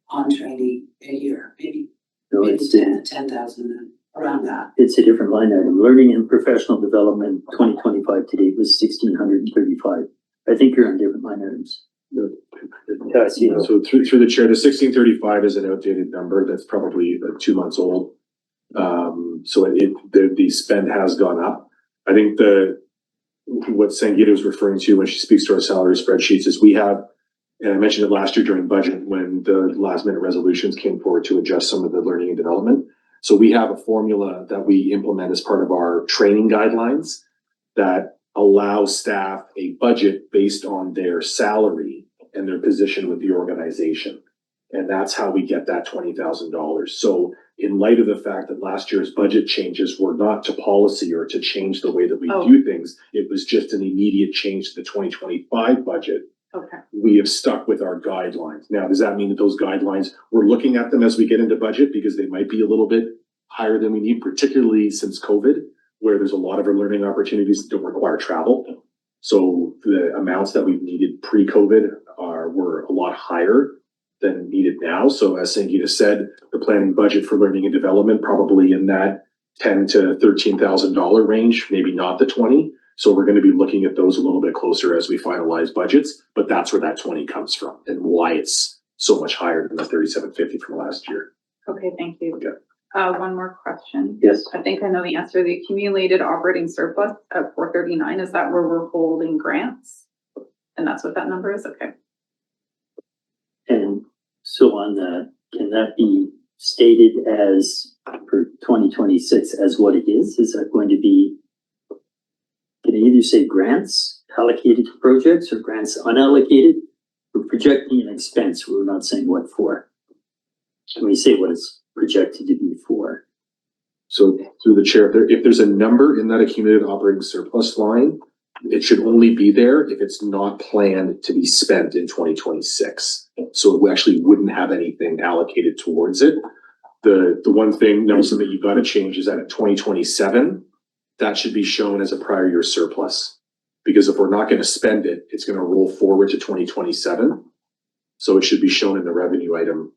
on training a year, maybe No, maybe it's 10,000 around that. It's a different line item. Learning and professional development, 2025 to date was 1,635. I think you're on different line items. So through the chair, the 1635 is an outdated number that's probably 2 months old. So the spend has gone up. I think what Sangeeta was referring to when she speaks to our salary spreadsheets is we have, and I mentioned it last year during budget when the last minute resolutions came forward to adjust some of the learning and development. So we have a formula that we implement as part of our training guidelines that allow staff a budget based on their salary and their position with the organization. And that's how we get that $20,000. So in light of the fact that last year's budget changes were not to policy or to change the way that we do things, it was just an immediate change to the 2025 budget. Okay. We have stuck with our guidelines. Now, does that mean that those guidelines, we're looking at them as we get into budget because they might be a little bit higher than we need, particularly since COVID, where there's a lot of our learning opportunities that don't require travel. So the amounts that we've needed pre-COVID were a lot higher than needed now. So as Sangeeta said, the planning budget for learning and development probably in that $10,000 to $13,000 range, maybe not the 20. So we're going to be looking at those a little bit closer as we finalize budgets, but that's where that 20 comes from and why it's so much higher than the 3750 from last year. Okay, thank you. Okay. One more question. Yes. I think I know the answer. The accumulated operating surplus at 439, is that where we're holding grants? And that's what that number is? Okay. And so on that, can that be stated as for 2026 as what it is? Is that going to be, can I either say grants allocated to projects or grants unallocated? We're projecting an expense. We're not saying what for. Can we say what it's projected to be for? So through the chair, if there's a number in that accumulated operating surplus line, it should only be there if it's not planned to be spent in 2026. So we actually wouldn't have anything allocated towards it. The one thing, Nelson, that you've got to change is that in 2027, that should be shown as a prior year surplus. Because if we're not going to spend it, it's going to roll forward to 2027. So it should be shown in the revenue item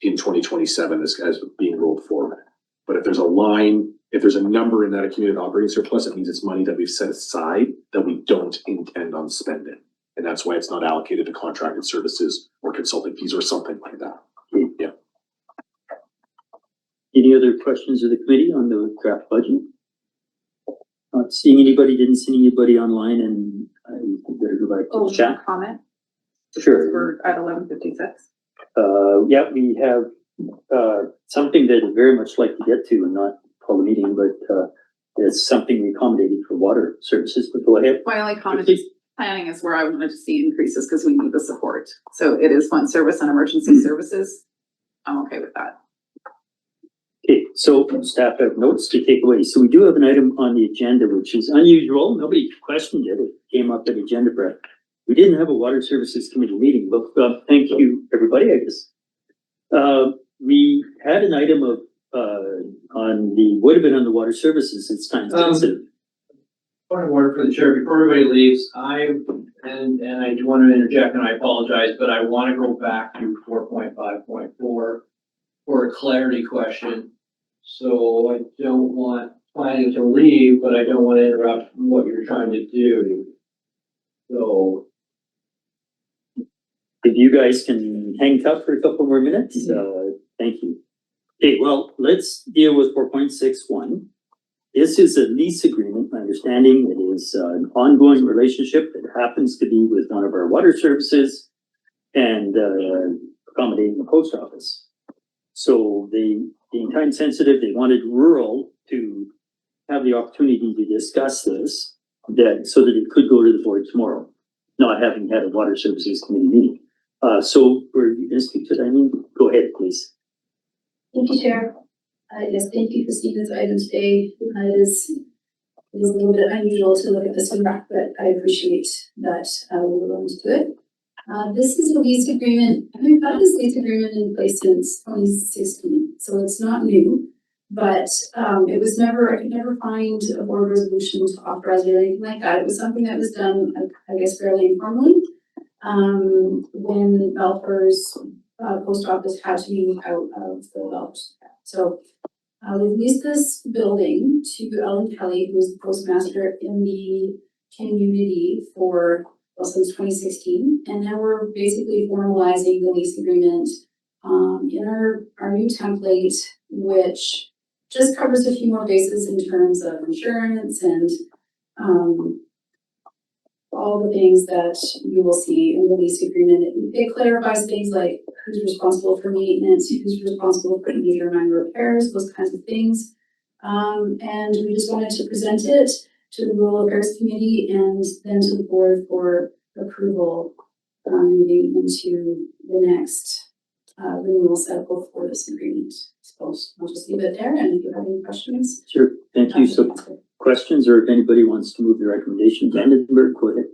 in 2027 as being rolled forward. But if there's a line, if there's a number in that accumulated operating surplus, it means it's money that we've set aside that we don't intend on spending. And that's why it's not allocated to contracted services or consulting fees or something like that. Yeah. Any other questions of the committee on the draft budget? Not seeing anybody, didn't see anybody online, and I better go back to the chat. Comment? Sure. We're at 11:56. Yeah, we have something that I'd very much like to get to and not call the meeting, but it's something we accommodated for water services, but go ahead. My only comment is planning is where I wanted to see increases because we need the support. So it is fund service and emergency services. I'm okay with that. Okay, so staff have notes to take away. So we do have an item on the agenda, which is unusual. Nobody questioned it. It came up at agenda prep. We didn't have a water services committee meeting, but thank you, everybody, I guess. We had an item of, would have been on the water services. It's time sensitive. Point of order for the chair, before everybody leaves, and I do want to interject and I apologize, but I want to go back to 4.5.4 for a clarity question. So I don't want planning to leave, but I don't want to interrupt what you're trying to do. So if you guys can hang tough for a couple more minutes, thank you. Okay, well, let's deal with 4.61. This is a lease agreement. My understanding it is an ongoing relationship that happens to be with one of our water services and accommodating the post office. So being time sensitive, they wanted rural to have the opportunity to discuss this so that it could go to the board tomorrow, not having had a water services committee meeting. So we're going to speak to that. I mean, go ahead, please. Thank you, Chair. Yes, thank you for seeing this item today. It is a little bit unusual to look at this one, but I appreciate that we're willing to do it. This is a lease agreement. We've had this lease agreement in place since 2016, so it's not new. But it was never, I could never find a board resolution to authorize or anything like that. It was something that was done, I guess, fairly informally. When Belfers post office had to move out of the Belfers. So we leased this building to Ellen Kelly, who was the postmaster in the community since 2016. And now we're basically formalizing the lease agreement in our new template, which just covers a few more bases in terms of insurance and all the things that you will see in the lease agreement. It clarifies things like who's responsible for maintenance, who's responsible for major minor repairs, those kinds of things. And we just wanted to present it to the Rural Affairs Committee and then to the board for approval moving into the next renewal cycle for this agreement. So I'll just leave it there, and if you have any questions. Sure, thank you. So questions, or if anybody wants to move the recommendation, Vandenberg, go ahead.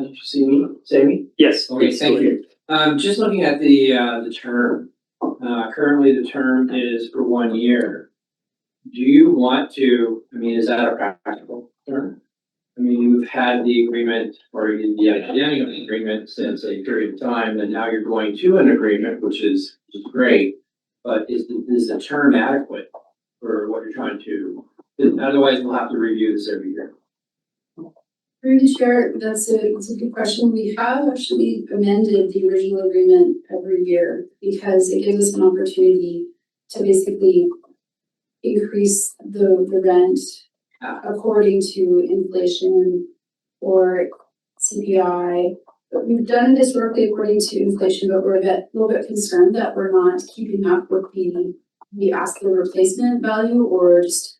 Did you see me, Sammy? Yes. Okay, please, thank go you. Just looking at the term currently the term is for 1 year. Do you want to, I mean, is that a practical term? I mean, you've had the agreement or the identity of the agreement since a period of time, and now you're going to an agreement, which is great. But is the term adequate for what you're trying to, otherwise we'll have to review this every year. Through the chair, that's a good question. We have actually amended the original agreement every year because it gives us an opportunity to basically increase the rent according to inflation or CPI. But we've done it historically according to inflation, but we're a little bit concerned that we're not keeping up with the asking replacement value or just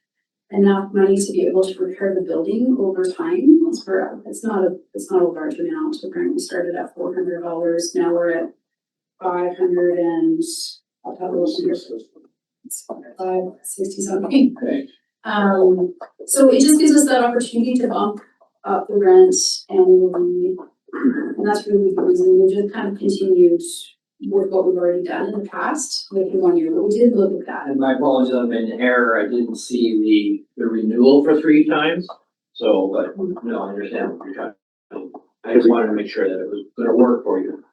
enough money to be able to repair the building over time. It's not a large amount. So currently we started at $400. Now we're at 500 and I'll have a little it's 560 something. Okay. So it just gives us that opportunity to bump up the rent and that's really the reason we just kind of continued with what we've already done in the past, like in 1 year, but we did look at that. And my apologies, I'm in error. I didn't see the renewal for 3 times. So, but no, I understand what you're trying to do. I just wanted to make sure that it was gonna work for you.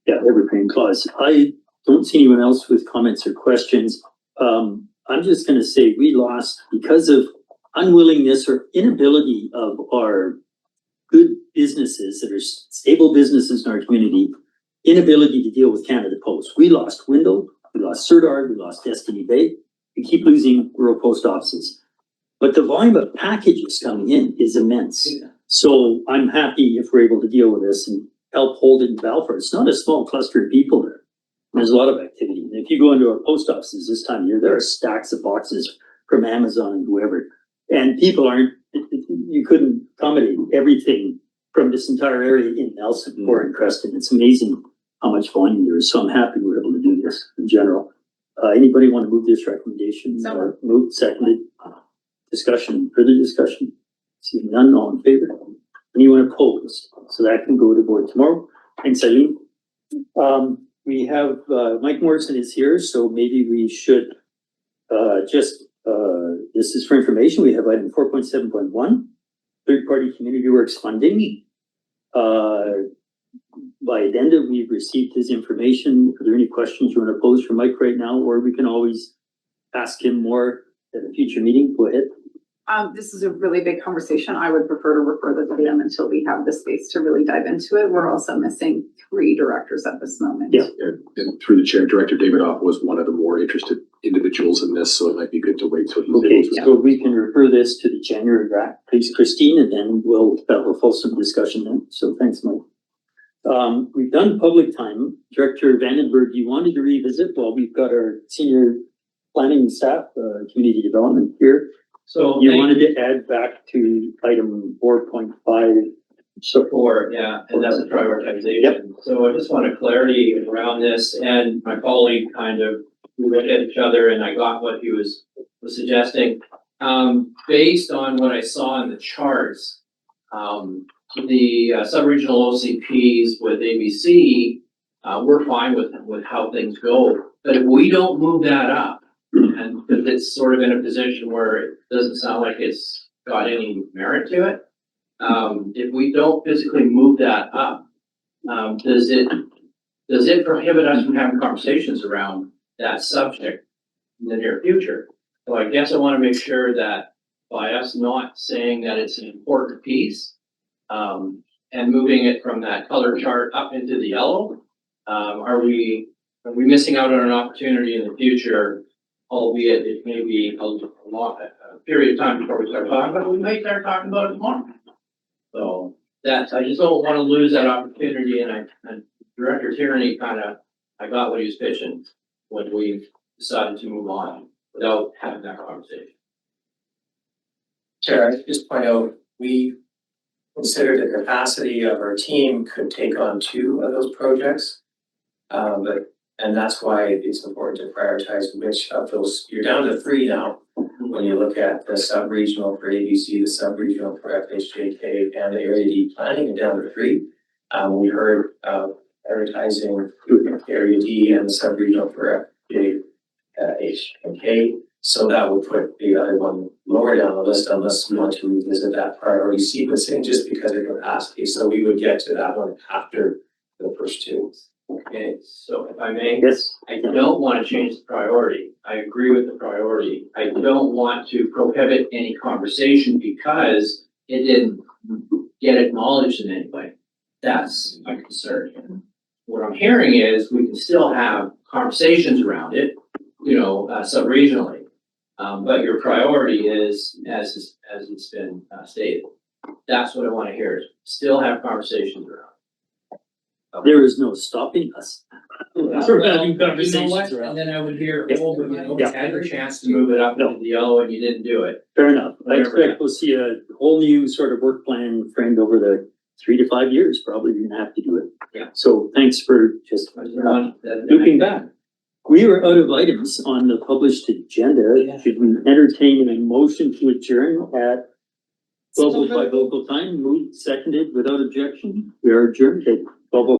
Yeah, evergreen clause. I don't see anyone else with comments or questions. I'm just gonna say we lost because of unwillingness or inability of our good businesses that are stable businesses in our community, inability to deal with Canada Post. We lost Window, we lost Serdar, we lost Destiny Bay. We keep losing rural post offices. But the volume of packages coming in is immense. So I'm happy if we're able to deal with this and help hold it in Balfour. It's not a small cluster of people there. There's a lot of activity. And if you go into our post offices this time of year, there are stacks of boxes from Amazon and whoever. And people aren't, you couldn't accommodate everything from this entire area in Nelson or in Creston. It's amazing how much volume there is. So I'm happy we're able to do this in general. Anybody want to move this recommendation? Or move, seconded? Discussion, further discussion? Seeing none, all in favor? Anyone opposed? So that can go to board tomorrow. Thanks, Eileen. We have, Mike Morrison is here, so maybe we should this is for information. We have item 4.7.1, third-party community works funding. By addenda, we've received his information. Are there any questions you want to pose for Mike right now, or we can always ask him more at a future meeting? Go ahead. This is a really big conversation. I would prefer to refer the item until we have the space to really dive into it. We're also missing 3 directors at this moment. Yeah. And through the chair, Director David Opp was one of the more interested individuals in this, so it might be good to wait till he's Okay, able to. so we can refer this to the January rack, please, Christine, and then we'll have a fulsome discussion then. So thanks, Mike. We've done public time. Director Vandenberg, you wanted to revisit? Well, we've got our senior planning staff, community development here. So you wanted to add back to item 4.5. Support, yeah, and that's a prioritization. Yep. So I just wanted clarity around this, and my colleague we looked at each other and I got what he was suggesting. Based on what I saw in the charts, the sub-regional OCPs with ABC, we're fine with how things go. But if we don't move that up, and because it's sort of in a position where it doesn't sound like it's got any merit to it, if we don't physically move that up, does it prohibit us from having conversations around that subject in the near future? So I guess I want to make sure that by us not saying that it's an important piece, and moving it from that color chart up into the yellow, are we missing out on an opportunity in the future, albeit it may be a period of time before we start talking about it, we may start talking about it tomorrow. So that's, I just don't want to lose that opportunity, and Director Tierney I got what he was pitching when we decided to move on without having that conversation. Chair, I just point out, we considered the capacity of our team could take on 2 of those projects. And that's why it's important to prioritize which of those, you're down to 3 now. When you look at the sub-regional for ABC, the sub-regional for FHJK, and the area D planning, you're down to 3. We heard advertising area D and the sub-regional for FJ, H and K. So that would put the other one lower down the list unless we want to revisit that priority sequencing just because of capacity. So we would get to that one after the first two. Okay, so if I may. Yes. I don't want to change the priority. I agree with the priority. I don't want to prohibit any conversation because it didn't get acknowledged in any way. That's my concern. What I'm hearing is we can still have conversations around it, sub-regionally. But your priority is, as it's been stated. That's what I want to hear, is still have conversations around. There is no stopping us. We're having You know conversations what? around. And then I would hear, Yeah. oh, but you Yeah. had your chance to move it up into the yellow and you didn't do it. Fair enough. I Whatever. expect we'll see a whole new sort of work plan framed over the 3 to 5 years, probably you're gonna have to do it. Yeah. So thanks for just That- looping back. We are out of items on the published agenda. Should we entertain a motion to adjourn at 12:05 local time? Moved, seconded without objection. We are adjourned at 12:05.